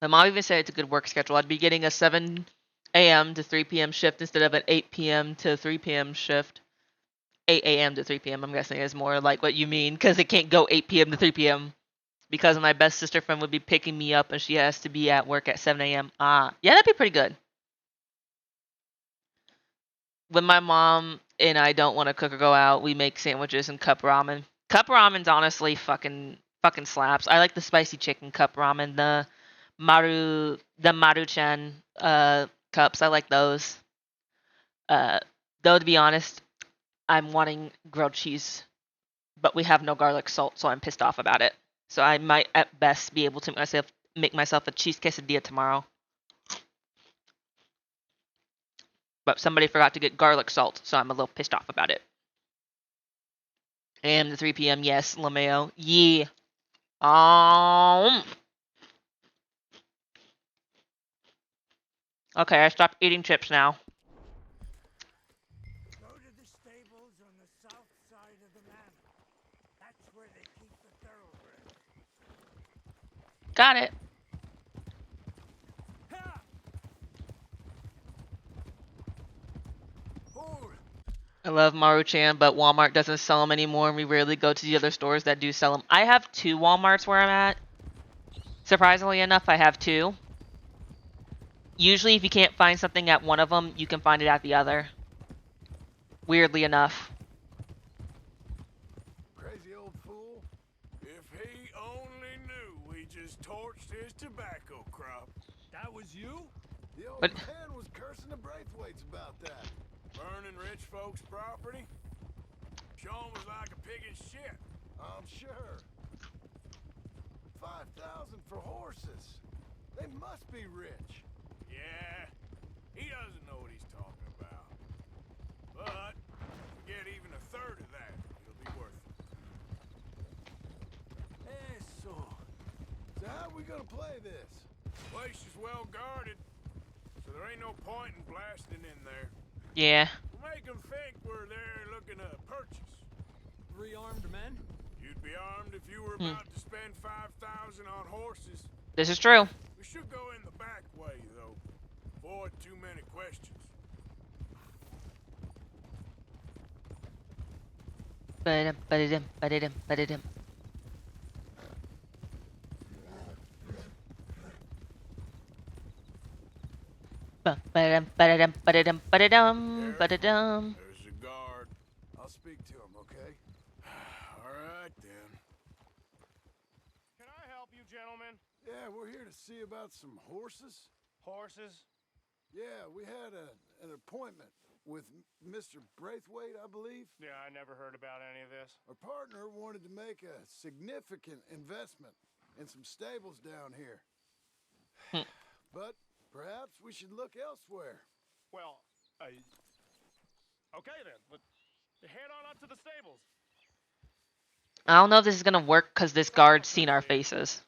My mom even said it's a good work schedule. I'd be getting a 7 a.m. to 3 p.m. shift instead of an 8 p.m. to 3 p.m. shift. 8 a.m. to 3 p.m. I'm guessing is more like what you mean, because it can't go 8 p.m. to 3 p.m. because my best sister friend would be picking me up and she has to be at work at 7 a.m. Yeah, that'd be pretty good. When my mom and I don't want to cook or go out, we make sandwiches and cup ramen. Cup ramen's honestly fucking slaps. I like the spicy chicken cup ramen, the Maruchan cups. I like those. Though to be honest, I'm wanting grilled cheese, but we have no garlic salt, so I'm pissed off about it. So I might at best be able to make myself a cheese quesadilla tomorrow. But somebody forgot to get garlic salt, so I'm a little pissed off about it. AM to 3 p.m. Yes, LeMayo. Yeah. Okay, I stopped eating chips now. Go to the stables on the south side of the manor. That's where they keep the thoroughbreds. Got it. I love Maruchan, but Walmart doesn't sell them anymore, and we rarely go to the other stores that do sell them. I have 2 Walmarts where I'm at. Surprisingly enough, I have 2. Usually, if you can't find something at one of them, you can find it at the other. Weirdly enough. Crazy old fool. If he only knew we just torched his tobacco crop. That was you? The old But man was cursing the Braithwaites about that. Burning rich folks' property. Sean was like a pig in shit. I'm sure. 5,000 for horses. They must be rich. Yeah, he doesn't know what he's talking about. But get even a third of that, it'll be worth it. So how are we gonna play this? Place is well guarded, so there ain't no point in blasting in there. yeah. We'll make them think we're there looking to purchase. 3 armed men? You'd be armed if you were about to spend 5,000 on horses. This is true. We should go in the back way, though. Avoid too many questions. Ba-dum. Ba-dum. There's a guard. I'll speak to him, okay? All right, then. Can I help you, gentlemen? Yeah, we're here to see about some horses. Horses? Yeah, we had an appointment with Mr. Braithwaite, I believe. Yeah, I never heard about any of this. Our partner wanted to make a significant investment in some stables down here. But perhaps we should look elsewhere. Well, okay then. But head on up to the stables. I don't know if this is gonna work because this guard's seen our faces.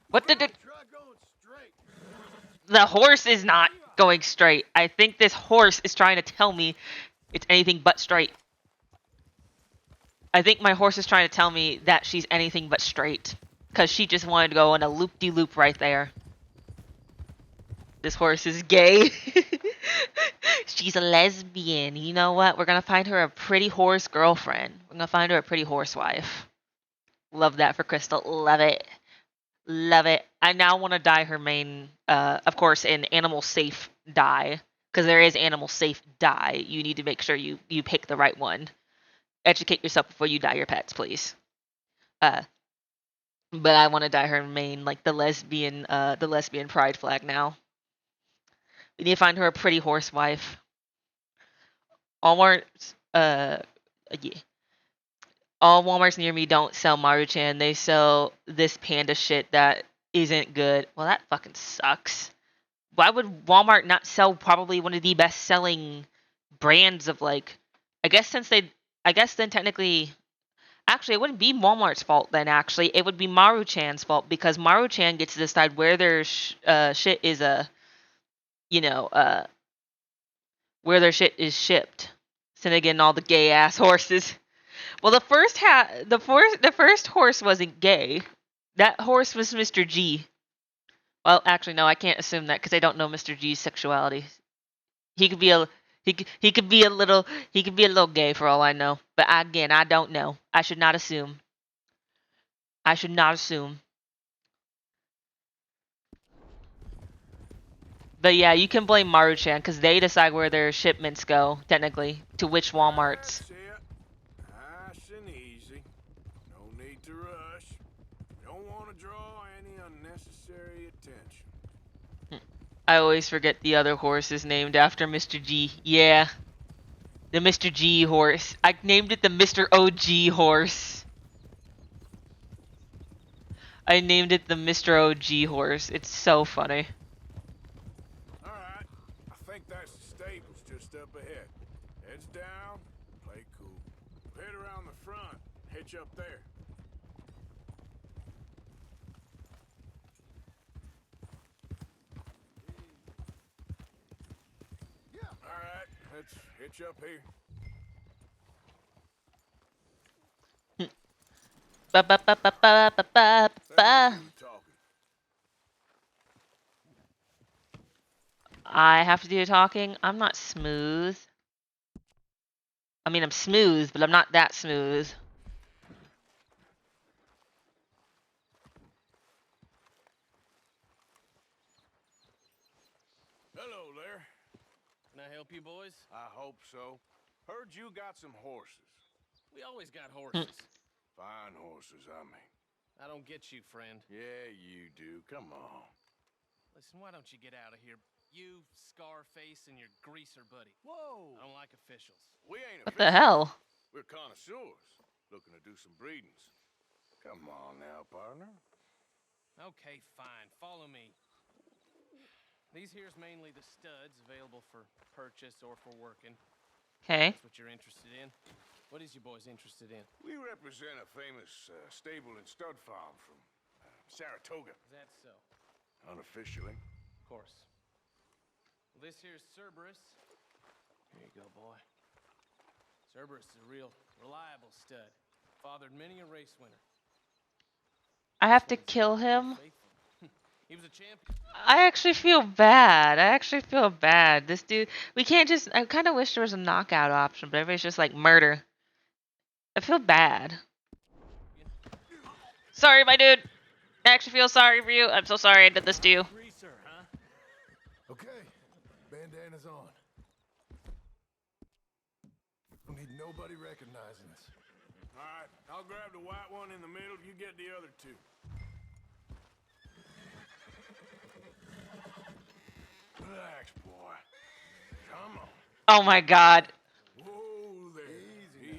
What did it? Try going straight. The horse is not going straight. I think this horse is trying to tell me it's anything but straight. I think my horse is trying to tell me that she's anything but straight. Because she just wanted to go on a loop-de-loop right there. This horse is gay. She's a lesbian. You know what? We're going to find her a pretty horse girlfriend. We're going to find her a pretty horse wife. Love that for Crystal. Love it. Love it. I now want to dye her mane, of course, in animal safe dye. Because there is animal safe dye. You need to make sure you pick the right one. Educate yourself before you dye your pets, please. But I want to dye her mane like the lesbian pride flag now. We need to find her a pretty horse wife. Walmart's, yeah. All Walmarts near me don't sell Maruchan. They sell this panda shit that isn't good. Well, that fucking sucks. Why would Walmart not sell probably one of the best-selling brands of, like... I guess then technically... Actually, it wouldn't be Walmart's fault then, actually. It would be Maruchan's fault, because Maruchan gets to decide where their shit is, where their shit is shipped. So they get all the gay-ass horses. Well, the first horse wasn't gay. That horse was Mr. G. Well, actually, no, I can't assume that because I don't know Mr. G's sexuality. He could be a little gay for all I know. But again, I don't know. I should not assume. But yeah, you can blame Maruchan because they decide where their shipments go, technically, to which Walmarts. That's it. Nice and easy. No need to rush. Don't want to draw any unnecessary attention. I always forget the other horse is named after Mr. G. Yeah. The Mr. G horse. I named it the Mr. OG horse. I named it the Mr. OG horse. It's so funny. Alright. I think that's the stables just up ahead. Heads down, play cool. Head around the front, hitch up there. Yeah. Alright, let's hitch up here. Ba ba ba ba ba ba ba ba. I have to do the talking. I'm not smooth. I mean, I'm smooth, but I'm not that smooth. there. Can I help you, boys? I hope so. Heard you got some horses. We always got horses. Fine horses, I mean. I don't get you, friend. Yeah, you do. Come on. Listen, why don't you get out of here? You, Scarface, and your greaser buddy. Whoa. I don't like officials. We ain't What the officials. hell? We're connoisseurs, looking to do some breedings. Come on now, partner. Okay, fine. Follow me. These here's mainly the studs available for purchase or for working. Okay. That's what you're interested in. What is you boys interested in? We represent a famous stable and stud farm from Saratoga. Is that so? Unofficially. Of course. Well, this here's Cerberus. Here you go, boy. Cerberus is a real reliable stud. Fathered many a race winner. I have to kill him? He was a champion. I actually feel bad. This dude, we can't just, I kind of wish there was a knockout option, but everybody's just like murder. I feel bad. Sorry, my dude. I actually feel sorry for you. I'm so sorry I did this to you. Greaser, huh? Okay, bandana's on. Don't need nobody recognizing us. All right, I'll grab the white one in the middle. You get the other two. Relax, boy. Come on. Oh my god. Whoa there. Easy.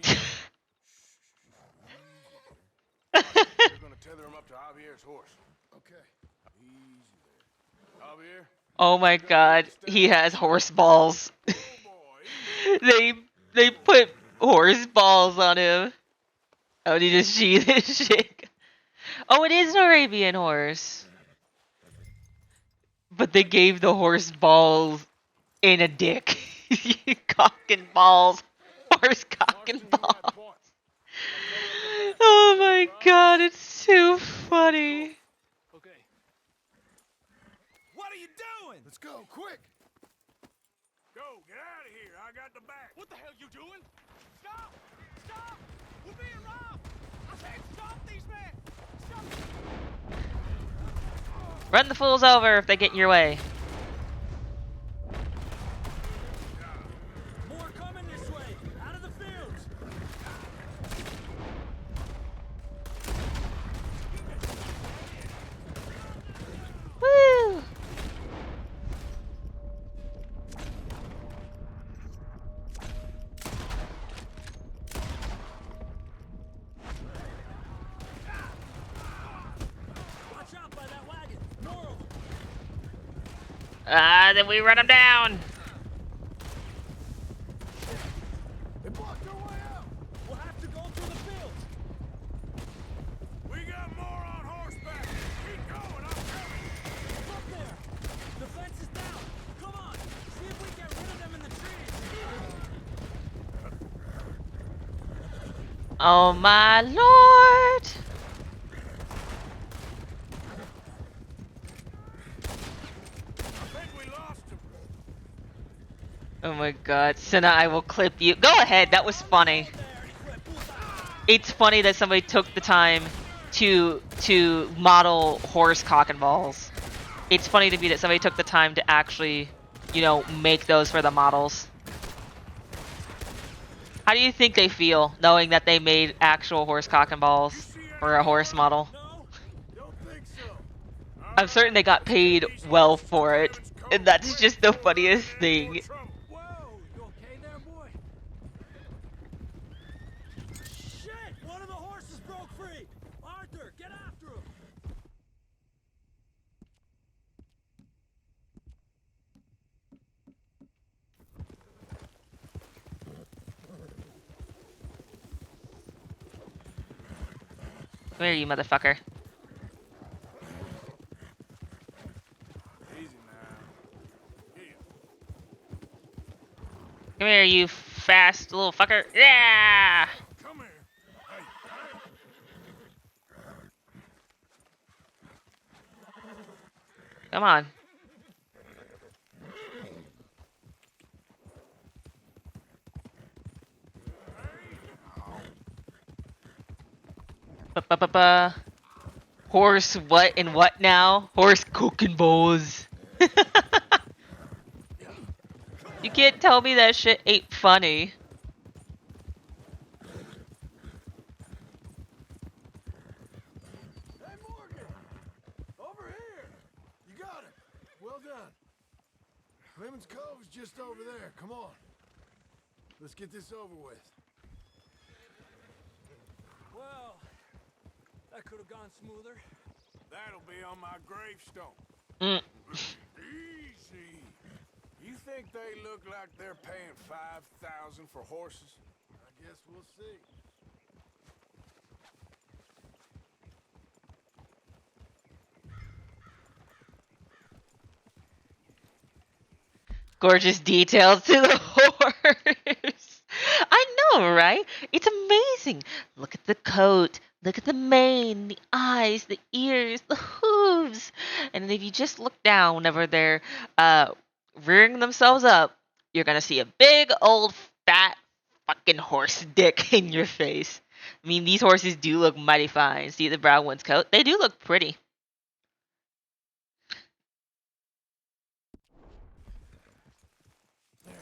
We're gonna tether him up to Javier's horse. Okay. Easy there. Javier. Oh my god. He has horse balls. They put horse balls on him. Oh, he just sheathed his shit. Oh, it is an Arabian horse. But they gave the horse balls in a dick. Cock and balls. Horse cock and balls. Oh my god, it's too funny. Okay. What are you doing? Let's go, quick. Go, get out of here. I got the back. What the hell you doing? Stop! Stop! We're being robbed! I said stop these men! Stop! Run the fools over if they get in your way. More coming this way! Out of the fields! Woo! Watch out by that wagon! More of them! Then we run them down. They blocked our way out. We'll have to go through the fields! We got more on horseback. Keep going. I'm coming. Up there! The fence is down! Come on! See if we get rid of them in the trees! Oh my lord. I think we lost him. Oh my god. Senna, I will clip you. Go ahead, that was funny. It's funny that somebody took the time to model horse cock and balls. It's funny to me that somebody took the time to actually, you know, make those for the models. How do you think they feel knowing that they made actual horse cock and balls for a horse model? Don't think so. I'm certain they got paid well for it, and that's just the funniest thing. Whoa! You okay there, boy? Shit! One of the horses broke free! Arthur, get after him! Come here, you motherfucker. Easy now. Here. Come here, you fast little fucker. Yeah! Come here. Hey. Come on. Ba-ba-ba-ba. Horse what and what now? Horse cooking balls. You can't tell me that shit ain't funny. Hey, Morgan! Over here! You got him! Well done. Clemens Cove's just over there. Come on. Let's get this over with. Well, that could have gone smoother. That'll be on my gravestone. Mm. Easy. You think they look like they're paying $5,000 for horses? I guess we'll see. Gorgeous details to the horse. I know, right? It's amazing. Look at the coat. Look at the mane, the eyes, the ears, the hooves. And then if you just look down whenever they're rearing themselves up, you're going to see a big old fat fucking horse dick in your face. I mean, these horses do look mighty fine. See the brown one's coat? They do look pretty. There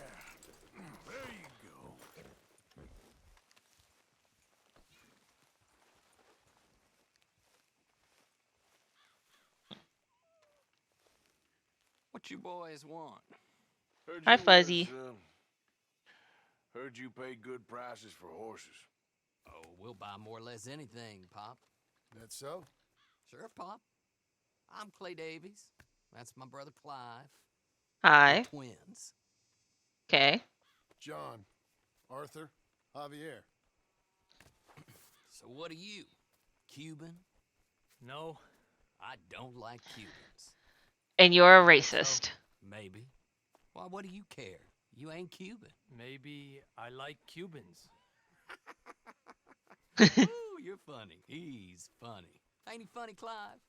you go. What you boys want? Heard Hi, you Fuzzy. heard you pay good prices for horses. Oh, we'll buy more or less anything, Pop. That so? Sure, Pop. I'm Clay Davies. That's my brother Clive. Hi. We're twins. Okay. John, Arthur, Javier. So what are you? Cuban? No. I don't like Cubans. And you're a racist. Maybe. Why, what do you care? You ain't Cuban. Maybe I like Cubans. Ooh, you're funny. He's funny. Ain't he funny, Clive?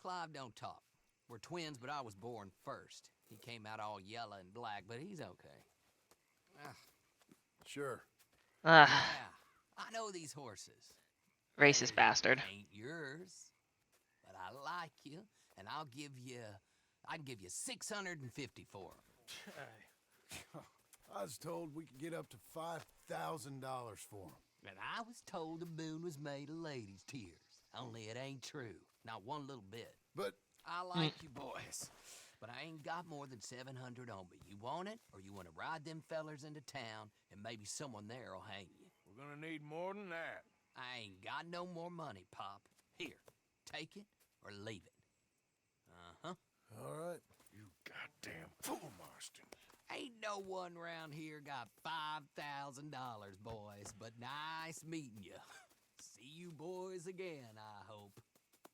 Clive don't talk. We're twins, but I was born first. He came out all yellow and black, but he's okay. Sure. Ugh. Yeah, I know these horses. Racist bastard. Ain't yours, but I like you, and I can give you 650 for 'em. I was told we could get up to $5,000 for them. And I was told the moon was made of ladies' tears. Only it ain't true. Not one little bit. But I like you boys, but I ain't got more than 700 on me. You want it, or you want to ride them fellers into town, and maybe someone there'll hang you? we're gonna need more than that. I ain't got no more money, Pop. Here, take it or leave it. Uh-huh. All right. You goddamn fool, Marston. Ain't no one round here got $5,000, boys, but nice meeting you. See you boys again, I hope.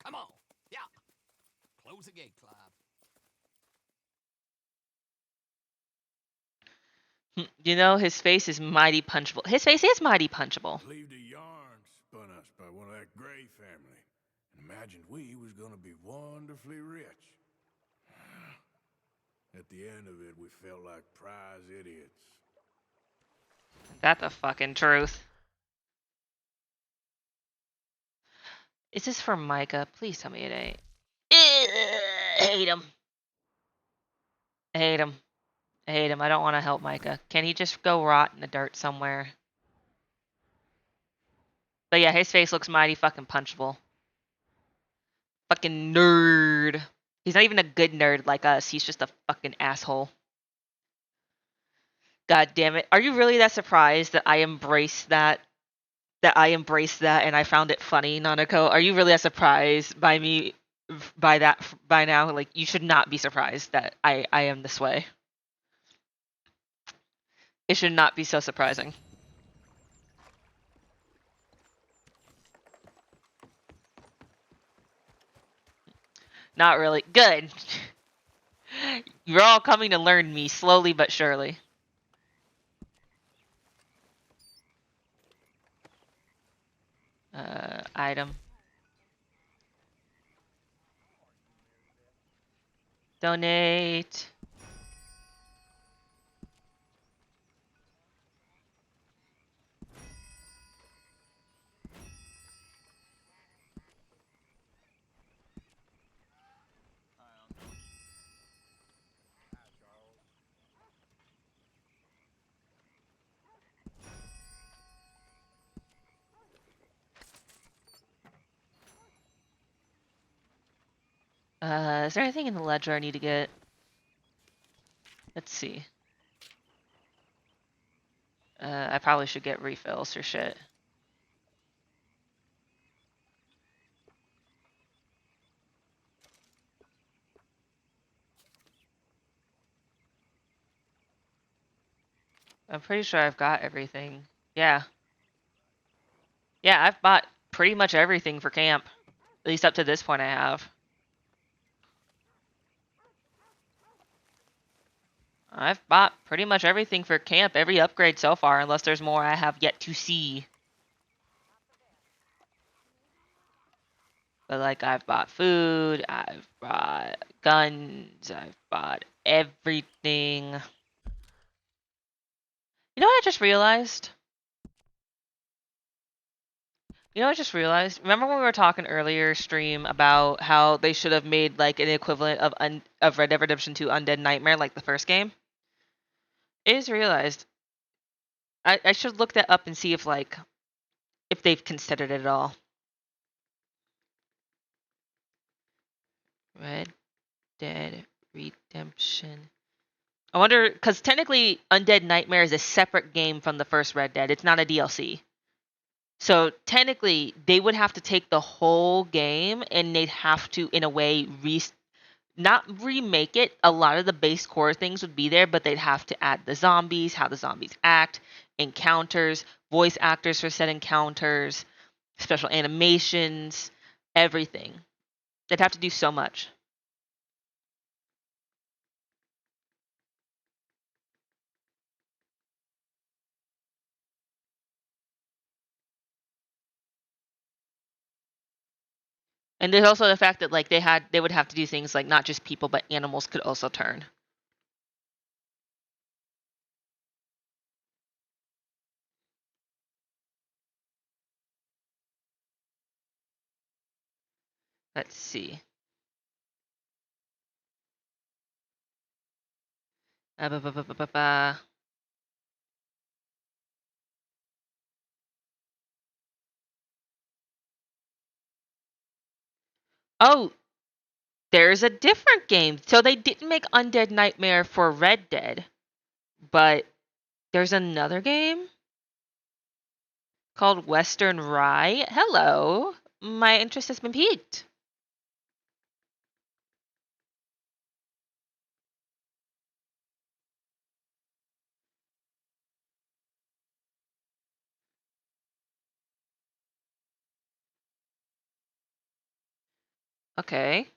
Come on, yeah. Close the gate, Clive. You know, his face is mighty punchable. His face is mighty punchable. Believed a yarn spun us by one of that Gray family, and imagined we was gonna be wonderfully rich. At the end of it, we felt like prize idiots. That the fucking truth. Is this for Micah? Please tell me it ain't. I hate him. I hate him. I hate him. I don't want to help Micah. Can he just go rot in the dirt somewhere? But yeah, his face looks mighty fucking punchable. Fucking nerd. He's not even a good nerd like us. He's just a fucking asshole. God damn it. Are you really that surprised that I embraced that? That I embraced that and I found it funny, Nanako? Are you really that surprised by me by that by now? Like, you should not be surprised that I am this way. It should not be so surprising. Not really. Good. You're all coming to learn me slowly but surely. Item. Donate. Is there anything in the ledger I need to get? Let's see. I probably should get refills or shit. I'm pretty sure I've got everything. Yeah. Yeah, I've bought pretty much everything for camp. At least up to this point I have. I've bought pretty much everything for camp, every upgrade so far, unless there's more I have yet to see. But like, I've bought food, I've bought guns, I've bought everything. You know what I just realized? Remember when we were talking earlier stream about how they should have made like an equivalent of Red Dead Redemption 2 Undead Nightmare like the first game? I just realized I should look that up and see if like if they've considered it at all. Red Dead Redemption. I wonder, because technically Undead Nightmare is a separate game from the first Red Dead. It's not a DLC. So technically, they would have to take the whole game and they'd have to, in a way, not remake it. A lot of the base core things would be there, but they'd have to add the zombies, how the zombies act, encounters, voice actors for said encounters, special animations, everything. They'd have to do so much. And there's also the fact that like they would have to do things like not just people but animals could also turn. Let's see. Oh, there's a different game. So they didn't make Undead Nightmare for Red Dead, but there's another game called Western Rye. Hello. My interest has been piqued. Okay.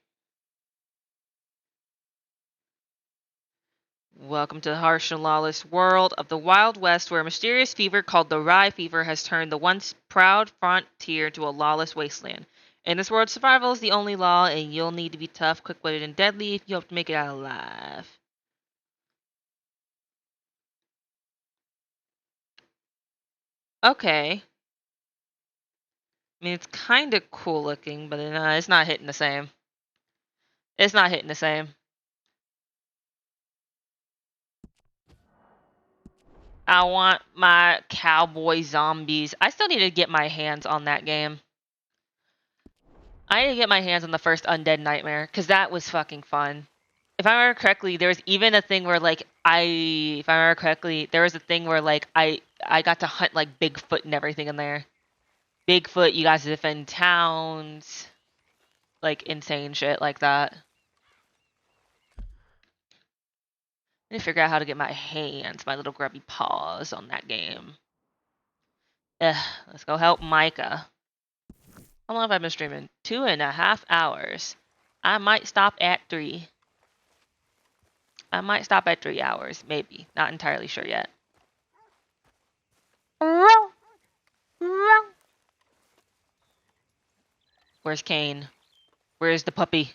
Welcome to the harsh and lawless world of the Wild West, where a mysterious fever called the Rye Fever has turned the once proud frontier to a lawless wasteland. In this world, survival is the only law, and you'll need to be tough, quick-witted, and deadly if you hope to make it out alive. Okay. I mean, it's kind of cool looking, but it's not hitting the same. It's not hitting the same. I want my cowboy zombies. I still need to get my hands on that game. I need to get my hands on the first Undead Nightmare, because that was fucking fun. If I remember correctly, there was even a thing where like if I remember correctly, there was a thing where like I got to hunt like Bigfoot and everything in there. Bigfoot, you guys defend towns, like insane shit like that. I need to figure out how to get my hands, my little grubby paws on that game. Let's go help Micah. How long have I been streaming? 2.5 hours. I might stop at 3. I might stop at 3 hours, maybe. Not entirely sure yet. Where's Kane? Where's the puppy?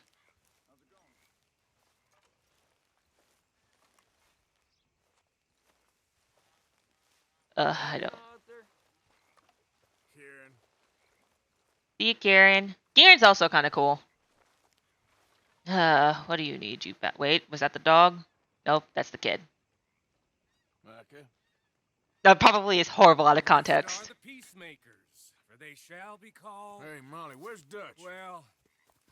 I don't. See you, Karen. Karen's also kind of cool. What do you need, you fat? Wait, was that the dog? Nope, that's the kid. Okay. That probably is horrible out of context. Are the peacemakers, for they shall be called. Hey, Molly, where's Dutch? Well,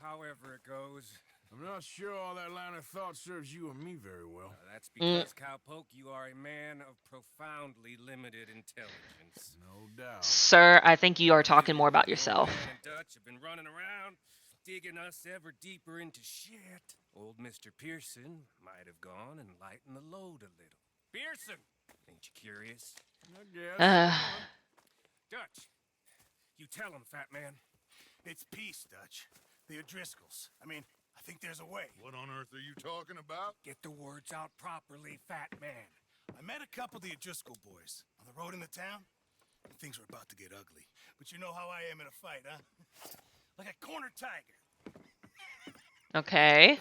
however it goes. I'm not sure all that line of thought serves you and me very well. That's because, Cowpoke, you are a man of profoundly limited intelligence. No doubt. Sir, I think you are talking more about The old yourself. man and Dutch have been running around, digging us ever deeper into shit. Old Mr. Pearson might have gone and lightened the load a little. Pearson! Ain't you curious? I guess. Dutch, you tell him, fat man. It's peace, Dutch. The O'Driscolls. I mean, I think there's a way. What on earth are you talking about? Get the words out properly, fat man. I met a couple of the O'Driscoll boys on the road into town, and things were about to get ugly. But you know how I am in a fight, huh? Like a cornered tiger. Okay.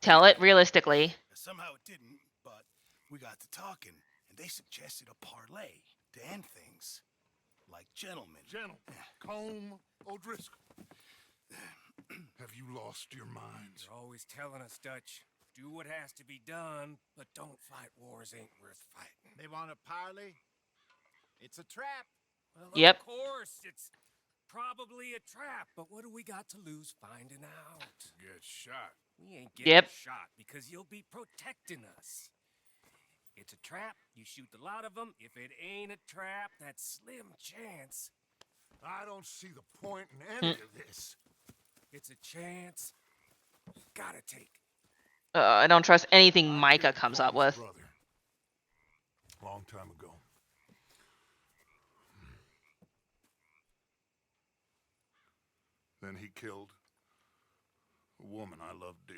Tell it realistically. Somehow it didn't, but we got to talking, and they suggested a parlay to end things. Like gentlemen. Gentlemen. Combe O'Driscoll. Have you lost your minds? You're always telling us, Dutch, do what has to be done, but don't fight wars ain't worth fighting. They want a parley? It's a trap. Well, Yep. Of course, it's probably a trap, but what do we got to lose finding out? Get shot. We ain't getting shot because you'll be protecting us. It's a trap. You shoot the lot of them. If it ain't a trap, that's slim chance. I don't see the point in any of this. It's a chance. Gotta take. I don't trust anything Micah comes up with. Brother. Long time ago. Then he killed a woman I loved dear.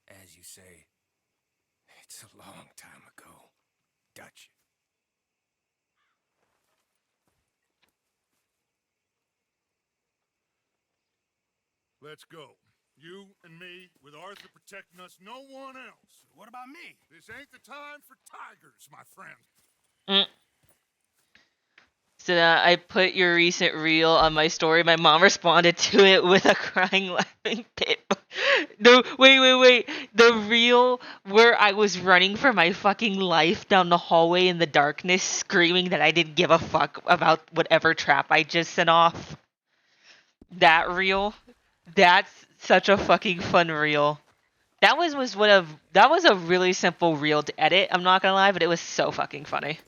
As you say, it's a long time ago, Dutch. Let's go. You and me, with Arthur protecting us, no one else. What about me? This ain't the time for tigers, my friend. So I put your recent reel on my story. My mom responded to it with a crying, laughing pit. No, wait. The reel where I was running for my fucking life down the hallway in the darkness, screaming that I didn't give a fuck about whatever trap I just sent off. That reel. That's such a fucking fun reel. That was a really simple reel to edit, I'm not gonna lie, but it was so fucking funny.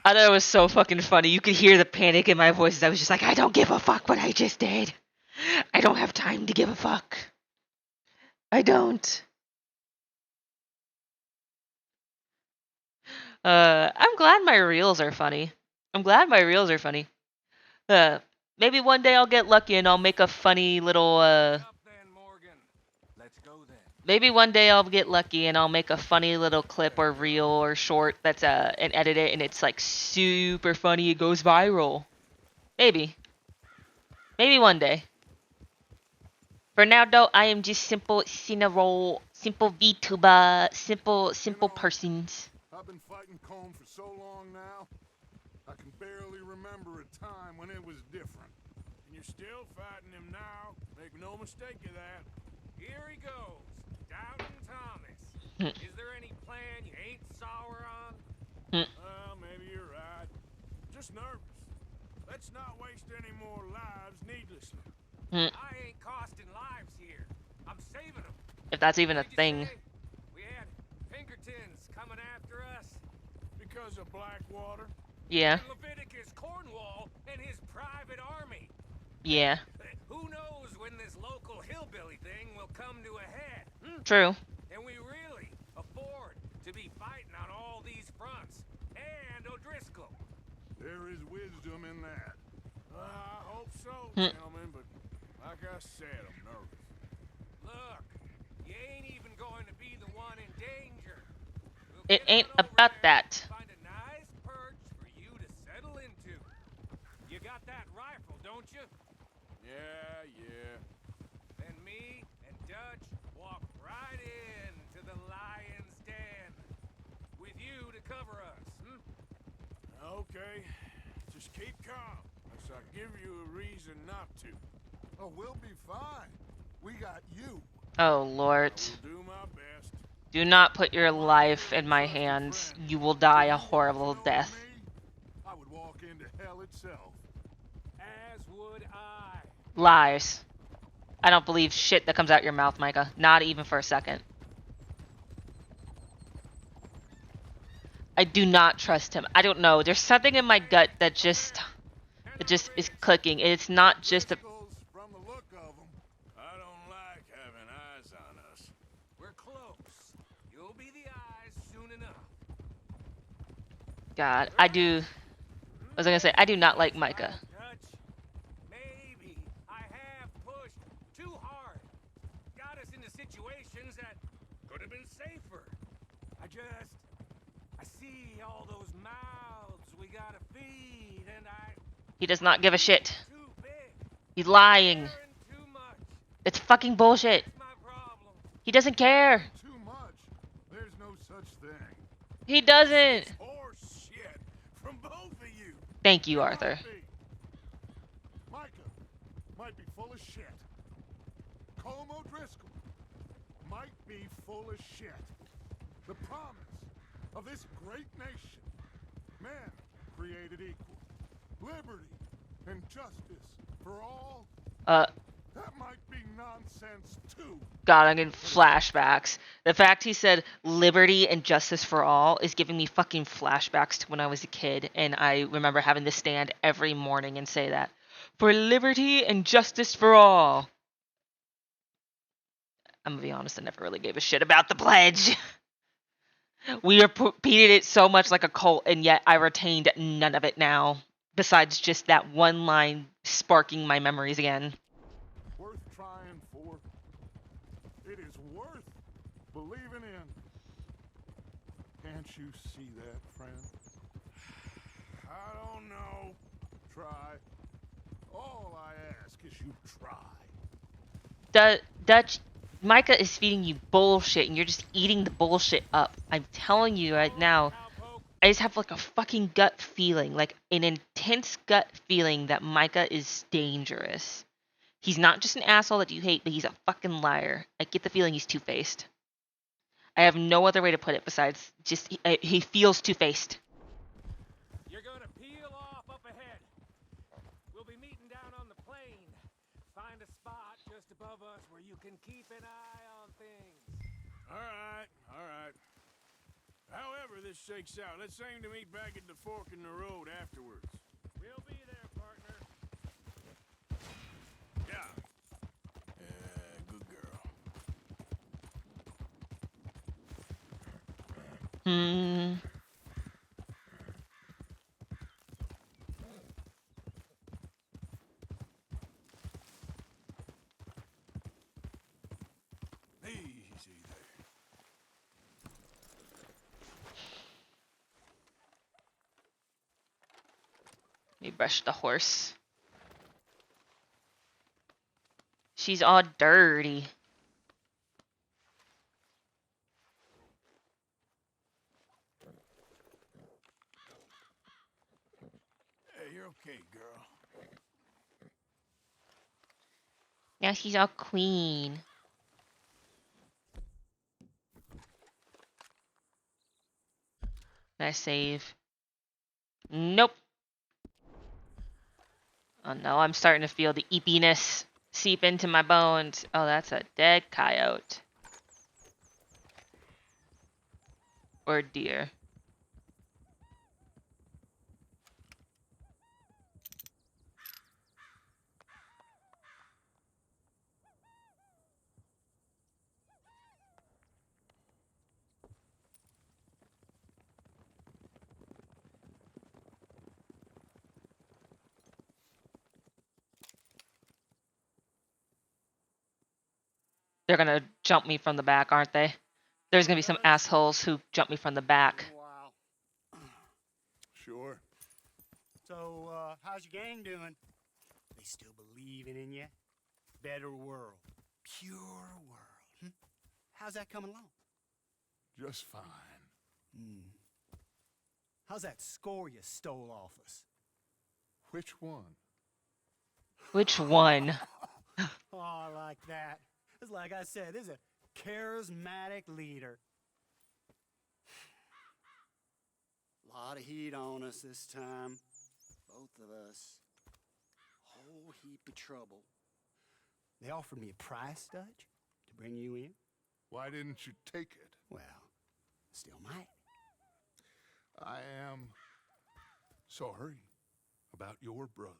I thought it was so fucking funny. You could hear the panic in my voice as I was just like, I don't give a fuck what I just did. I don't have time to give a fuck. I don't. I'm glad my reels are funny. Maybe one day I'll get lucky and I'll make a funny little, Maybe one day I'll get lucky and I'll make a funny little clip or reel or short that's and edit it and it's like super funny. It goes viral. Maybe one day. For now though, I am just simple Cinnarol, simple VTuber, simple persons. I've been fighting Combe for so long now, I can barely remember a time when it was different. And you're still fighting him now. Make no mistake of that. Here he goes. Doubting Thomas. Is there any plan you ain't sour on? Well, maybe you're right. Just nervous. Let's not waste any more lives needlessly. I ain't costing lives here. I'm saving them. If that's even a thing. We had Pinkertons coming after us. Because of Blackwater? Yeah. And Leviticus Cornwall and his private army. Yeah. Who knows when this local hillbilly thing will come to a head? True. And we really afford to be fighting on all these fronts. And O'Driscoll. There is wisdom in that. I hope so, gentlemen, but like I said, I'm nervous. Look, you ain't even going to be the one in danger. It ain't about that. Find a nice perch for you to settle into. You got that rifle, don't you? Yeah. Then me and Dutch walk right in to the lion's den. With you to cover us, Okay. Just keep calm, unless I give you a reason not to. Oh, we'll be fine. We got you. Oh, Lord. I will do my best. Do not put your life in my hands. You will die a horrible death. hell itself. As would I. Lies. I don't believe shit that comes out your mouth, Micah. Not even for a second. I do not trust him. I don't know. There's something in my gut that just is clicking. It's not just a... From the look of them. I don't like having eyes on us. We're close. You'll be the eyes soon enough. God, I do... I was gonna say, I do not like Micah. Maybe I have pushed too hard. Got us into situations that could have been safer. I see all those mouths we gotta feed, and He does not give a shit. He's lying. It's fucking bullshit. He doesn't care. Too much. There's no such thing. He doesn't. Horse shit from both of you. Thank you, Arthur. Micah might be full of shit. Colm O'Driscoll might be full of shit. The promise of this great nation. Men created equal. Liberty and justice for all. That might be nonsense too. God, I'm getting flashbacks. The fact he said liberty and justice for all is giving me fucking flashbacks to when I was a kid, and I remember having to stand every morning and say that. For liberty and justice for all. I'm gonna be honest, I never really gave a shit about the pledge. We repeated it so much like a cult, and yet I retained none of it now, besides just that one line sparking my memories again. Worth trying for. It is worth believing in. Can't you see that, friend? I don't know. Try. All I ask is you try. Dutch, Micah is feeding you bullshit, and you're just eating the bullshit up. I'm telling you right now, I just have like a fucking gut feeling, like an intense gut feeling that Micah is dangerous. He's not just an asshole that you hate, but he's a fucking liar. I get the feeling he's two-faced. I have no other way to put it besides just he feels two-faced. You're gonna peel off up ahead. We'll be meeting down on the plain. Find a spot just above us where you can keep an eye on things. All right. However this shakes out, let's aim to meet back at the fork in the road afterwards. We'll be there, partner. Yeah. Good girl. Easy there. Let me brush the horse. She's all dirty. Hey, you're okay, girl. Now she's all clean. Can I save? Nope. Oh no, I'm starting to feel the eepiness seep into my bones. Oh, that's a dead coyote. Or deer. They're gonna jump me from the back, aren't they? There's gonna be some assholes who jump me from the back. Wow. Sure. So, how's your gang doing? They still believing in you? Better world. Pure world. How's that coming along? Just fine. How's that score you stole off us? Which one? Which one? Oh, I like that. It's like I said, this is a charismatic leader. Lot of heat on us this time. both of us whole heap of trouble. They offered me a price, Dutch, to bring you in. Why didn't you take it? Well, still might. I am sorry about your brother.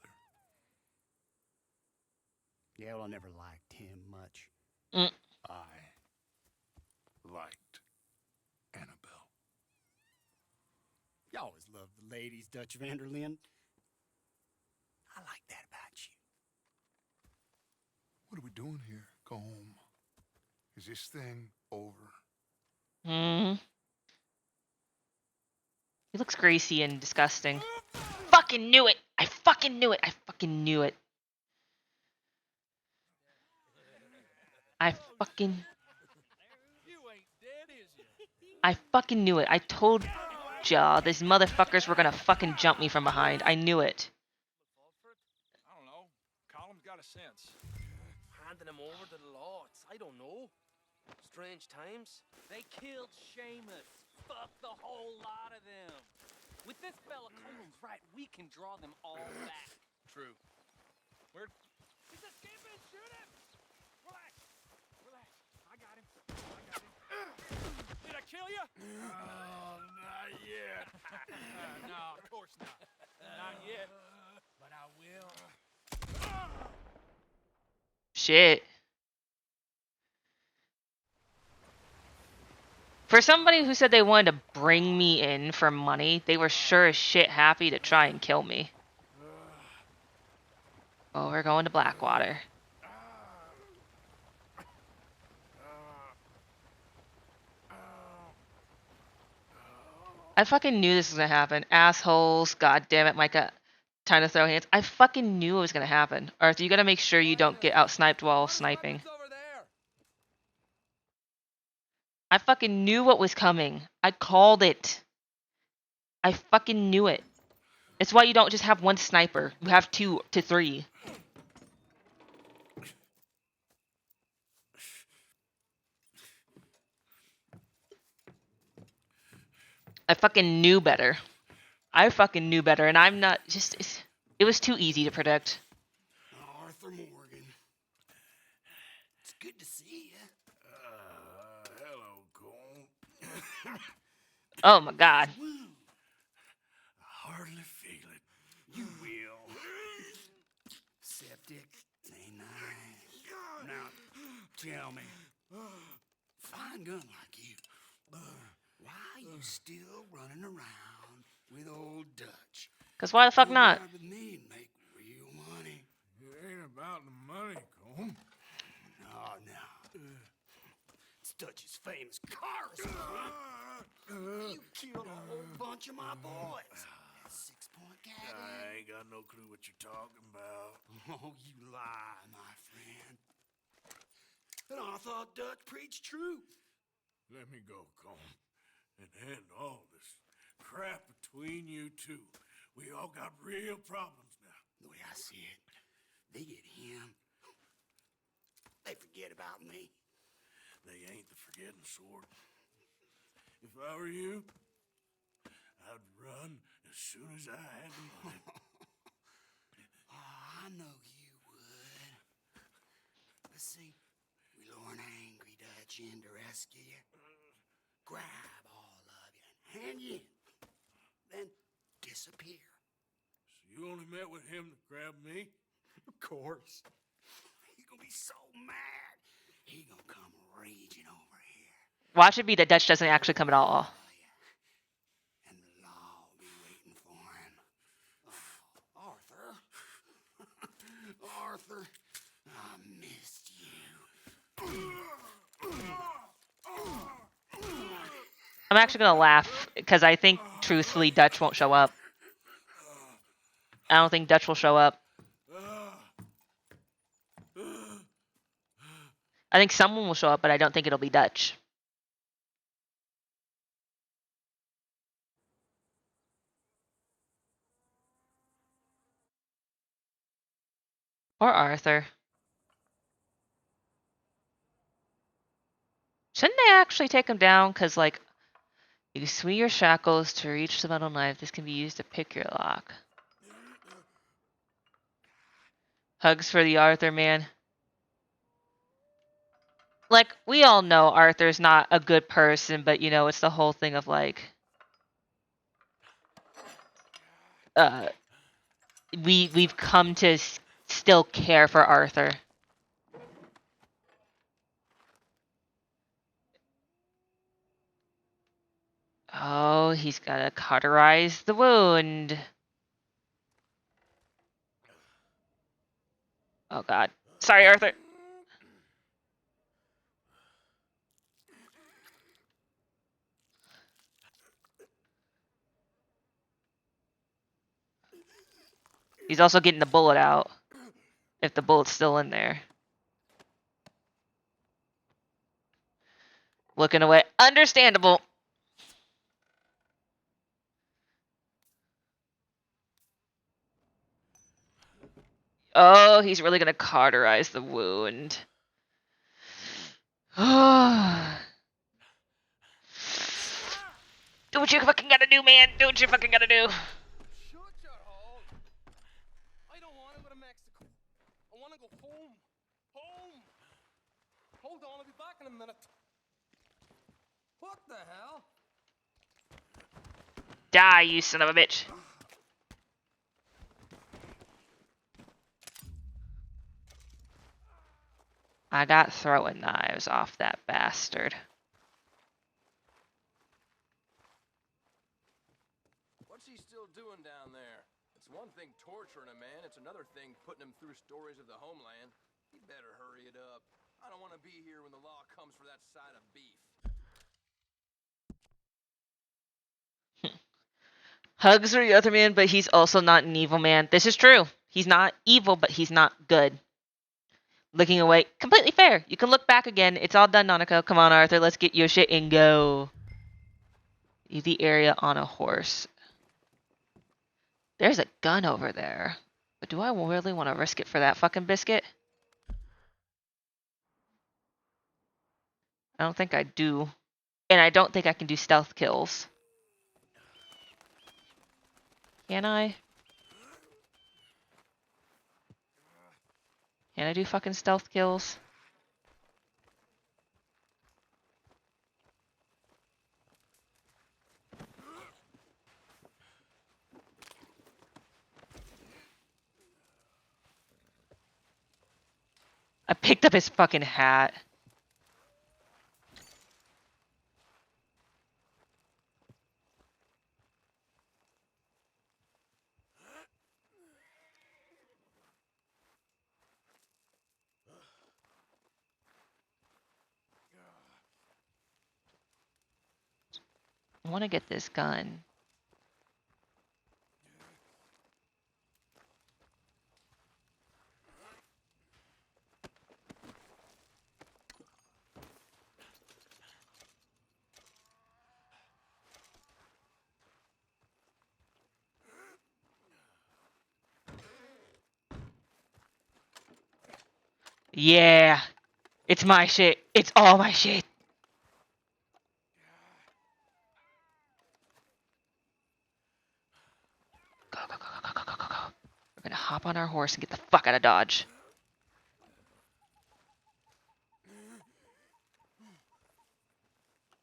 Yeah, well, I never liked him much. I liked Annabelle. You always loved the ladies, Dutch Vanderlyn. I like that about you. What are we doing here? Go home. Is this thing over? He looks greasy and disgusting. Fucking knew it! I fucking knew it! I fucking knew it. I fucking knew it. I told y'all these motherfuckers were gonna fucking jump me from behind. I knew it. I don't know. Column's got a sense. Handing him over to the lords. I don't know. Strange times. They killed Seamus. Fuck the whole lot of them. With this fella Coleman's right, we can draw them all back. True. Where? He's escaping! Shoot him! Relax. Relax. I got him. Did I kill you? Oh, not yet. No, of course not. Not yet. But I will. Shit. For somebody who said they wanted to bring me in for money, they were sure as shit happy to try and kill me. Oh, we're going to Blackwater. I fucking knew this was gonna happen. Assholes. God damn it, Micah. Time to throw hands. I fucking knew it was gonna happen. Arthur, you gotta make sure you don't get out-sniped while sniping. I fucking knew what was coming. I called it. I fucking knew it. It's why you don't just have one sniper. You have 2 to 3. I fucking knew better. I fucking knew better, and I'm not just... It was too easy to predict. Arthur Morgan. It's good to see you. Hello, Cole. Oh my god. I hardly feel it. You will. Septic. Ain't nice. Now, tell me. Fine gun like you. Why are you still running around with old Dutch? Because why the fuck not? With me and make real money. It ain't about the money, Cole. No. It's Dutch's famous cars. You killed a whole bunch of my boys. 6-point cat. I ain't got no clue what you're talking about. Oh, you lie, my friend. And I thought Dutch preached truth. Let me go, Cole, and end all this crap between you two. We all got real problems now. The way I see it, they get him. They forget about me. They ain't the forgetting sort. If I were you, I'd run as soon as I had the money. I know you would. But see, we lure an angry Dutch in to rescue you. Grab all of you and hand you in. Then disappear. So you only met with him to grab me? Of course. He gonna be so mad. He gonna come raging over here. Watch it be that Dutch doesn't actually come at all. And the law will be waiting for him. Oh, Arthur. Arthur, I missed you. I'm actually gonna laugh because I think, truthfully, Dutch won't show up. I don't think Dutch will show up. I think someone will show up, but I don't think it'll be Dutch. Or Arthur. Shouldn't they actually take him down? Because, like, you swing your shackles to reach the metal knife. This can be used to pick your lock. Hugs for the Arthur man. Like, we all know Arthur's not a good person, but you know, it's the whole thing of like, we've come to still care for Arthur. Oh, he's gotta cauterize the wound. Oh god. Sorry, Arthur. He's also getting the bullet out. If the bullet's still in there. Looking away. Understandable. Oh, he's really gonna cauterize the wound. Do what you fucking gotta do, man. Do what you fucking gotta do. Shut your hole. I don't want to go to Mexico. I want to go home. Home. Hold on, I'll be back in a minute. What the hell? Die, you son of a bitch. I got throwing knives off that bastard. What's he still doing down there? It's one thing torturing a man, it's another thing putting him through stories of the homeland. He better hurry it up. I don't want to be here when the law comes for that side of beef. Hugs for the other man, but he's also not an evil man. This is true. He's not evil, but he's not good. Looking away. Completely fair. You can look back again. It's all done, Nanako. Come on, Arthur. Let's get your shit and go. Leave the area on a horse. There's a gun over there. But do I really want to risk it for that fucking biscuit? I don't think I do. And I don't think I can do stealth kills. Can I? Can I do fucking stealth kills? I picked up his fucking hat. I want to get this gun. Yeah. It's my shit. It's all my shit. Go, go, go, go, go, go, go, go. We're gonna hop on our horse and get the fuck out of Dodge.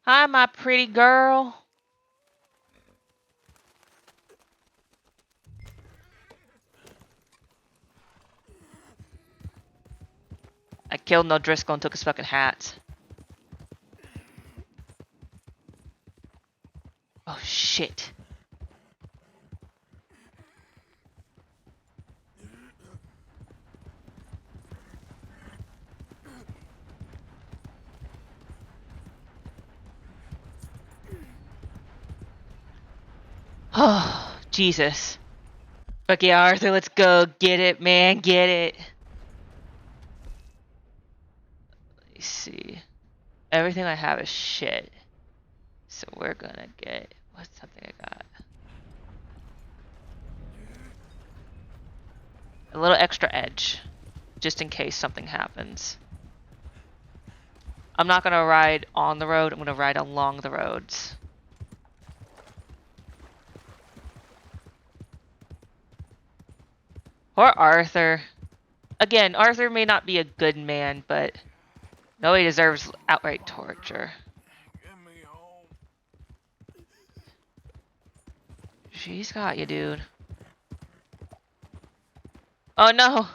Hi, my pretty girl. I killed No Driscoll and took his fucking hat. Oh, shit. Oh, Jesus. Fuck yeah, Arthur, let's go. Get it, man. Get it. Let me see. Everything I have is shit. So we're gonna get... What's something I got? A little extra edge. Just in case something happens. I'm not gonna ride on the road. I'm gonna ride along the roads. Poor Arthur. Again, Arthur may not be a good man, but nobody deserves outright torture. She's got you, dude. Oh no!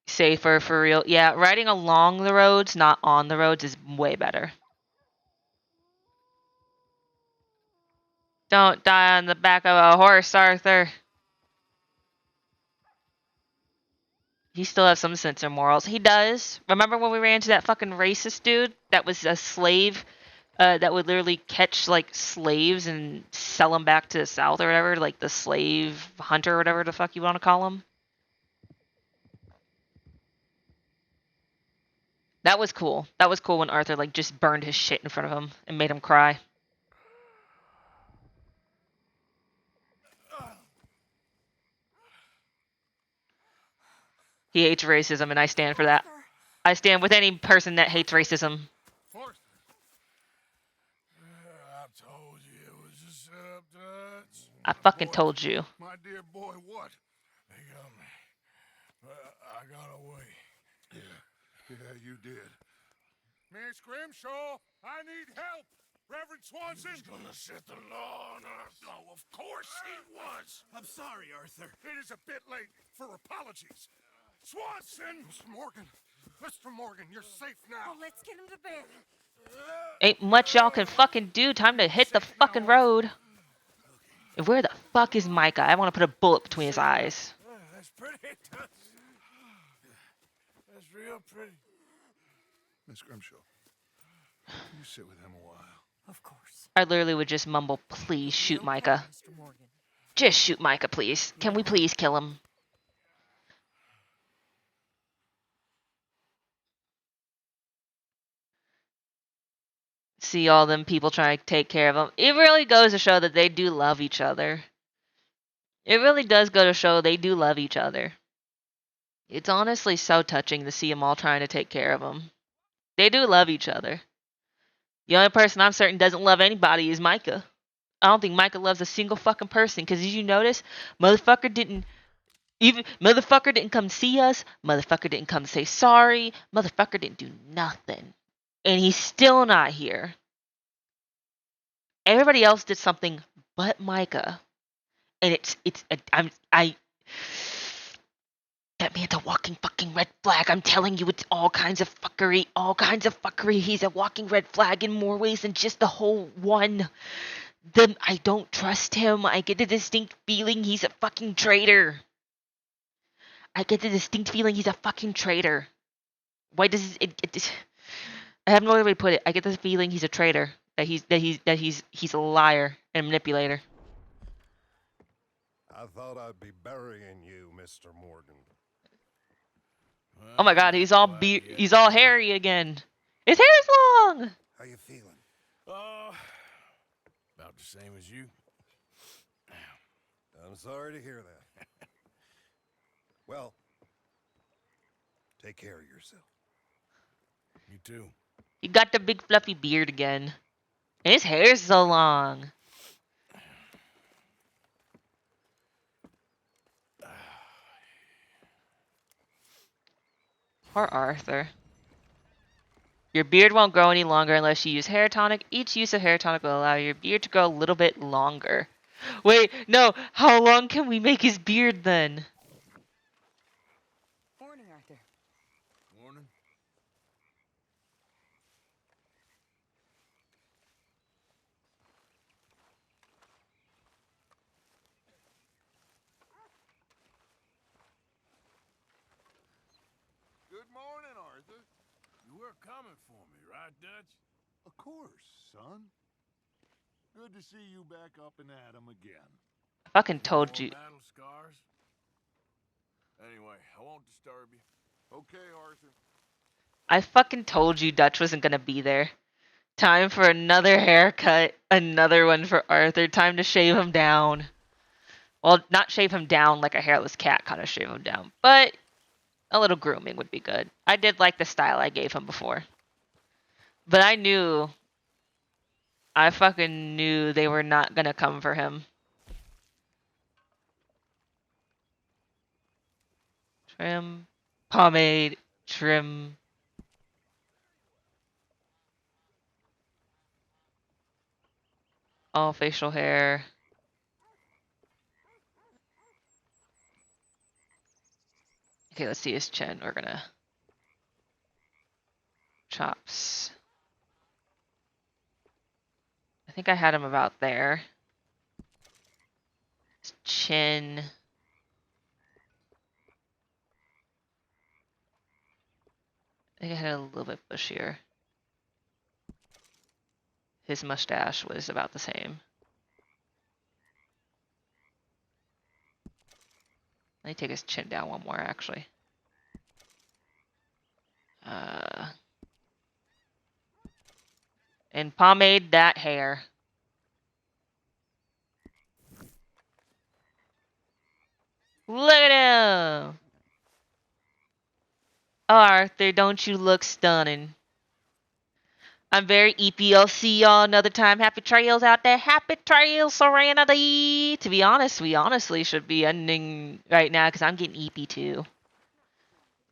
Safer for real. Yeah, riding along the roads, not on the roads, is way better. Don't die on the back of a horse, Arthur. He still has some sense of morals. He does. Remember when we ran into that fucking racist dude that was a slave that would literally catch like slaves and sell them back to the south or whatever, like the slave hunter or whatever the fuck you want to call him? That was cool. That was cool when Arthur like just burned his shit in front of him and made him cry. He hates racism and I stand for that. I stand with any person that hates racism. I told you it was a setup, Dutch. I fucking told you. My dear boy, what? They got me. I got away. Yeah, you did. Miss Grimshaw, I need help. Reverend Swanson. He's gonna set the law on us. Oh, of course he was. I'm sorry, Arthur. It is a bit late for apologies. Swanson! Mr. Morgan, you're safe now. Oh, let's get him to bed. Ain't much y'all can fucking do. Time to hit the fucking road. And where the fuck is Micah? I want to put a bullet between his eyes. That's pretty, Dutch. That's real pretty. Miss Grimshaw, you sit with him a while. Of course. I literally would just mumble, please shoot Micah. Mr. Morgan. Just shoot Micah, please. Can we please kill him? See all them people trying to take care of him. It really goes to show that they do love each other. It really does go to show they do love each other. It's honestly so touching to see them all trying to take care of him. They do love each other. The only person I'm certain doesn't love anybody is Micah. I don't think Micah loves a single fucking person. Because as you notice, motherfucker didn't come see us. Motherfucker didn't come say sorry. Motherfucker didn't do nothing. And he's still not here. Everybody else did something but Micah. And that man's a walking fucking red flag. I'm telling you, it's all kinds of fuckery. All kinds of fuckery. He's a walking red flag in more ways than just the whole one. I don't trust him. I get the distinct feeling he's a fucking traitor. I Why does it I have no other way to put it. I get the feeling he's a traitor. That he's a liar and manipulator. I thought I'd be burying you, Mr. Morgan. Oh my god, he's all hairy again. His hair is long. How you feeling? About the same as you. I'm sorry to hear that. Well, take care of yourself. You too. He got the big fluffy beard again. And his hair's so long. Poor Arthur. Your beard won't grow any longer unless you use hair tonic. Each use of hair tonic will allow your beard to grow a little bit longer. Wait, no. How long can we make his beard then? Morning, Arthur. Morning. Good morning, Arthur. You were coming for me, right, Dutch? Of course, son. Good to see you back up and at 'em again. I fucking told you. Battle scars? Anyway, I won't disturb you. Okay, Arthur. I fucking told you Dutch wasn't gonna be there. Time for another haircut. Another one for Arthur. Time to shave him down. Well, not shave him down like a hairless cat kind of shave him down. But a little grooming would be good. I did like the style I gave him before. But I fucking knew they were not gonna come for him. Trim. Pomade. Trim. All facial hair. Okay, let's see his chin. We're gonna... Chops. I think I had him about there. His chin. I think I had a little bit bushier. His mustache was about the same. Let me take his chin down one more, actually. And pomade that hair. Look at him! Oh, Arthur, don't you look stunning? I'm very EP. I'll see y'all another time. Happy trails out there. Happy trails, Serenity. To be honest, we honestly should be ending right now because I'm getting EP too.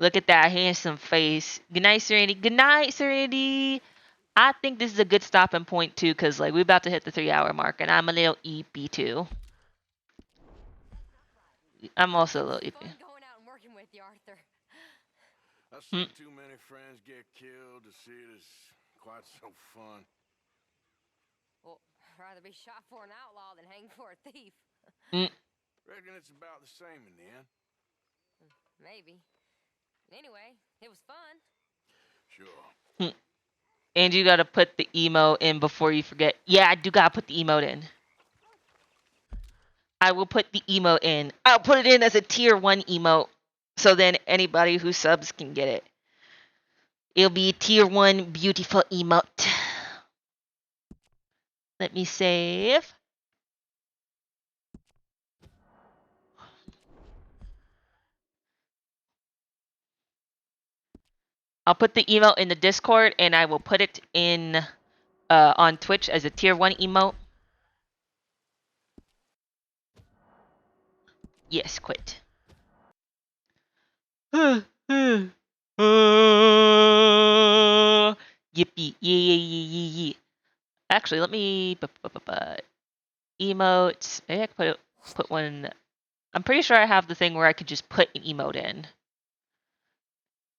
Look at that handsome face. Good night, Serenity. Good night, Serenity. I think this is a good stopping point too because like we're about to hit the 3-hour mark and I'm a little EP too. I'm also a little EP. Going out and working with you, Arthur. I've seen too many friends get killed to see it as quite so fun. Well, I'd rather be shot for an outlaw than hanged for a thief. Reckon it's about the same in the end. Maybe. Anyway, it was fun. Sure. And you gotta put the emote in before you forget. Yeah, I do gotta put the emote in. I will put the emote in. I'll put it in as a tier 1 emote. So then anybody who subs can get it. It'll be a tier 1 beautiful emote. Let me save. I'll put the emote in the Discord and I will put it in on Twitch as a tier 1 emote. Yes, quit. Yippee. Yeah. Actually, let me emotes. Maybe I can put one. I'm pretty sure I have the thing where I could just put an emote in. If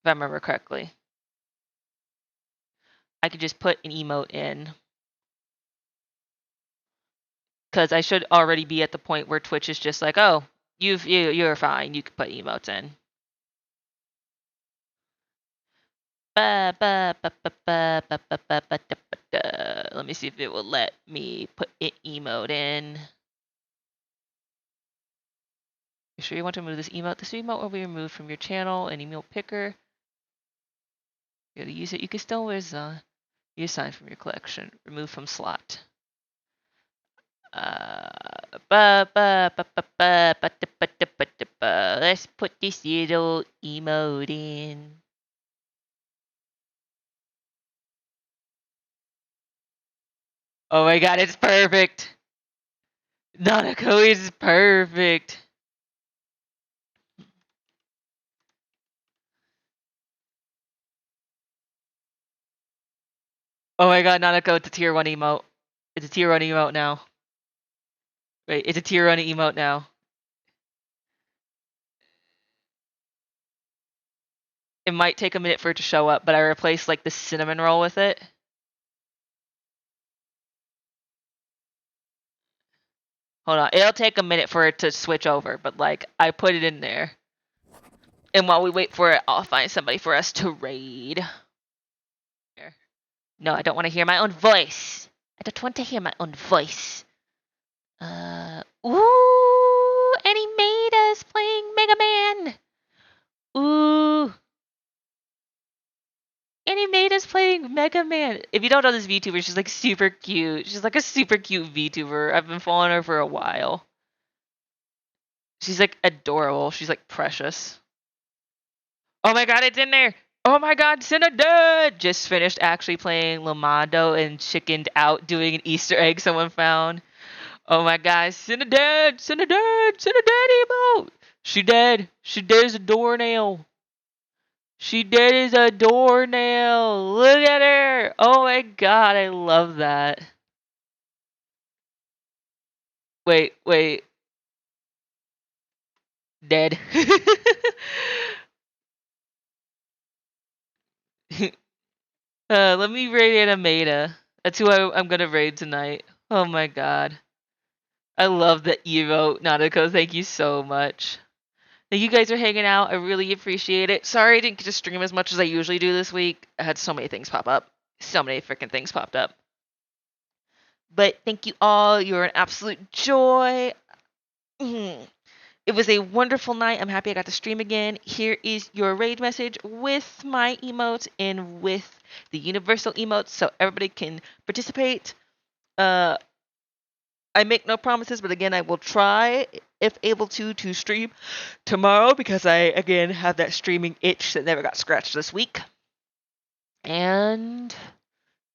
I remember correctly. I could just put an emote in. Because I should already be at the point where Twitch is just like, oh, you're fine. You can put emotes in. Let me see if it will let me put an emote in. You sure you want to remove this emote? This emote will be removed from your channel and emote picker. You gotta use it. You can still use assign from your collection. Remove from slot. Let's put this little emote in. Oh my god, it's perfect. Nanako is perfect. Oh my god, Nanako, it's a tier 1 emote. It's a tier 1 emote now. Wait, it's a tier 1 emote now. It might take a minute for it to show up, but I replaced like the cinnamon roll with it. Hold on, it'll take a minute for it to switch over, but like I put it in there. And while we wait for it, I'll find somebody for us to raid. No, I don't want to hear my own voice. I don't want to hear my own voice. Ooh, Animata's playing Mega Man. Ooh. Animata's playing Mega Man. If you don't know this VTuber, she's like super cute. She's like a super cute VTuber. I've been following her for a while. She's like adorable. She's like precious. Oh my god, it's in there. Oh my god, Cinnadud just finished actually playing Lamado and chickened out doing an Easter egg someone found. Oh my god, Cinnadud emote. She dead. She dead as a doornail. She dead as a doornail. Look at her. Oh my god, I love that. Wait. Dead. Let me raid Animata. That's who I'm gonna raid tonight. Oh my god. I love the emote, Nanako. Thank you so much. Thank you guys for hanging out. I really appreciate it. Sorry I didn't get to stream as much as I usually do this week. I had so many things pop up. So many freaking things popped up. But thank you all. You're an absolute joy. It was a wonderful night. I'm happy I got to stream again. Here is your raid message with my emotes and with the universal emotes so everybody can participate. I make no promises, but again, I will try, if able to stream tomorrow because I, again, have that streaming itch that never got scratched this week. And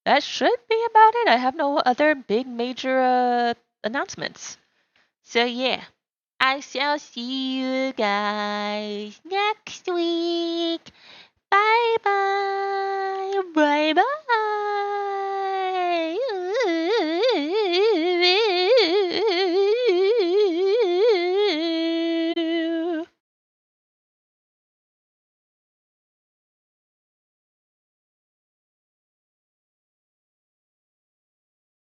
that should be about it. I have no other big major announcements. So, yeah. I shall see you guys next week. Bye bye. Bye bye.